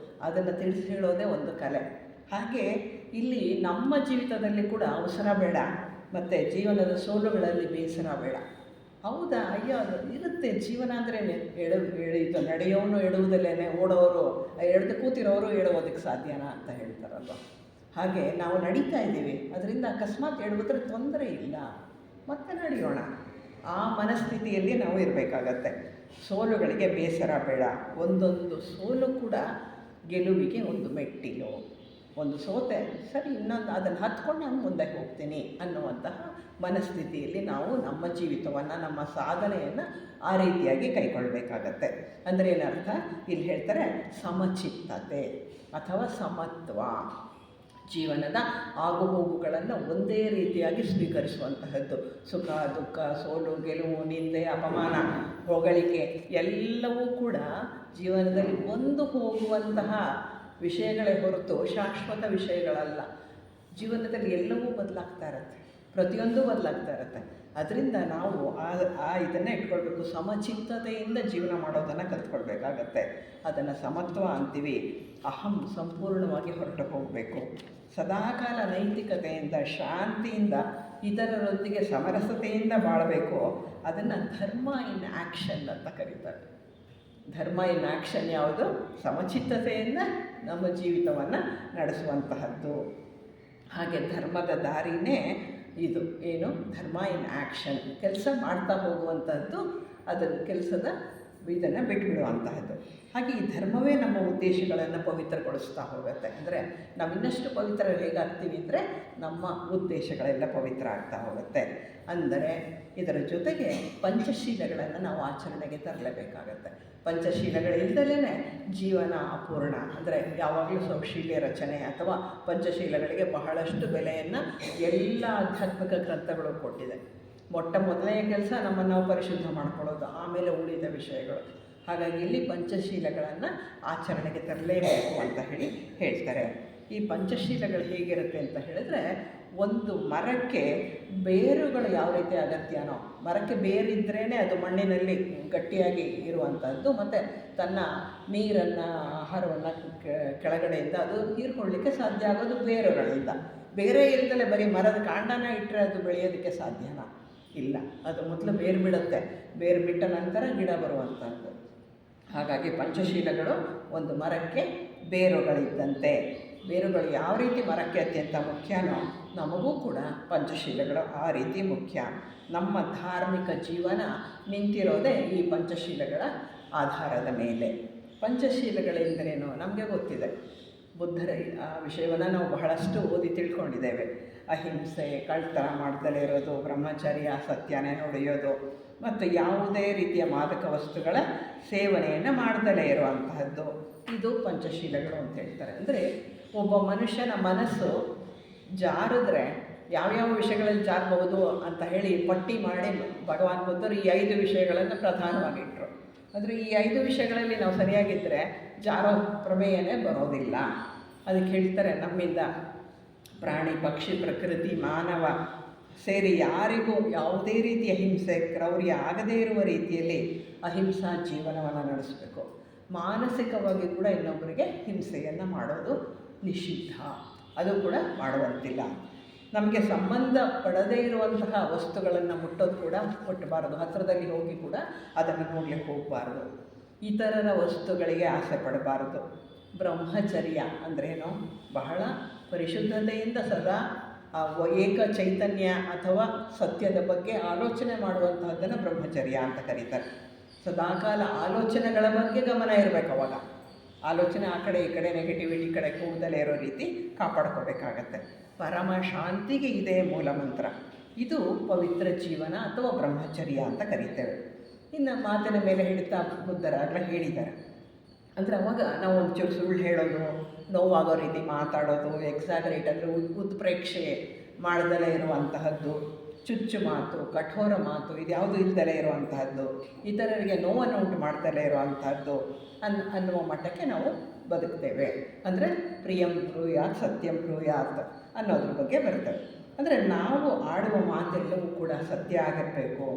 A: ಅದನ್ನು ತಿಳಿಸಿ ಹೇಳೋದೇ ಒಂದು ಕಲೆ. ಹಾಗೆ ಇಲ್ಲಿ ನಮ್ಮ ಜೀವಿತದಲ್ಲಿ ಕೂಡ ಅವಸರ ಬೇಡ, ಮತ್ತು ಜೀವನದ ಸೋಲುಗಳಲ್ಲಿ ಬೇಸರ ಬೇಡ. ಹೌದಾ, ಅಯ್ಯೋ ಅದು ಇರುತ್ತೆ. ಜೀವನ ಅಂದರೆ ಇದು ನಡೆಯೋನು ಎಡುವುದಲ್ಲೇ, ಓಡೋರು ಎಳೆದು ಕೂತಿರೋರು ಎಡುವುದಕ್ಕೆ ಸಾಧ್ಯನಾ ಅಂತ ಹೇಳ್ತಾರಲ್ವ. ಹಾಗೆ ನಾವು ನಡೀತಾ ಇದ್ದೀವಿ, ಅದರಿಂದ ಅಕಸ್ಮಾತ್ ಎಡುವುದ್ರೆ ತೊಂದರೆ ಇಲ್ಲ, ಮತ್ತೆ ನಡೆಯೋಣ. ಆ ಮನಸ್ಥಿತಿಯಲ್ಲಿ ನಾವು ಇರಬೇಕಾಗತ್ತೆ. ಸೋಲುಗಳಿಗೆ ಬೇಸರ ಬೇಡ. ಒಂದೊಂದು ಸೋಲು ಕೂಡ ಗೆಲುವಿಗೆ ಒಂದು ಮೆಟ್ಟಿಲು. ಒಂದು ಸೋತೆ, ಸರಿ ಇನ್ನೊಂದು ಅದನ್ನು ಹತ್ಕೊಂಡು ನಾನು ಮುಂದೆ ಹೋಗ್ತೀನಿ ಅನ್ನುವಂತಹ ಮನಸ್ಥಿತಿಯಲ್ಲಿ ನಾವು ನಮ್ಮ ಜೀವಿತವನ್ನು, ನಮ್ಮ ಸಾಧನೆಯನ್ನು ಆ ರೀತಿಯಾಗಿ ಕೈಗೊಳ್ಳಬೇಕಾಗತ್ತೆ. ಅಂದರೆ ಏನರ್ಥ, ಇಲ್ಲಿ ಹೇಳ್ತಾರೆ ಸಮಚಿತ್ತತೆ ಅಥವಾ ಸಮತ್ವ. ಜೀವನದ ಆಗುಹೋಗುಗಳನ್ನು ಒಂದೇ ರೀತಿಯಾಗಿ ಸ್ವೀಕರಿಸುವಂತಹದ್ದು. ಸುಖ ದುಃಖ, ಸೋಲು ಗೆಲುವು, ನಿಂದೆ ಅಪಮಾನ, ಹೊಗಳಿಕೆ ಎಲ್ಲವೂ ಕೂಡ ಜೀವನದಲ್ಲಿ ಬಂದು ಹೋಗುವಂತಹ ವಿಷಯಗಳೇ ಹೊರತು ಶಾಶ್ವತ ವಿಷಯಗಳಲ್ಲ. ಜೀವನದಲ್ಲಿ ಎಲ್ಲವೂ ಬದಲಾಗ್ತಾ ಇರುತ್ತೆ, ಪ್ರತಿಯೊಂದು ಬದಲಾಗ್ತಾ ಇರುತ್ತೆ. ಅದರಿಂದ ನಾವು ಇದನ್ನು ಇಟ್ಕೊಳ್ಬೇಕು. ಸಮಚಿತ್ತತೆಯಿಂದ ಜೀವನ ಮಾಡೋದನ್ನು ಕಲ್ತ್ಕೊಳ್ಬೇಕಾಗತ್ತೆ. ಅದನ್ನು ಸಮತ್ವ ಅಂತೀವಿ. ಅಹಂ ಸಂಪೂರ್ಣವಾಗಿ ಹೊರಟು ಹೋಗಬೇಕು. ಸದಾಕಾಲ ನೈತಿಕತೆಯಿಂದ, ಶಾಂತಿಯಿಂದ, ಇತರರೊಂದಿಗೆ ಸಮರಸತೆಯಿಂದ ಬಾಳಬೇಕು. ಅದನ್ನು ಧರ್ಮ ಇನ್ ಆ್ಯಕ್ಷನ್ ಅಂತ ಕರೀತಾರೆ. ಧರ್ಮ ಇನ್ ಆ್ಯಕ್ಷನ್ ಯಾವುದು? ಸಮಚಿತ್ತತೆಯಿಂದ ನಮ್ಮ ಜೀವಿತವನ್ನು ನಡೆಸುವಂತಹದ್ದು. ಹಾಗೆ ಧರ್ಮದ ದಾರಿನೇ ಇದು. ಏನು? ಧರ್ಮ ಇನ್ ಆ್ಯಕ್ಷನ್. ಕೆಲಸ ಮಾಡ್ತಾ ಹೋಗುವಂಥದ್ದು, ಅದರ ಕೆಲಸದ ಇದನ್ನು ಬಿಟ್ಟುಬಿಡುವಂತಹದ್ದು. ಹಾಗೆ ಈ ಧರ್ಮವೇ ನಮ್ಮ ಉದ್ದೇಶಗಳನ್ನು ಪವಿತ್ರಗೊಳಿಸ್ತಾ ಹೋಗುತ್ತೆ. ಅಂದರೆ ನಾವು ಇನ್ನಷ್ಟು ಪವಿತ್ರ ಹೇಗಾಗ್ತೀವಿ ಅಂದರೆ ನಮ್ಮ ಉದ್ದೇಶಗಳೆಲ್ಲ ಪವಿತ್ರ ಆಗ್ತಾ ಹೋಗುತ್ತೆ. ಅಂದರೆ ಇದರ ಜೊತೆಗೆ ಪಂಚಶೀಲಗಳನ್ನು ನಾವು ಆಚರಣೆಗೆ ತರಲೇಬೇಕಾಗತ್ತೆ. ಪಂಚಶೀಲಗಳಿಲ್ದಲೇ ಜೀವನ ಅಪೂರ್ಣ. ಅಂದರೆ ಯಾವಾಗಲೂ ಸೌಶೀಲ್ಯ ರಚನೆ ಅಥವಾ ಪಂಚಶೀಲಗಳಿಗೆ ಬಹಳಷ್ಟು ಬೆಲೆಯನ್ನು ಎಲ್ಲ ಆಧ್ಯಾತ್ಮಿಕ ಗ್ರಂಥಗಳು ಕೊಟ್ಟಿದೆ. ಮೊದಲನೇ ಕೆಲಸ ನಮ್ಮನ್ನು ನಾವು ಪರಿಶುದ್ಧ ಮಾಡ್ಕೊಳ್ಳೋದು, ಆಮೇಲೆ ಉಳಿದ ವಿಷಯಗಳು. ಹಾಗಾಗಿ ಇಲ್ಲಿ ಪಂಚಶೀಲಗಳನ್ನು ಆಚರಣೆಗೆ ತರಲೇಬೇಕು ಅಂತ ಹೇಳ್ತಾರೆ. ಈ ಪಂಚಶೀಲಗಳು ಹೇಗಿರುತ್ತೆ ಅಂತ ಹೇಳಿದ್ರೆ, ಒಂದು ಮರಕ್ಕೆ ಬೇರುಗಳು ಯಾವ ರೀತಿ ಅಗತ್ಯನೋ, ಮರಕ್ಕೆ ಬೇರಿದ್ರೇ ಅದು ಮಣ್ಣಿನಲ್ಲಿ ಗಟ್ಟಿಯಾಗಿ ಇರುವಂಥದ್ದು, ಮತ್ತು ತನ್ನ ನೀರನ್ನು, ಆಹಾರವನ್ನು ಕೆಳಗಡೆಯಿಂದ ಅದು ಹೀರ್ಕೊಳ್ಳಿಕ್ಕೆ ಸಾಧ್ಯ ಆಗೋದು ಬೇರುಗಳಿಂದ. ಬೇರೆ ಇಲ್ಲದಲೇ ಬರೀ ಮರದ ಕಾಂಡನ ಇಟ್ಟರೆ ಅದು ಬೆಳೆಯೋದಕ್ಕೆ ಸಾಧ್ಯನಾ? ಇಲ್ಲ. ಅದು ಮೊದಲು ಬೇರು ಬಿಡುತ್ತೆ, ಬೇರು ಬಿಟ್ಟ ನಂತರ ಗಿಡ ಬರುವಂಥದ್ದು. ಹಾಗಾಗಿ ಪಂಚಶೀಲಗಳು ಒಂದು ಮರಕ್ಕೆ ಬೇರುಗಳಿದ್ದಂತೆ. ಬೇರುಗಳು ಯಾವ ರೀತಿ ಮರಕ್ಕೆ ಅತ್ಯಂತ ಮುಖ್ಯನೋ, ನಮಗೂ ಕೂಡ ಪಂಚಶೀಲಗಳು ಆ ರೀತಿ ಮುಖ್ಯ. ನಮ್ಮ ಧಾರ್ಮಿಕ ಜೀವನ ನಿಂತಿರೋದೇ ಈ ಪಂಚಶೀಲಗಳ ಆಧಾರದ ಮೇಲೆ. ಪಂಚಶೀಲಗಳೆಂದರೇನು ನಮಗೆ ಗೊತ್ತಿದೆ. ಬುದ್ಧರ ಆ ವಿಷಯವನ್ನು ನಾವು ಬಹಳಷ್ಟು ಓದಿ ತಿಳ್ಕೊಂಡಿದ್ದೇವೆ. ಅಹಿಂಸೆ, ಕಳ್ತನ ಮಾಡ್ದಲೇ ಇರೋದು, ಬ್ರಹ್ಮಚರ್ಯ, ಸತ್ಯನೇ ನುಡಿಯೋದು, ಮತ್ತು ಯಾವುದೇ ರೀತಿಯ ಮಾದಕ ವಸ್ತುಗಳ ಸೇವನೆಯನ್ನು ಮಾಡ್ದಲೇ ಇರುವಂತಹದ್ದು, ಇದು ಪಂಚಶೀಲಗಳು ಅಂತ ಹೇಳ್ತಾರೆ. ಅಂದರೆ ಒಬ್ಬ ಮನುಷ್ಯನ ಮನಸ್ಸು ಜಾರಿದ್ರೆ ಯಾವ್ಯಾವ ವಿಷಯಗಳಲ್ಲಿ ಜಾರಬಹುದು ಅಂತ ಹೇಳಿ ಪಟ್ಟಿ ಮಾಡಿ ಭಗವಾನ್ ಬುದ್ಧರು ಈ 5 ವಿಷಯಗಳನ್ನು ಪ್ರಧಾನವಾಗಿಟ್ಟರು. ಆದರೆ ಈ 5 ವಿಷಯಗಳಲ್ಲಿ ನಾವು ಸರಿಯಾಗಿದ್ದರೆ ಜಾರೋ ಪ್ರಮೇಯನೇ ಬರೋದಿಲ್ಲ. ಅದಕ್ಕೆ ಹೇಳ್ತಾರೆ, ನಮ್ಮಿಂದ ಪ್ರಾಣಿ ಪಕ್ಷಿ ಪ್ರಕೃತಿ ಮಾನವ ಸೇರಿ ಯಾರಿಗೂ ಯಾವುದೇ ರೀತಿಯ ಹಿಂಸೆ ಕ್ರೌರ್ಯ ಆಗದೇ ಇರುವ ರೀತಿಯಲ್ಲಿ ಅಹಿಂಸಾ ಜೀವನವನ್ನು ನಡೆಸಬೇಕು. ಮಾನಸಿಕವಾಗಿ ಕೂಡ ಇನ್ನೊಬ್ಬರಿಗೆ ಹಿಂಸೆಯನ್ನು ಮಾಡೋದು ನಿಷಿದ್ಧ, ಅದು ಕೂಡ ಮಾಡುವಂತಿಲ್ಲ. ನಮಗೆ ಸಂಬಂಧ ಪಡದೇ ಇರುವಂತಹ ವಸ್ತುಗಳನ್ನು ಮುಟ್ಟೋದು ಕೂಡ ಮುಟ್ಟಬಾರದು, ಹತ್ತಿರದಲ್ಲಿ ಹೋಗಿ ಕೂಡ ಅದನ್ನು ನೋಡಲಿಕ್ಕೆ ಹೋಗಬಾರ್ದು. ಇತರರ ವಸ್ತುಗಳಿಗೆ ಆಸೆ ಪಡಬಾರದು. ಬ್ರಹ್ಮಚರ್ಯ ಅಂದ್ರೇನು? ಬಹಳ ಪರಿಶುದ್ಧತೆಯಿಂದ ಸದಾ ಏಕ ಚೈತನ್ಯ ಅಥವಾ ಸತ್ಯದ ಬಗ್ಗೆ ಆಲೋಚನೆ ಮಾಡುವಂತಹದ್ದನ್ನು ಬ್ರಹ್ಮಚರ್ಯ ಅಂತ ಕರೀತಾರೆ. ಸದಾಕಾಲ ಆಲೋಚನೆಗಳ ಬಗ್ಗೆ ಗಮನ ಇರಬೇಕು. ಅವಾಗ ಆಲೋಚನೆ ಆ ಕಡೆ ಈ ಕಡೆ ನೆಗೆಟಿವಿಟಿ ಕಡೆ ಹೋಗದಲ್ಲೇ ಇರೋ ರೀತಿ ಕಾಪಾಡ್ಕೋಬೇಕಾಗತ್ತೆ. ಪರಮ ಶಾಂತಿಗೆ ಇದೇ ಮೂಲ ಮಂತ್ರ. ಇದು ಪವಿತ್ರ ಜೀವನ ಅಥವಾ ಬ್ರಹ್ಮಚರ್ಯ ಅಂತ ಕರೀತೇವೆ. ಇನ್ನು ಮಾತಿನ ಮೇಲೆ ಹಿಡಿತಾ ಬುದ್ಧರಾಗಲೇ ಹೇಳಿದ್ದಾರೆ. ಅಂದರೆ ಅವಾಗ ನಾವು ಒಂಚೂರು ಸುಳ್ಳು ಹೇಳೋದು, ನೋವಾಗೋ ರೀತಿ ಮಾತಾಡೋದು, ಎಕ್ಸಾಗರೇಟ್ ಅಂದರೆ ಉತ್ಪ್ರೇಕ್ಷೆ ಮಾಡ್ದಲೇ ಇರುವಂತಹದ್ದು, ಚುಚ್ಚು ಮಾತು, ಕಠೋರ ಮಾತು, ಇದ್ಯಾವುದು ಇಲ್ದಲೇ ಇರುವಂತಹದ್ದು, ಇತರರಿಗೆ ನೋವನ್ನು ಉಂಟು ಮಾಡ್ದಲೇ ಇರುವಂತಹದ್ದು ಅನ್ನುವ ಮಟ್ಟಕ್ಕೆ ನಾವು ಬದುಕ್ತೇವೆ. ಅಂದರೆ ಪ್ರಿಯಂ ಬ್ರೂಯಾತ್ ಸತ್ಯಂ ಬ್ರೂಯಾತ್ ಅನ್ನೋದ್ರ ಬಗ್ಗೆ ಬರ್ತೇವೆ. ಅಂದರೆ ನಾವು ಆಡುವ ಮಾತೆಲ್ಲವೂ ಕೂಡ ಸತ್ಯ ಆಗಿರಬೇಕು,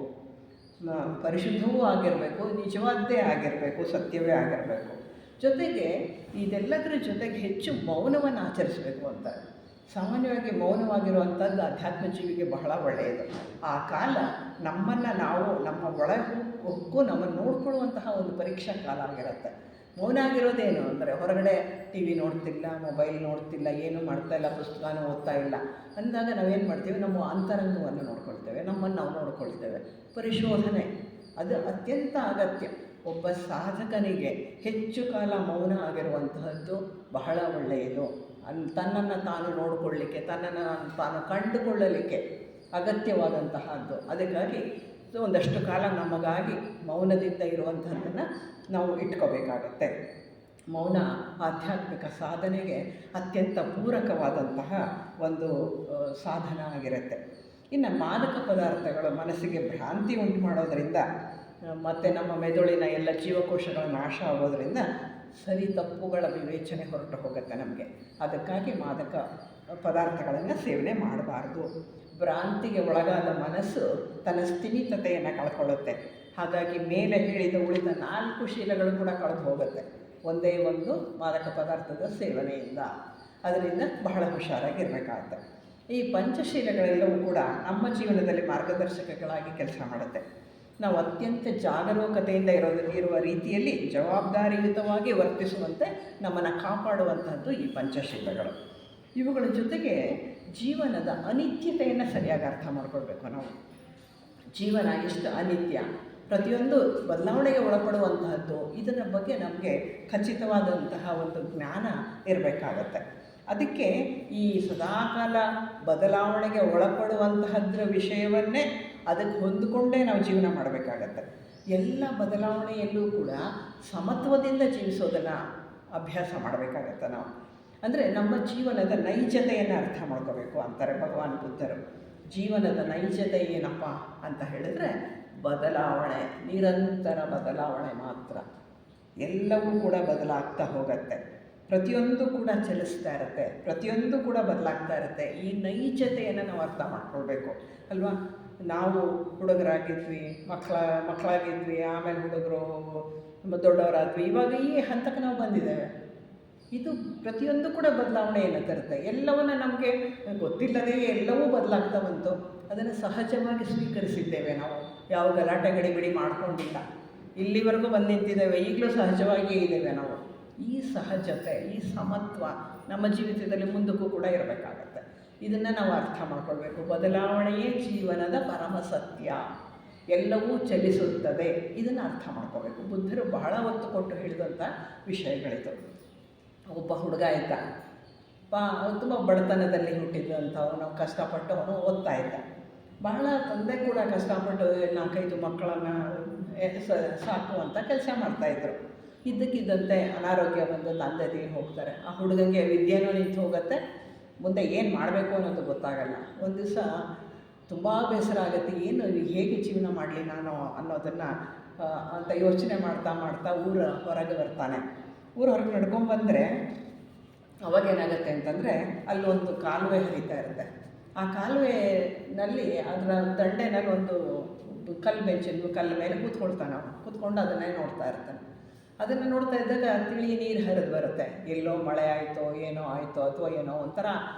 A: ಪರಿಶುದ್ಧವೂ ಆಗಿರಬೇಕು, ನಿಜವಾದ್ದೇ ಆಗಿರಬೇಕು, ಸತ್ಯವೇ ಆಗಿರಬೇಕು. ಜೊತೆಗೆ ಇದೆಲ್ಲದರ ಜೊತೆಗೆ ಹೆಚ್ಚು ಮೌನವನ್ನು ಆಚರಿಸಬೇಕು ಅಂತ. ಸಾಮಾನ್ಯವಾಗಿ ಮೌನವಾಗಿರುವಂಥದ್ದು ಅಧ್ಯಾತ್ಮ ಜೀವಿಗೆ ಬಹಳ ಒಳ್ಳೆಯದು. ಆ ಕಾಲ ನಮ್ಮನ್ನು ನಾವು ನಮ್ಮ ಹೊಕ್ಕು ನಮ್ಮನ್ನು ನೋಡ್ಕೊಳ್ಳುವಂತಹ ಒಂದು ಪರೀಕ್ಷಾ ಕಾಲ ಆಗಿರುತ್ತೆ. ಮೌನ ಆಗಿರೋದೇನು ಅಂದರೆ ಹೊರಗಡೆ ಟಿ ವಿ ನೋಡ್ತಿಲ್ಲ, ಮೊಬೈಲ್ ನೋಡ್ತಿಲ್ಲ, ಏನೂ ಮಾಡ್ತಾಯಿಲ್ಲ, ಪುಸ್ತಕನೂ ಓದ್ತಾ ಇಲ್ಲ ಅಂದಾಗ ನಾವೇನು ಮಾಡ್ತೀವಿ? ನಮ್ಮ ಅಂತರಂಗವನ್ನು ನೋಡ್ಕೊಳ್ತೇವೆ, ನಮ್ಮನ್ನು ನಾವು ನೋಡ್ಕೊಳ್ತೇವೆ. ಪರಿಶೋಧನೆ ಅದು ಅತ್ಯಂತ ಅಗತ್ಯ. ಒಬ್ಬ ಸಾಧಕನಿಗೆ ಹೆಚ್ಚು ಕಾಲ ಮೌನ ಆಗಿರುವಂತಹದ್ದು ಬಹಳ ಒಳ್ಳೆಯದು. ತನ್ನನ್ನು ತಾನು ನೋಡಿಕೊಳ್ಳಲಿಕ್ಕೆ, ತನ್ನನ್ನು ತಾನು ಕಂಡುಕೊಳ್ಳಲಿಕ್ಕೆ ಅಗತ್ಯವಾದಂತಹದ್ದು. ಅದಕ್ಕಾಗಿ ಒಂದಷ್ಟು ಕಾಲ ನಮಗಾಗಿ ಮೌನದಿಂದ ಇರುವಂಥದ್ದನ್ನು ನಾವು ಇಟ್ಕೋಬೇಕಾಗತ್ತೆ. ಮೌನ ಆಧ್ಯಾತ್ಮಿಕ ಸಾಧನೆಗೆ ಅತ್ಯಂತ ಪೂರಕವಾದಂತಹ ಒಂದು ಸಾಧನ ಆಗಿರುತ್ತೆ. ಇನ್ನು ಮಾದಕ ಪದಾರ್ಥಗಳು ಮನಸ್ಸಿಗೆ ಭ್ರಾಂತಿ ಉಂಟು ಮಾಡೋದರಿಂದ ಮತ್ತು ನಮ್ಮ ಮೆದುಳಿನ ಎಲ್ಲ ಜೀವಕೋಶಗಳ ನಾಶ ಆಗೋದರಿಂದ ಸರಿ ತಪ್ಪುಗಳ ವಿವೇಚನೆ ಹೊರಟು ಹೋಗುತ್ತೆ ನಮಗೆ. ಅದಕ್ಕಾಗಿ ಮಾದಕ ಪದಾರ್ಥಗಳನ್ನು ಸೇವನೆ ಮಾಡಬಾರ್ದು. ಭ್ರಾಂತಿಗೆ ಒಳಗಾದ ಮನಸ್ಸು ತನ್ನ ಸ್ಥಿಮಿತತೆಯನ್ನು ಕಳ್ಕೊಳ್ಳುತ್ತೆ. ಹಾಗಾಗಿ ಮೇಲೆ ಹೇಳಿದ ಉಳಿದ 4 ಶೀಲಗಳು ಕೂಡ ಕಳೆದು ಹೋಗುತ್ತೆ ಒಂದೇ ಒಂದು ಮಾದಕ ಪದಾರ್ಥದ ಸೇವನೆಯಿಂದ. ಅದರಿಂದ ಬಹಳ ಹುಷಾರಾಗಿರಬೇಕಾಗುತ್ತೆ. ಈ ಪಂಚಶೀಲಗಳೆಲ್ಲವೂ ಕೂಡ ನಮ್ಮ ಜೀವನದಲ್ಲಿ ಮಾರ್ಗದರ್ಶಕಗಳಾಗಿ ಕೆಲಸ ಮಾಡುತ್ತೆ. ನಾವು ಅತ್ಯಂತ ಜಾಗರೂಕತೆಯಿಂದ ಇರುವ ರೀತಿಯಲ್ಲಿ ಜವಾಬ್ದಾರಿಯುತವಾಗಿ ವರ್ತಿಸುವಂತೆ ನಮ್ಮನ್ನು ಕಾಪಾಡುವಂತಹದ್ದು ಈ ಪಂಚಶೀಲಗಳು. ಇವುಗಳ ಜೊತೆಗೆ ಜೀವನದ ಅನಿತ್ಯತೆಯನ್ನು ಸರಿಯಾಗಿ ಅರ್ಥ ಮಾಡ್ಕೊಳ್ಬೇಕು ನಾವು. ಜೀವನ ಎಷ್ಟು ಅನಿತ್ಯ, ಪ್ರತಿಯೊಂದು ಬದಲಾವಣೆಗೆ ಒಳಪಡುವಂತಹದ್ದು, ಇದರ ಬಗ್ಗೆ ನಮಗೆ ಖಚಿತವಾದಂತಹ ಒಂದು ಜ್ಞಾನ ಇರಬೇಕಾಗತ್ತೆ. ಅದಕ್ಕೆ ಈ ಸದಾಕಾಲ ಬದಲಾವಣೆಗೆ ಒಳಪಡುವಂತಹದ್ರ ವಿಷಯವನ್ನೇ ಅದಕ್ಕೆ ಹೊಂದಿಕೊಂಡೇ ನಾವು ಜೀವನ ಮಾಡಬೇಕಾಗತ್ತೆ. ಎಲ್ಲ ಬದಲಾವಣೆಯಲ್ಲೂ ಕೂಡ ಸಮತ್ವದಿಂದ ಜೀವಿಸೋದನ್ನು ಅಭ್ಯಾಸ ಮಾಡಬೇಕಾಗತ್ತೆ ನಾವು. ಅಂದರೆ ನಮ್ಮ ಜೀವನದ ನೈಜತೆಯನ್ನು ಅರ್ಥ ಮಾಡ್ಕೋಬೇಕು ಅಂತಾರೆ ಭಗವಾನ್ ಬುದ್ಧರು. ಜೀವನದ ನೈಜತೆ ಏನಪ್ಪ ಅಂತ ಹೇಳಿದ್ರೆ ಬದಲಾವಣೆ, ನಿರಂತರ ಬದಲಾವಣೆ ಮಾತ್ರ. ಎಲ್ಲವೂ ಕೂಡ ಬದಲಾಗ್ತಾ ಹೋಗುತ್ತೆ, ಪ್ರತಿಯೊಂದು ಕೂಡ ಚಲಿಸ್ತಾ ಇರುತ್ತೆ, ಪ್ರತಿಯೊಂದು ಕೂಡ ಬದಲಾಗ್ತಾ ಇರುತ್ತೆ. ಈ ನೈಜತೆಯನ್ನು ನಾವು ಅರ್ಥ ಮಾಡ್ಕೊಳ್ಬೇಕು ಅಲ್ವಾ. ನಾವು ಹುಡುಗರಾಗಿದ್ವಿ, ಮಕ್ಕಳಾಗಿದ್ವಿ, ಆಮೇಲೆ ಹುಡುಗರು ದೊಡ್ಡವರಾದ್ವಿ, ಇವಾಗ ಈ ಹಂತಕ್ಕೆ ನಾವು ಬಂದಿದ್ದೇವೆ. ಇದು ಪ್ರತಿಯೊಂದು ಕೂಡ ಬದಲಾವಣೆಯನ್ನು ತರುತ್ತೆ. ಎಲ್ಲವನ್ನು ನಮಗೆ ಗೊತ್ತಿಲ್ಲದೆ ಎಲ್ಲವೂ ಬದಲಾಗ್ತಾ ಬಂತು. ಅದನ್ನು ಸಹಜವಾಗಿ ಸ್ವೀಕರಿಸಿದ್ದೇವೆ ನಾವು. ಯಾವ ಗಲಾಟೆ ಗಡಿಬಿಡಿ ಮಾಡ್ಕೊಂಡಿಲ್ಲ, ಇಲ್ಲಿವರೆಗೂ ಬಂದು ನಿಂತಿದ್ದೇವೆ, ಈಗಲೂ ಸಹಜವಾಗಿಯೇ ಇದ್ದೇವೆ ನಾವು. ಈ ಸಹಜತೆ, ಈ ಸಮತ್ವ ನಮ್ಮ ಜೀವಿತದಲ್ಲಿ ಮುಂದಕ್ಕೂ ಕೂಡ ಇರಬೇಕಾಗತ್ತೆ. ಇದನ್ನು ನಾವು ಅರ್ಥ ಮಾಡ್ಕೊಳ್ಬೇಕು. ಬದಲಾವಣೆಯೇ ಜೀವನದ ಪರಮ ಸತ್ಯ, ಎಲ್ಲವೂ ಚಲಿಸುತ್ತದೆ. ಇದನ್ನು ಅರ್ಥ ಮಾಡ್ಕೋಬೇಕು. ಬುದ್ಧರು ಬಹಳ ಒತ್ತು ಕೊಟ್ಟು ಹೇಳಿದಂಥ ವಿಷಯಗಳಿತು. ಒಬ್ಬ ಹುಡುಗ ಇದ್ದ, ತುಂಬ ಬಡತನದಲ್ಲಿ ಹುಟ್ಟಿದಂಥವನು, ಕಷ್ಟಪಟ್ಟು ಅವನು ಓದ್ತಾ ಇದ್ದ. ಬಹಳ ತಂದೆ ಕೂಡ ಕಷ್ಟಪಟ್ಟು 4-5 ಮಕ್ಕಳನ್ನು ಸಾಕುವಂಥ ಕೆಲಸ ಮಾಡ್ತಾಯಿದ್ರು. ಇದ್ದಕ್ಕಿದ್ದಂತೆ ಅನಾರೋಗ್ಯ ಬಂದು ತಂದೆ ತೀರಿ ಹೋಗ್ತಾರೆ. ಆ ಹುಡುಗನಿಗೆ ವಿದ್ಯೆನೂ ನಿಂತು ಹೋಗುತ್ತೆ, ಮುಂದೆ ಏನು ಮಾಡಬೇಕು ಅನ್ನೋದು ಗೊತ್ತಾಗಲ್ಲ. ಒಂದು ದಿವಸ ತುಂಬ ಬೇಸರ ಆಗುತ್ತೆ, ಏನು ಹೇಗೆ ಜೀವನ ಮಾಡಲಿ ನಾನು ಅನ್ನೋದನ್ನು ಅಂತ ಯೋಚನೆ ಮಾಡ್ತಾ ಊರ ಹೊರಗೆ ಬರ್ತಾನೆ. ಊರ ಹೊರಗೆ ನಡ್ಕೊಂಡ್ಬಂದರೆ ಅವಾಗೇನಾಗುತ್ತೆ ಅಂತಂದರೆ ಅಲ್ಲೊಂದು ಕಾಲುವೆ ಹರಿತಾ ಇರುತ್ತೆ. ಆ ಕಾಲುವೆನಲ್ಲಿ ಅದರ ದಂಡೆನಲ್ಲಿ ಒಂದು ಕಲ್ಲು ಬೆಂಚಿನ ಕಲ್ಲು ಮೇಲೆ ಕೂತ್ಕೊಳ್ತಾನೆ ಅವನು. ಕೂತ್ಕೊಂಡು ಅದನ್ನೇ ನೋಡ್ತಾ ಇರ್ತಾನೆ. ಅದನ್ನು ನೋಡ್ತಾ ಇದ್ದಾಗ ತಿಳಿ ನೀರು ಹರಿದು ಬರುತ್ತೆ. ಎಲ್ಲೋ ಮಳೆ ಆಯಿತೋ ಏನೋ ಆಯಿತೋ ಅಥವಾ ಏನೋ ಒಂಥರ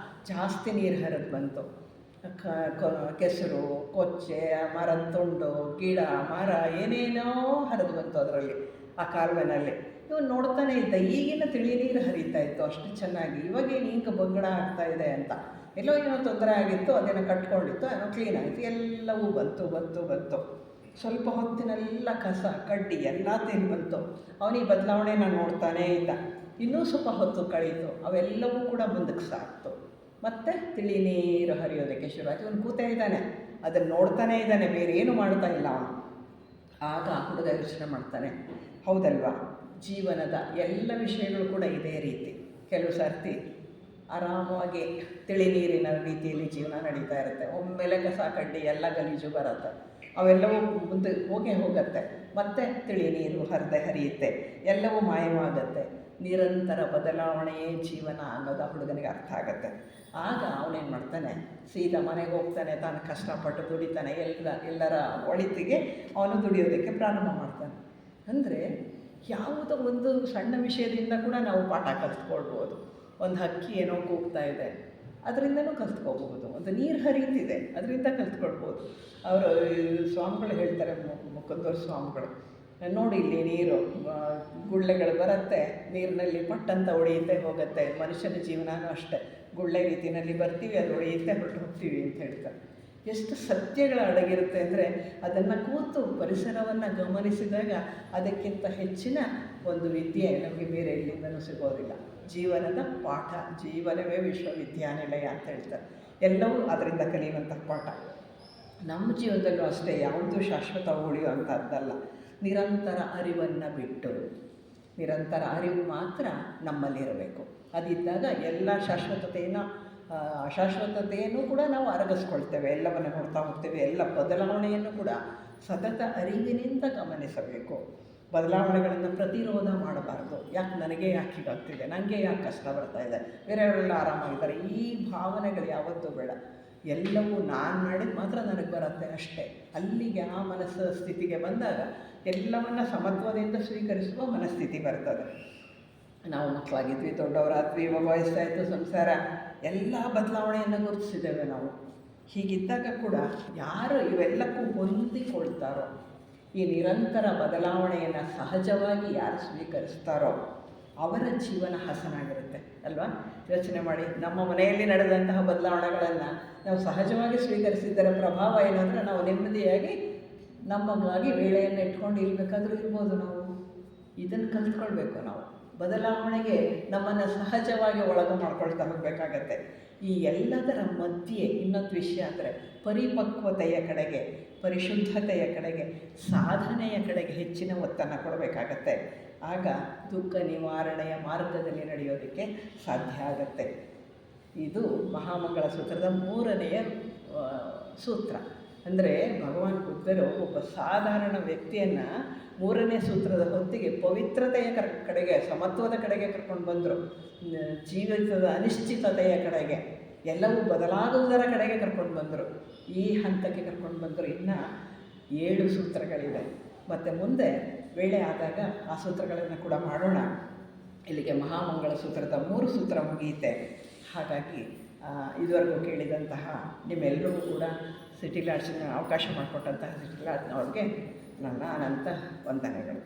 A: ಜಾಸ್ತಿ ನೀರು ಹರಿದು ಬಂತು. ಕೆಸರು, ಕೊಚ್ಚೆ, ಮರದ ತುಂಡು, ಗಿಡ, ಮರ ಏನೇನೋ ಹರಿದು ಬಂತು ಅದರಲ್ಲಿ, ಆ ಕಾಲುವೆನಲ್ಲಿ. ಇವನು ನೋಡ್ತಾನೆ ಇದ್ದ, ಈಗಿನ ತಿಳಿ ನೀರು ಹರಿತಾ ಇತ್ತು ಅಷ್ಟು ಚೆನ್ನಾಗಿ, ಇವಾಗೇನು ಹಿಂಗೆ ಬಗ್ಗಡ ಆಗ್ತಾ ಇದೆ ಅಂತ. ಎಲ್ಲೋ ಏನೋ ತೊಂದರೆ ಆಗಿತ್ತು, ಅದನ್ನು ಕಟ್ಕೊಂಡಿತ್ತು, ಏನೋ ಕ್ಲೀನ್ ಆಯಿತು, ಎಲ್ಲವೂ ಬಂತು. ಸ್ವಲ್ಪ ಹೊತ್ತಿನೆಲ್ಲ ಕಸ ಕಡ್ಡಿ ಎಲ್ಲ ತಿಂದು ಬಂತು. ಅವನಿಗೆ ಬದಲಾವಣೆನ ನೋಡ್ತಾನೇ ಇದ್ದ. ಇನ್ನೂ ಸ್ವಲ್ಪ ಹೊತ್ತು ಕಳೀತು, ಅವೆಲ್ಲವೂ ಕೂಡ ಮುಂದಕ್ಕೆ ಸಾಕ್ತು. ಮತ್ತೆ ತಿಳಿ ನೀರು ಹರಿಯೋದಕ್ಕೆ ಶುರುವಾಯಿತು. ಇವನು ಕೂತೇ ಇದ್ದಾನೆ, ಅದನ್ನು ನೋಡ್ತಾನೇ ಇದ್ದಾನೆ, ಬೇರೆ ಏನು ಮಾಡ್ತಾ ಇಲ್ಲ ಅವನು. ಆಗ ಹುಡುಗ ಯೋಚನೆ ಮಾಡ್ತಾನೆ, ಹೌದಲ್ವಾ, ಜೀವನದ ಎಲ್ಲ ವಿಷಯಗಳು ಕೂಡ ಇದೇ ರೀತಿ. ಕೆಲವು ಸರ್ತಿ ಆರಾಮವಾಗಿ ತಿಳಿ ನೀರಿನ ರೀತಿಯಲ್ಲಿ ಜೀವನ ನಡೀತಾ ಇರುತ್ತೆ. ಒಮ್ಮೆಲೆ ಕಸ ಕಡ್ಡಿ ಎಲ್ಲ ಗಲೀಜು ಬರುತ್ತೆ, ಅವೆಲ್ಲವೂ ಮುಂದೆ ಹೋಗುತ್ತೆ. ಮತ್ತೆ ತಿಳಿ ನೀರು ಹರಿಯುತ್ತೆ, ಎಲ್ಲವೂ ಮಾಯವಾಗುತ್ತೆ. ನಿರಂತರ ಬದಲಾವಣೆಯೇ ಜೀವನ ಅನ್ನೋದು ಆ ಹುಡುಗನಿಗೆ ಅರ್ಥ ಆಗುತ್ತೆ. ಆಗ ಅವನೇನು ಮಾಡ್ತಾನೆ, ಸೀದಾ ಮನೆಗೆ ಹೋಗ್ತಾನೆ. ತಾನು ಕಷ್ಟಪಟ್ಟು ದುಡಿತಾನೆ, ಎಲ್ಲರ ಒಳಿತಿಗೆ ಅವನು ದುಡಿಯೋದಕ್ಕೆ ಪ್ರಾರಂಭ ಮಾಡ್ತಾನೆ. ಅಂದರೆ ಯಾವುದೋ ಒಂದು ಸಣ್ಣ ವಿಷಯದಿಂದ ಕೂಡ ನಾವು ಪಾಠ ಕಲಿತ್ಕೊಳ್ಬೋದು. ಒಂದು ಹಕ್ಕಿ ಏನೋ ಕೂಗ್ತಾ ಇದೆ, ಅದರಿಂದನೂ ಕಲಿತ್ಕೋಬಹುದು. ಒಂದು ನೀರು ಹರಿಯುತ್ತಿದೆ, ಅದರಿಂದ ಕಲಿತ್ಕೊಳ್ಬೋದು. ಅವರು ಸ್ವಾಮಿಗಳು ಹೇಳ್ತಾರೆ, ಮುಕುಂದರ ಸ್ವಾಮಿಗಳು, ನೋಡಿ ಇಲ್ಲಿ ನೀರು ಗುಳ್ಳೆಗಳು ಬರುತ್ತೆ, ನೀರಿನಲ್ಲಿ ಪಟ್ಟಂತ ಹೊಳೆಯುತ್ತೆ ಹೋಗುತ್ತೆ. ಮನುಷ್ಯನ ಜೀವನನೂ ಅಷ್ಟೇ, ಗುಳ್ಳೆ ರೀತಿಯಲ್ಲಿ ಬರ್ತೀವಿ, ಅದು ಹೊಳೆಯುತ್ತೆ, ಹೊರಟು ಹೋಗ್ತೀವಿ ಅಂತ ಹೇಳ್ತಾರೆ. ಎಷ್ಟು ಸತ್ಯಗಳು ಅಡಗಿರುತ್ತೆ ಅಂದರೆ ಅದನ್ನು ಕೂತು ಪರಿಸರವನ್ನು ಗಮನಿಸಿದಾಗ ಅದಕ್ಕಿಂತ ಹೆಚ್ಚಿನ ಒಂದು ವಿದ್ಯೆ ನಮಗೆ ಬೇರೆ ಎಲ್ಲಿಂದನೂ ಸಿಗೋದಿಲ್ಲ. ಜೀವನದ ಪಾಠ, ಜೀವನವೇ ವಿಶ್ವವಿದ್ಯಾನಿಲಯ ಅಂತ ಹೇಳ್ತಾರೆ. ಎಲ್ಲವೂ ಅದರಿಂದ ಕಲಿಯುವಂಥ ಪಾಠ. ನಮ್ಮ ಜೀವನದಲ್ಲೂ ಅಷ್ಟೇ, ಯಾವುದೂ ಶಾಶ್ವತ ಉಳಿಯುವಂಥದ್ದಲ್ಲ. ನಿರಂತರ ಅರಿವನ್ನು ಬಿಟ್ಟು, ನಿರಂತರ ಅರಿವು ಮಾತ್ರ ನಮ್ಮಲ್ಲಿರಬೇಕು. ಅದಿದ್ದಾಗ ಎಲ್ಲ ಅಶಾಶ್ವತತೆಯನ್ನು ಕೂಡ ನಾವು ಅರಗಿಸ್ಕೊಳ್ತೇವೆ. ಎಲ್ಲವನ್ನು ನೋಡ್ತಾ ಹೋಗ್ತೇವೆ. ಎಲ್ಲ ಬದಲಾವಣೆಯನ್ನು ಕೂಡ ಸತತ ಅರಿವಿನಿಂದ ಗಮನಿಸಬೇಕು. ಬದಲಾವಣೆಗಳನ್ನು ಪ್ರತಿರೋಧ ಮಾಡಬಾರ್ದು. ಯಾಕೆ ಹೀಗಾಗ್ತಿದೆ, ನನಗೆ ಯಾಕೆ ಕಷ್ಟ ಬರ್ತಾ ಇದೆ, ಬೇರೆಯವರೆಲ್ಲ ಆರಾಮಾಗಿದ್ದಾರೆ, ಈ ಭಾವನೆಗಳು ಯಾವತ್ತೂ ಬೇಡ. ಎಲ್ಲವೂ ನಾನು ಮಾಡಿದ ಮಾತ್ರ ನನಗೆ ಬರುತ್ತೆ ಅಷ್ಟೇ. ಅಲ್ಲಿಗೆ ಆ ಮನಸ್ಸು ಸ್ಥಿತಿಗೆ ಬಂದಾಗ ಎಲ್ಲವನ್ನು ಸಮತ್ವದಿಂದ ಸ್ವೀಕರಿಸುವ ಮನಸ್ಥಿತಿ ಬರ್ತದೆ. ನಾವು ಮಕ್ಕಳಾಗಿದ್ವಿ, ದೊಡ್ಡವರಾದ್ವಿ, ವಯಸ್ಸಾಯಿತು, ಸಂಸಾರ, ಎಲ್ಲ ಬದಲಾವಣೆಯನ್ನು ಗುರುತಿಸಿದ್ದೇವೆ ನಾವು. ಹೀಗಿದ್ದಾಗ ಕೂಡ ಯಾರು ಇವೆಲ್ಲಕ್ಕೂ ಹೊಂದಿಕೊಳ್ತಾರೋ, ಈ ನಿರಂತರ ಬದಲಾವಣೆಯನ್ನು ಸಹಜವಾಗಿ ಯಾರು ಸ್ವೀಕರಿಸ್ತಾರೋ ಅವರ ಜೀವನ ಹಸನಾಗಿರುತ್ತೆ ಅಲ್ವಾ? ಯೋಚನೆ ಮಾಡಿ, ನಮ್ಮ ಮನೆಯಲ್ಲಿ ನಡೆದಂತಹ ಬದಲಾವಣೆಗಳನ್ನು ನಾವು ಸಹಜವಾಗಿ ಸ್ವೀಕರಿಸಿದ್ದರ ಪ್ರಭಾವ ಏನಂದರೆ ನಾವು ನೆಮ್ಮದಿಯಾಗಿ ನಮಗಾಗಿ ವೇಳೆಯನ್ನು ಇಟ್ಕೊಂಡು ಇರಬೇಕಾದ್ರೂ ಇರ್ಬೋದು. ನಾವು ಇದನ್ನು ಕಲ್ತ್ಕೊಳ್ಬೇಕು. ನಾವು ಬದಲಾವಣೆಗೆ ನಮ್ಮನ್ನು ಸಹಜವಾಗಿ ಒಳಗೆ ಮಾಡ್ಕೊಳ್ತಾ ಹೋಗಬೇಕಾಗತ್ತೆ. ಈ ಎಲ್ಲದರ ಮಧ್ಯೆ ಇನ್ನೊಂದು ವಿಷಯ ಅಂದರೆ ಪರಿಪಕ್ವತೆಯ ಕಡೆಗೆ, ಪರಿಶುದ್ಧತೆಯ ಕಡೆಗೆ, ಸಾಧನೆಯ ಕಡೆಗೆ ಹೆಚ್ಚಿನ ಒತ್ತನ್ನು ಕೊಡಬೇಕಾಗತ್ತೆ. ಆಗ ದುಃಖ ನಿವಾರಣೆಯ ಮಾರ್ಗದಲ್ಲಿ ನಡೆಯೋದಕ್ಕೆ ಸಾಧ್ಯ ಆಗತ್ತೆ. ಇದು ಮಹಾಮಂಗಳ ಸೂತ್ರದ 3ನೆಯ ಸೂತ್ರ. ಅಂದರೆ ಭಗವಾನ್ ಬುದ್ಧರು ಒಬ್ಬ ಸಾಧಾರಣ ವ್ಯಕ್ತಿಯನ್ನು 3ನೇ ಸೂತ್ರದ ಹೊತ್ತಿಗೆ ಪವಿತ್ರತೆಯ ಕಡೆಗೆ, ಸಮತ್ವದ ಕಡೆಗೆ ಕರ್ಕೊಂಡು ಬಂದರು. ಜೀವಿತದ ಅನಿಶ್ಚಿತತೆಯ ಕಡೆಗೆ, ಎಲ್ಲವೂ ಬದಲಾಗುವುದರ ಕಡೆಗೆ ಕರ್ಕೊಂಡು ಬಂದರು. ಈ ಹಂತಕ್ಕೆ ಕರ್ಕೊಂಡು ಬಂದರು. ಇನ್ನು 7 ಸೂತ್ರಗಳಿವೆ. ಮತ್ತು ಮುಂದೆ ವೇಳೆ ಆದಾಗ ಆ ಸೂತ್ರಗಳನ್ನು ಕೂಡ ಮಾಡೋಣ. ಇಲ್ಲಿಗೆ ಮಹಾಮಂಗಳ ಸೂತ್ರದ 3 ಸೂತ್ರ ಮುಗಿಯುತ್ತೆ. ಹಾಗಾಗಿ ಇದುವರೆಗೂ ಕೇಳಿದಂತಹ ನಿಮ್ಮೆಲ್ಲರಿಗೂ ಕೂಡ ಸಿಟಿ ಲಾಡ್ಸಿನ ಅವಕಾಶ ಮಾಡಿಕೊಟ್ಟಂತಹ ಸಿಟಿ ಲಾಡ್ಸ್ನವ್ರಿಗೆ ನನ್ನ ಅನಂತ ವಂದನೆಗಳು.